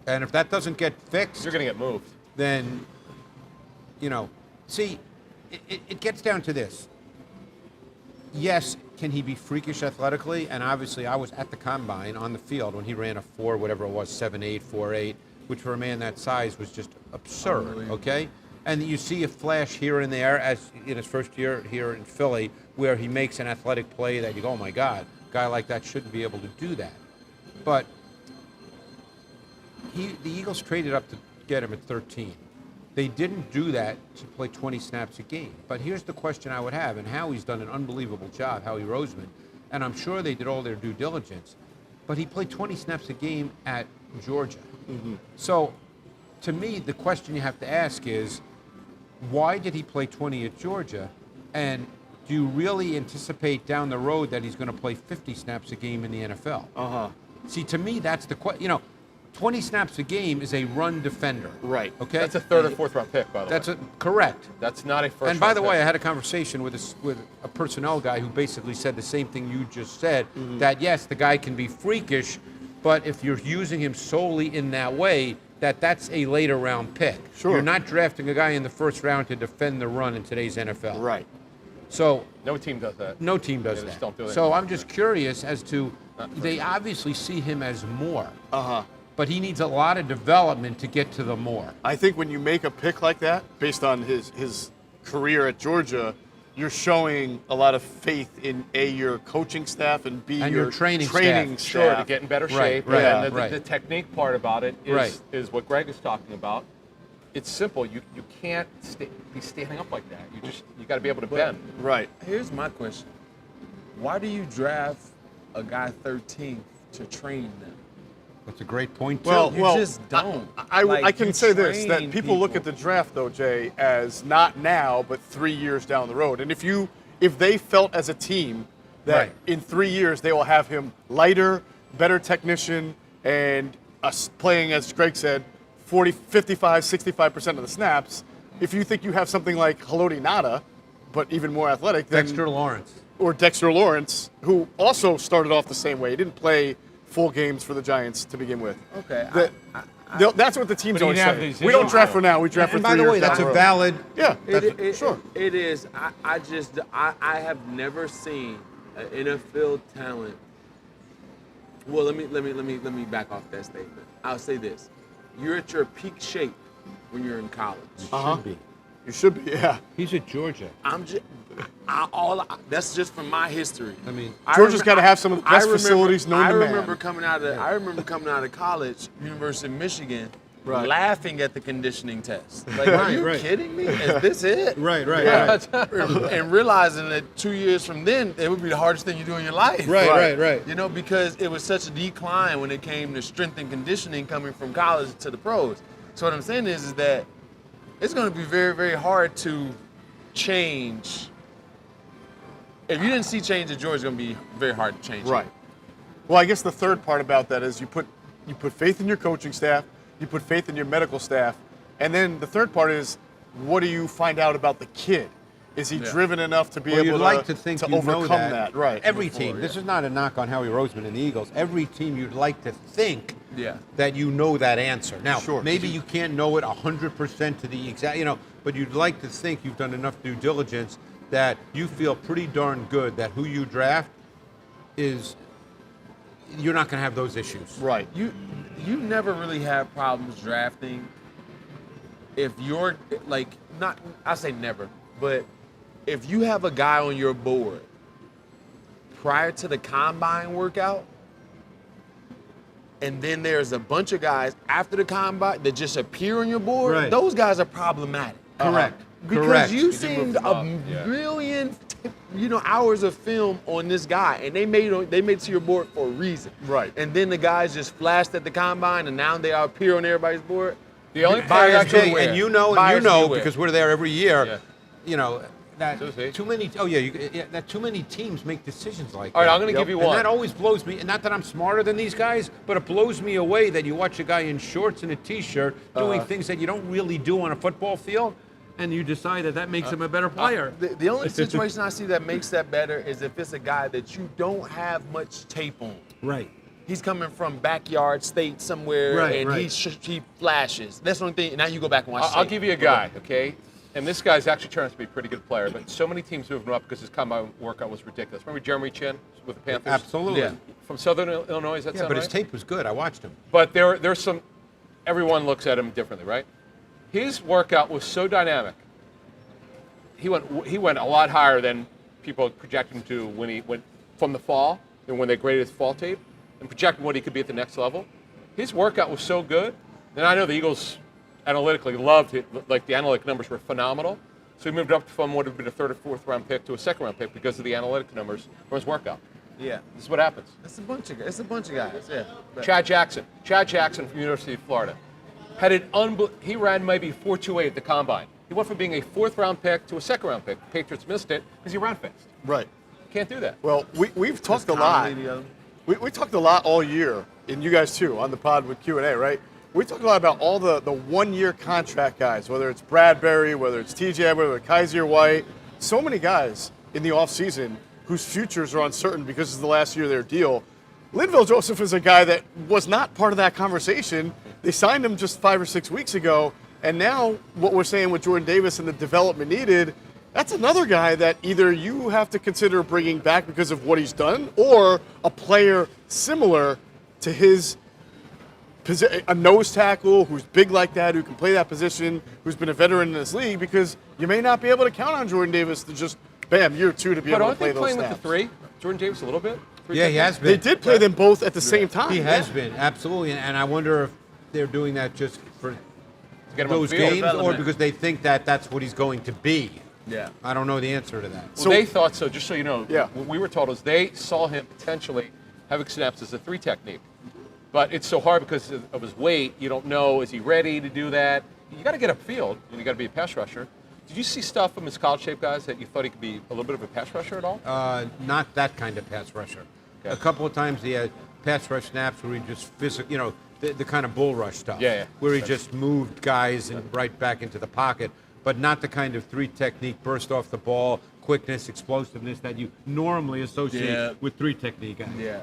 And if that doesn't get fixed, You're going to get moved. then, see, it gets down to this. Yes, can he be freakish athletically? And obviously, I was at the combine on the field when he ran a 4, whatever it was, 7.8, 4.8, which for a man that size was just absurd, okay? And you see a flash here and there, as in his first year here in Philly, where he makes an athletic play that you go, oh my God, a guy like that shouldn't be able to do that. But the Eagles traded up to get him at 13. They didn't do that to play 20 snaps a game. But here's the question I would have, and Howie's done an unbelievable job, Howie Roseman, and I'm sure they did all their due diligence, but he played 20 snaps a game at Georgia. So, to me, the question you have to ask is, why did he play 20 at Georgia? And do you really anticipate down the road that he's going to play 50 snaps a game in the NFL? See, to me, that's the question. 20 snaps a game is a run defender. Right. Okay. That's a 3rd or 4th round pick, by the way. Correct. That's not a first And by round the way, pick. I had a conversation with a personnel guy who basically said the same thing you just said, that yes, the guy can be freakish, but if you're using him solely in that way, that's a later round pick. Sure. You're not drafting a guy in the 1st round to defend the run in today's NFL. Right. So No team does that. no team does They that. just don't do it So anymore. I'm just curious as to, they obviously see him as more. But he needs a lot of development to get to the more. I think when you make a pick like that, based on his career at Georgia, you're showing a lot of faith in A, your coaching staff, and B, And your your training staff. Sure, to get in better shape. right, and right. the technique part about it is, Right. is what Greg is talking about. It's simple. You can't be standing up like that. You got to be able to bend. Right. Here's my question. Why do you draft a guy 13th to train them? That's a great point, too. Well, You just don't. I Like, can you say this, that train people look at the draft, though, Jay, as not now, but 3 years down the road. And if they felt as a team that Right. in 3 years they will have him lighter, better technician, and us playing, as Greg said, 40, 55, 65% of the snaps, if you think you have something like Haloti Ngata, but even more athletic, then Dexter Lawrence. or Dexter Lawrence, who also started off the same way. He didn't play full games for the Giants to begin with. Okay. That's what the team's But always you have saying. these We don't issues, draft though. for now. We draft for And 3 by the years way, down that's a road. valid. Yeah, Sure. sure. It is. I have never seen an NFL talent. Well, let me back off that statement. I'll say this: you're at your peak shape when you're in college. Should be. You should be, yeah. He's at Georgia. That's just from my history. I mean, Georgia's got to have some of the best facilities known I to man. remember coming out of college, University of Michigan, Right. laughing at the conditioning test. Like, are you right. kidding me? Is this it? Right. And realizing that 2 years from then, it would be the hardest thing you do in your life. Right. You know, because it was such a decline when it came to strength and conditioning coming from college to the pros. So what I'm saying is that it's going to be very, very hard to change. If you didn't see change at Georgia, it's going to be very hard to change. Right. Well, I guess the third part about that is you put faith in your coaching staff, you put faith in your medical staff, and then the third part is, what do you find out about the kid? Is he driven enough to be Well, able you'd like to think you know overcome that. Right. Every team. This is not a knock on Howie Roseman and the Eagles. Every team you'd like to think that you know that answer. Now, Sure. maybe you can't know it 100% to the exact, but you'd like to think you've done enough due diligence that you feel pretty darn good that who you draft is you're not going to have those issues. Right. You never really have problems drafting if you're like not. I say never, but if you have a guy on your board prior to the combine workout, and then there's a bunch of guys after the combine that just appear on your board, Right. those guys are problematic. Correct. Because Correct. you've You did seen move them a up, yeah. million, hours of film on this guy, and they made it to your board for a reason. Right. And then the guys just flashed at the combine, and now they appear on everybody's board. The only Bias player beware. And you know Bias beware. because we're there every year. Yeah. You know that So is he. too many. Oh yeah, that too many teams make decisions like All right, that. I'm going to give you And one. that always blows me. Not that I'm smarter than these guys, but it blows me away that you watch a guy in shorts and a t-shirt doing things that you don't really do on a football field, and you decide that makes him a better player. The only situation I see that makes that better is if it's a guy that you don't have much tape on. Right. He's coming from backyard state somewhere, Right, and right. he flashes. That's the only thing. Now you go back and watch I'll tape. give you a guy, okay? And this guy's actually turned out to be a pretty good player, but so many teams moved him up because his combine workout was ridiculous. Remember Jeremy Chin with the Panthers? Absolutely. Yeah. From Southern Illinois, is that Yeah, sound but right? his tape was good. I watched him. But there's some, everyone looks at him differently, right? His workout was so dynamic. He went a lot higher than people projected him to when he went from the fall, than when they graded his fall tape, and projected what he could be at the next level. His workout was so good, and I know the Eagles analytically loved it. Like the analytic numbers were phenomenal. So he moved up from what would have been a third or fourth round pick to a second round pick because of the analytic numbers from his workout. Yeah. This is what happens. It's a bunch of guys. Yeah. But- Chad Jackson from University of Florida, had an he ran maybe 4.28 at the combine. He went from being a fourth round pick to a second round pick. Patriots missed it because he ran fast. Right. Can't do that. Well, we've talked a lot. We talked a lot all year, and you guys too, on the pod with Q&A, right? We talked a lot about all the one-year contract guys, whether it's Bradbury, whether it's TJ, whether it's Kaiser White. So many guys in the offseason whose futures are uncertain because it's the last year of their deal. Linville Joseph is a guy that was not part of that conversation. They signed him just 5 or 6 weeks ago, and now what we're saying with Jordan Davis and the development needed, that's another guy that either you have to consider bringing back because of what he's done, or a player similar to his, a nose tackle who's big like that, who can play that position, who's been a veteran in this league, because you may not be able to count on Jordan Davis to just, bam, year two to be But able to aren't play they those playing snaps. with the three? Jordan Davis a little bit? Yeah, he has been. They did play them both at the same time. He has been, absolutely. And I wonder if they're doing that just for Get him on those the field. games or Development. because they think that that's what he's going to be. Yeah. I don't know the answer to that. Well, So- they thought so, just so you know. Yeah. What we were told is they saw him potentially having snaps as a three technique. But it's so hard because of his weight. You don't know, is he ready to do that? You got to get upfield, and you got to be a pass rusher. Did you see stuff from his college shape guys that you thought he could be a little bit of a pass rusher at all? Not that kind of pass rusher. Okay. A couple of times he had pass rush snaps where he just the kind of bull rush stuff. Yeah, yeah. Where he just moved guys and right back into the pocket, but not the kind of three technique, burst off the ball, quickness, explosiveness that you normally associate Yeah. with three technique guys. Yeah.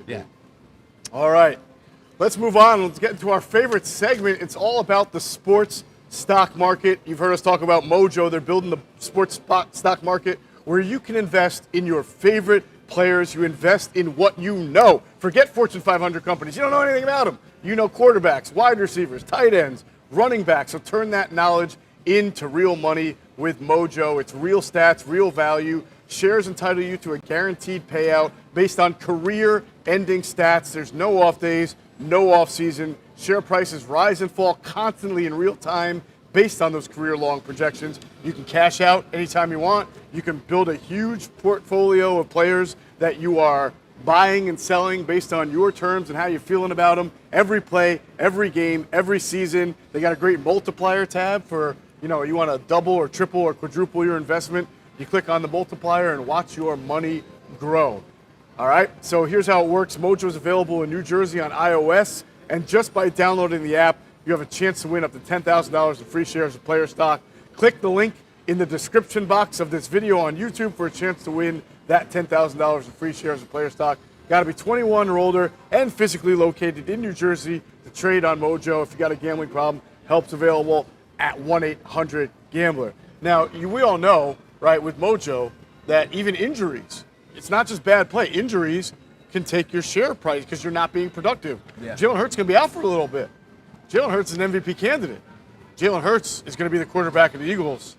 Yeah. All right, let's move on. Let's get into our favorite segment. It's all about the sports stock market. You've heard us talk about MOJO. They're building the sports stock market where you can invest in your favorite players. You invest in what you know. Forget Fortune 500 companies. You don't know anything about them. You know quarterbacks, wide receivers, tight ends, running backs. So turn that knowledge into real money with MOJO. It's real stats, real value. Shares entitle you to a guaranteed payout based on career-ending stats. There's no off days, no off season. Share prices rise and fall constantly in real time based on those career-long projections. You can cash out anytime you want. You can build a huge portfolio of players that you are buying and selling based on your terms and how you're feeling about them. Every play, every game, every season. They got a great multiplier tab for, you want to double or triple or quadruple your investment. You click on the multiplier and watch your money grow. All right, so here's how it works. MOJO is available in New Jersey on iOS, and just by downloading the app, you have a chance to win up to $10,000 in free shares of player stock. Click the link in the description box of this video on YouTube for a chance to win that $10,000 in free shares of player stock. Got to be 21 or older and physically located in New Jersey to trade on MOJO. If you got a gambling problem, help's available at 1-800-GAMBLER. Now, we all know, right, with MOJO, that even injuries, it's not just bad play. Injuries can take your share price because you're not being productive. Yeah. Jalen Hurts going to be out for a little bit. Jalen Hurts is an MVP candidate. Jalen Hurts is going to be the quarterback of the Eagles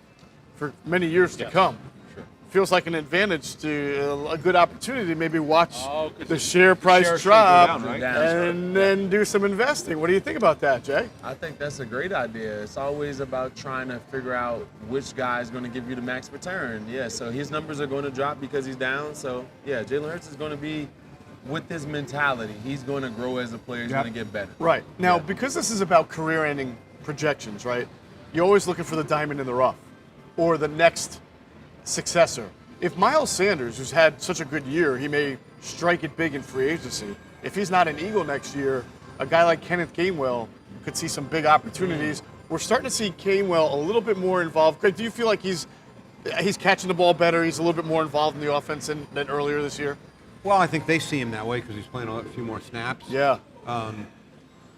for many years to come. Sure. Feels like an advantage to a good opportunity to maybe watch 'cause the share price shares should go drop down, right? and then do some investing. What do you think about that, Jay? I think that's a great idea. It's always about trying to figure out which guy is going to give you the max return. Yeah, so his numbers are going to drop because he's down. So, yeah, Jalen Hurts is going to be with this mentality. He's going to grow as a player. He's going to get better. Right. Now, because this is about career-ending projections, right, you're always looking for the diamond in the rough or the next successor. If Miles Sanders, who's had such a good year, he may strike it big in free agency. If he's not an Eagle next year, a guy like Kenneth Gainwell could see some big opportunities. We're starting to see Gainwell a little bit more involved. Greg, do you feel like he's catching the ball better? He's a little bit more involved in the offense than earlier this year? Well, I think they see him that way because he's playing a few more snaps. Yeah.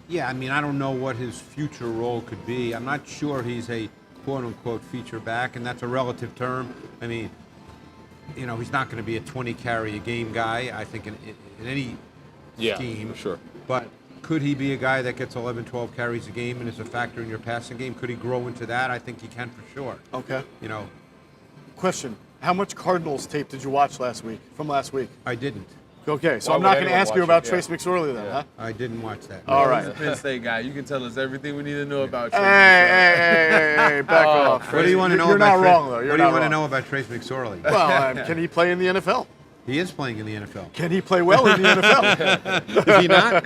Yeah, I mean, I don't know what his future role could be. I'm not sure he's a quote-unquote feature back, and that's a relative term. I mean, you know, he's not going to be a 20-carry-a-game guy, I think, in any scheme. Sure. But could he be a guy that gets 11, 12 carries a game and is a factor in your passing game? Could he grow into that? I think he can for sure. Okay. You know, Question. How much Cardinals tape did you watch from last week? I didn't. Okay, so Why I'm would not going to anyone ask you watch about it? Trace Yeah. McSorley then, Yeah. huh? I didn't watch that. All He's right. a Penn State guy. You can tell us everything we need to know about Hey, Trace hey, back off. What do you want to know You're about not wrong, though. You're What do you not want to wrong. know about Trace McSorley? Well, can he play in the NFL? He is playing in the NFL. Can he play well in the NFL? Is he not?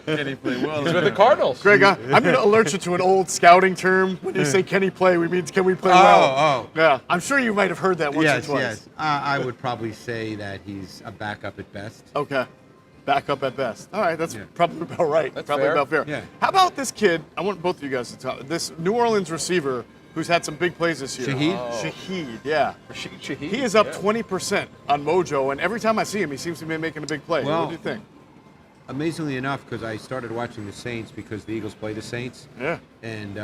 Can he play well? He's with the Cardinals. Greg, I'm going to alert you to an old scouting term. When you say can he play, we mean can we play well? Oh. Yeah, I'm sure you might have heard that once or twice. Yes. I would probably say that he's a backup at best. Okay. Back up at best. All right, that's Yeah. probably about right. That's probably fair. about fair. Yeah. How about this kid? I want both of you guys to talk. This New Orleans receiver who's had some big plays this year. Shaheed? Shaheed, yeah. Shaheed? He is up Yeah. 20% on MOJO, and every time I see him, he seems to be making a big play. Well- What do you think? Amazingly enough, because I started watching the Saints because the Eagles play the Saints. Yeah. And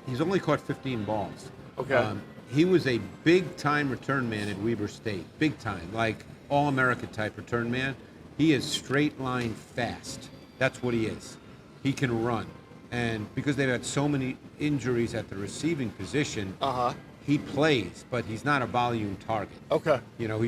he's only caught 15 balls. Okay. He was a big-time return man at Weber State. Big time. Like all-American type return man. He is straight line fast. That's what he is. He can run. And because they've had so many injuries at the receiving position, he plays, but he's not a volume target. Okay. You know,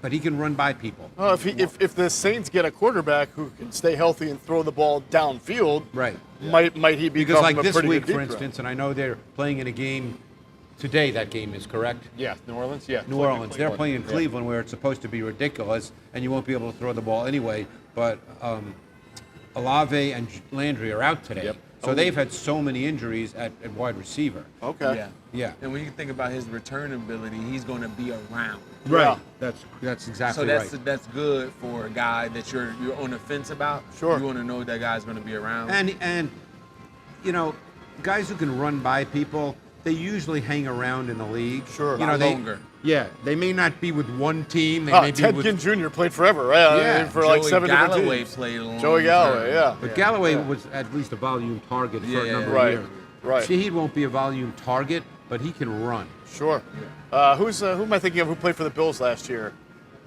but he can run by people. Well, if the Saints get a quarterback who can stay healthy and throw the ball downfield, Right. might he become Because like a this pretty week, good for deep threat? instance, and I know they're playing in a game today. That game is correct. Yeah, New Orleans. Yeah, New Orleans. They're playing in Cleveland, where it's supposed to be ridiculous, and you won't be able to throw the ball anyway. But Olave and Landry are out today, Yep. so they've had so many injuries at wide receiver. Okay. Yeah. Yeah. And when you think about his return ability, he's going to be around. Right. That's exactly So that's right. that's good for a guy that you're on the fence about. Sure. You want to know that guy's going to be around. And you know, guys who can run by people, they usually hang around in the league. Sure. You know, Longer. Yeah, they may not be with one team. They Oh, may be Ted with. Ginn Jr. played forever, right? Yeah. For like Joey 7 different Galloway teams. played a long Joey Galloway, time. yeah. But Galloway was at least a volume target for Yeah, a number right, of years. right. Shaheed won't be a volume target, but he can run. Sure. Who am I thinking of who played for the Bills last year?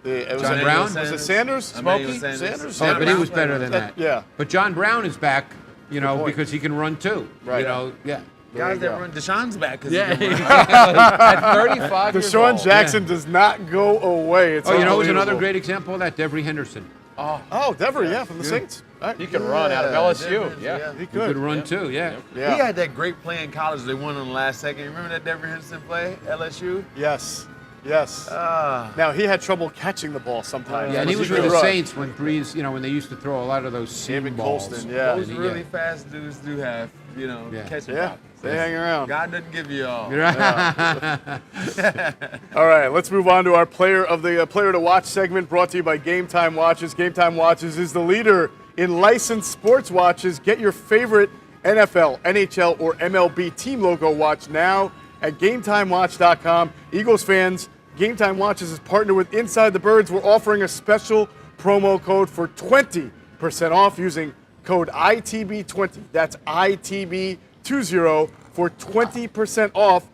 Was John it Brown? Was it Sanders? Emmanuel Smokey? Sanders. Oh, but he Brown was played better well. than that. Yeah. But John Brown is back, you know, point. because he can run too. Right. You know, yeah. Guys There you that go. run, Deshaun's back because Yeah. At 35 years Deshaun old. Jackson does not go away. It's Oh, you know who's another unbelievable. great example of that? Devery Henderson. Oh, Dever, yeah, from the Saints. Right. He can run out of LSU. Devers, Yeah. He He could. could run too, yeah. Yeah. He had that great play in college. They won on the last second. Remember that Dever Henderson play, LSU? Yes. Yes. Now he had trouble catching the ball sometimes. Yeah, and he was could with the run. Saints when Breeze, you know, when they used to throw a lot of those seam David balls. Colston, yeah. Those And he- really fast dudes do have, Yeah. catching Yeah, power. they hang around. God doesn't give you all. All right, let's move on to our player to watch segment, brought to you by Game Time Watches. Game Time Watches is the leader in licensed sports watches. Get your favorite NFL, NHL, or MLB team logo watch now at GameTimeWatch.com. Eagles fans, Game Time Watches is partnered with Inside the Birds. We're offering a special promo code for 20% off using code ITB20. That's ITB20 for 20% off.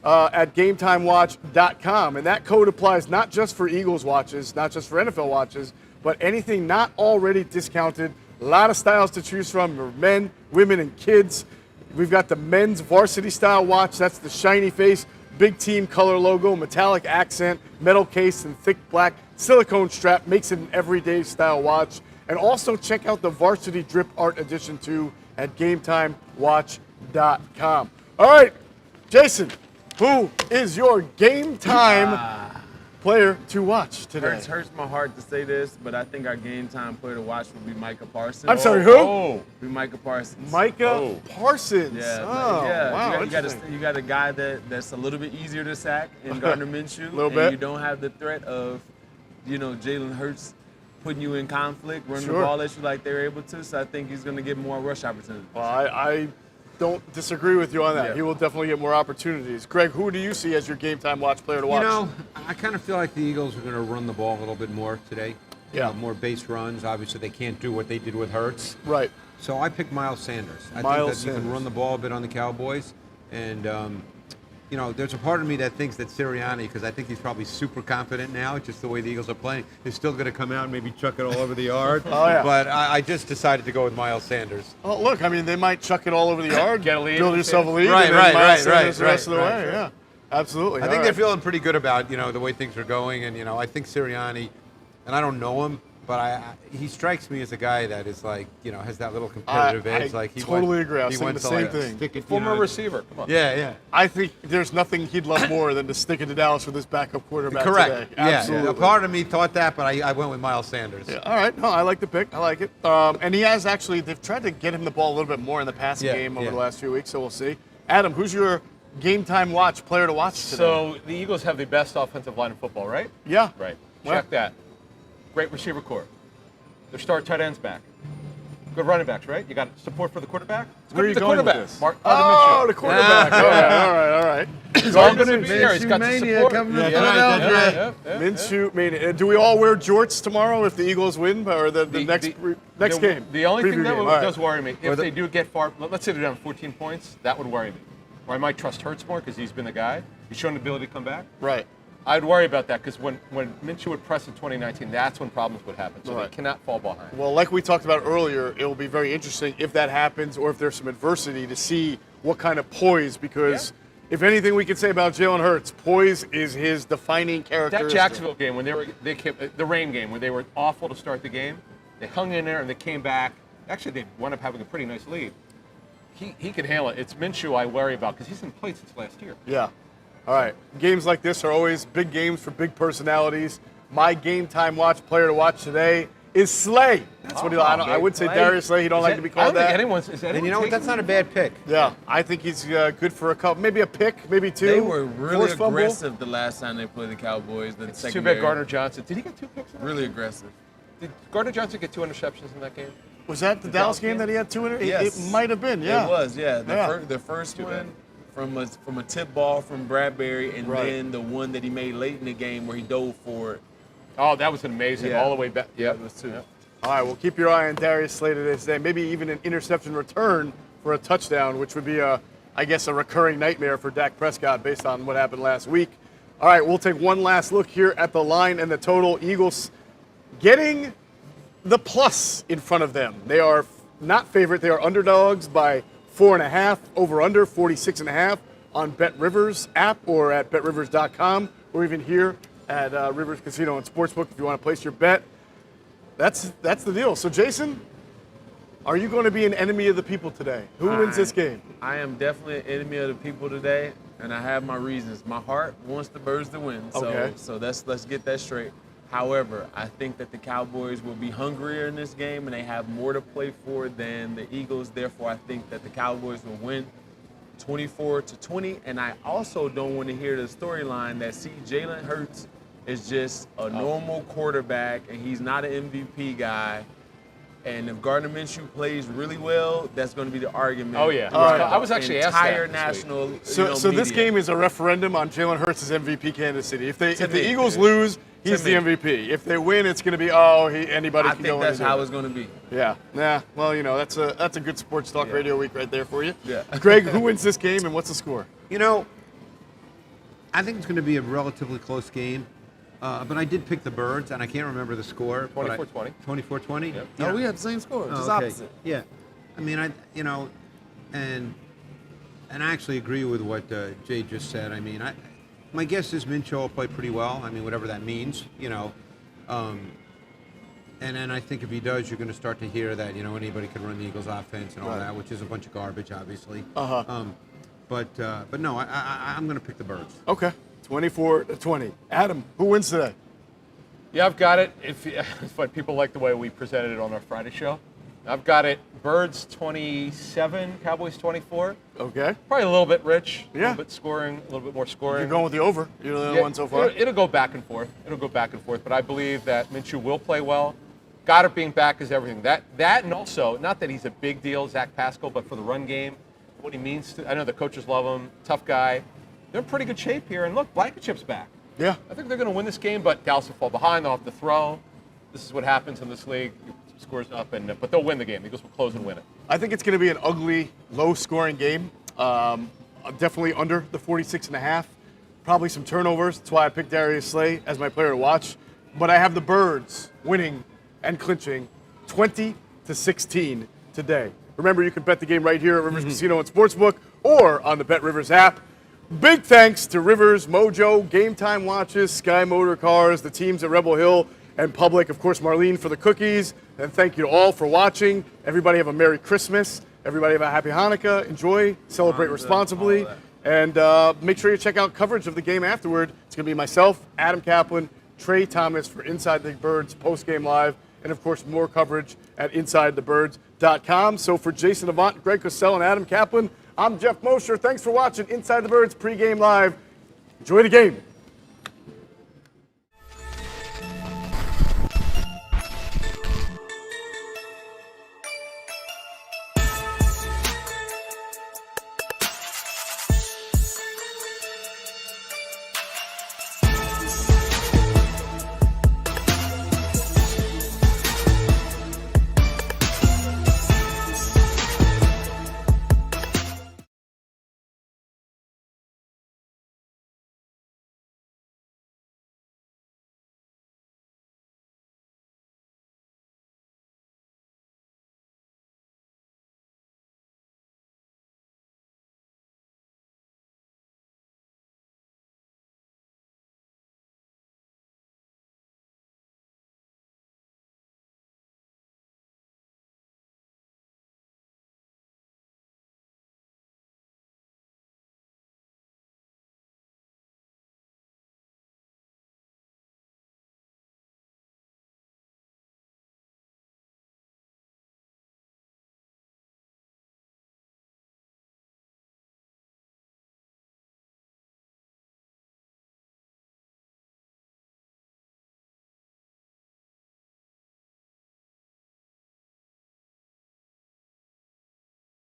at GameTimeWatch.com. And that code applies not just for Eagles watches, not just for NFL watches, but anything not already discounted. A lot of styles to choose from for men, women, and kids. We've got the men's varsity style watch. That's the shiny face, big team color logo, metallic accent, metal case, and thick black silicone strap. Makes it an everyday style watch. And also check out the varsity drip art edition too at GameTimeWatch.com. All right, Jason, who is your Game Time player to watch today? Hurts my heart to say this, but I think our Game Time player to watch would be Micah Parsons. I'm sorry, who? Be Micah Parsons. Micah Parsons. Yeah, Oh, yeah. wow. You got a guy that's a little bit easier to sack in Gardner Minshew. Little and bit. You don't have the threat of, Jalen Hurts putting you in conflict, running Sure. the ball at you like they're able to. So I think he's going to get more rush opportunities. Well, I don't disagree with you on that. Yeah. He will definitely get more opportunities. Greg, who do you see as your Game Time watch player to watch? You know, I kind of feel like the Eagles are going to run the ball a little bit more today. Yeah. More base runs. Obviously, they can't do what they did with Hurts. Right. So I picked Miles Sanders. I Miles think that you can Sanders. run the ball a bit on the Cowboys. And, there's a part of me that thinks that Sirianni, because I think he's probably super confident now, just the way the Eagles are playing, is still going to come out and maybe chuck it all over the yard. Oh, yeah. But I just decided to go with Miles Sanders. Oh, look, I mean, they might chuck it all over the yard, Get a lead. build yourself a lead, Right, and then right, Miles right, Sanders the right, rest of the right, way. right. Yeah, absolutely. I All think right. they're feeling pretty good about, the way things are going. And, I think Sirianni, and I don't know him, but he strikes me as a guy that is like, has that little competitive edge. Like he totally agree. I was he thinking wants the to, same like, thing. stick it, Former receiver. Come on. Yeah, yeah. I think there's nothing he'd love more than to stick it to Dallas with his backup quarterback Correct. today. Yeah. Absolutely. A part of me thought that, but I went with Miles Sanders. Yeah, all right. No, I like the pick. I like it. And he has actually, they've tried to get him the ball a little bit more in the passing Yeah, game over yeah. the last few weeks, so we'll see. Adam, who's your Game Time watch player to watch today? So the Eagles have the best offensive line in football, right? Yeah. Right. Well- Check that. Great receiver core. Their star tight ends back. Good running backs, right? You got support for the quarterback. It's Where are you the going with quarterback. this? Gardner Oh, Minshew. the quarterback. All right. Gardner Minshew. He's got the Mania support. coming to Yeah. Minshew made it. Do we all wear jorts tomorrow if the Eagles win, or the next game? The only Preview thing that game. All right. does worry me, if they do get far, let's say they're down 14 points, that would worry me. Or I might trust Hurts more because he's been the guy. He's shown the ability to come back. Right. I'd worry about that because when Minshew would press in 2019, that's when problems would happen. So Right. they cannot fall behind. Well, like we talked about earlier, it will be very interesting if that happens or if there's some adversity to see what kind of poise, because if anything we can say about Jalen Hurts, poise is his defining That characteristic. Jacksonville game when they came, the rain game when they were awful to start the game, they hung in there and they came back. Actually, they wound up having a pretty nice lead. He can handle it. It's Minshew I worry about because he's been played since last year. Yeah. All right. Games like this are always big games for big personalities. My Game Time watch player to watch today is Slay. That's what I would say. Slay. Darius Slay. He don't like to be called that. I don't think And you know what? That's not a bad pick. Yeah, I think he's good for a couple, maybe a pick, maybe two. They were really Forced fumble. aggressive the last time they played the Cowboys. The It's too secondary. bad Gardner Johnson. Did he get 2 picks? In that? Really aggressive. Did Gardner Johnson get 2 interceptions in that game? Was that the Dallas game that he had 200? Yes. It might have been, yeah. It was, yeah. Yeah. The first Too bad. one from a tip ball from Bradbury, and Right. then the one that he made late in the game where he dove for it. Oh, that was amazing. Yeah. All the way back. Yep. It was two. Yep. All right, well, keep your eye on Darius Slay today. Maybe even an interception return for a touchdown, which would be, I guess, a recurring nightmare for Dak Prescott based on what happened last week. All right, we'll take one last look here at the line and the total. Eagles getting the plus in front of them. They are not favorite. They are underdogs by 4.5, over under 46.5 on BetRivers app or at betrivers.com, or even here at Rivers Casino and Sportsbook if you want to place your bet. That's the deal. So, Jason, are you going to be an enemy of the people today? Who wins this game? I am definitely an enemy of the people today, and I have my reasons. My heart wants the Birds to win, Okay. so let's get that straight. However, I think that the Cowboys will be hungrier in this game, and they have more to play for than the Eagles. Therefore, I think that the Cowboys will win 24-20. And I also don't want to hear the storyline that, see, Jalen Hurts is just a normal quarterback, and he's not an MVP guy. And if Gardner Minshew plays really well, that's going to be the argument. Oh, yeah. throughout I was the actually asked that entire this week. national. So this media. game is a referendum on Jalen Hurts' MVP candidacy. If the me. Eagles lose, he's the me. MVP. If they win, it's going to be anybody I can think go in that's and do how it. it's going to be. Yeah. Well, that's a good sports talk radio week right there for you. Yeah. Greg, who wins this game and what's the score? I think it's going to be a relatively close game. But I did pick the Birds, and I can't remember the score. 24-20. 24-20? Yep. No, we had the same score, just okay. opposite. Yeah. I mean, and I actually agree with what Jay just said. I mean, my guess is Minshew will play pretty well. I mean, whatever that means, And then I think if he does, you're going to start to hear that, anybody can run the Eagles offense and all that, which is a bunch of garbage, obviously. But no, I'm going to pick the Birds. Okay, 24-20. Adam, who wins today? Yeah, I've got it. It's funny, people like the way we presented it on our Friday show. I've got it. Birds 27, Cowboys 24. Okay. Probably a little bit rich. Yeah. A little bit scoring, a little bit more scoring. You're going with the over. You're the only one so far. It'll go back and forth. But I believe that Minshew will play well. Goddard being back is everything. That and also, not that he's a big deal, Zach Pascal, but for the run game, what he means to, I know the coaches love him, tough guy. They're in pretty good shape here. And look, Blankenship's back. Yeah. I think they're going to win this game, but Dallas will fall behind. They'll have to throw. This is what happens in this league. Scores up, but they'll win the game. The Eagles will close and win it. I think it's going to be an ugly, low-scoring game. Definitely under the 46.5. Probably some turnovers. That's why I picked Darius Slay as my player to watch. But I have the Birds winning and clinching 20-16 today. Remember, you can bet the game right here at Rivers Casino and Sportsbook or on the Bet Rivers app. Big thanks to Rivers, MOJO, Game Time Watches, Sky Motor Cars, the teams at Rebel Hill and Public, of course, Marlene for the cookies. And thank you to all for watching. Everybody have a Merry Christmas. Everybody have a Happy Hanukkah. Enjoy, celebrate responsibly. And make sure you check out coverage of the game afterward. It's going to be myself, Adam Caplan, Trey Thomas for Inside the Birds post-game live, and, of course, more coverage at InsideTheBirds.com. So for Jason Avant, Greg Cosell, and Adam Caplan, I'm Geoff Mosher. Thanks for watching Inside the Birds pregame live. Enjoy the game.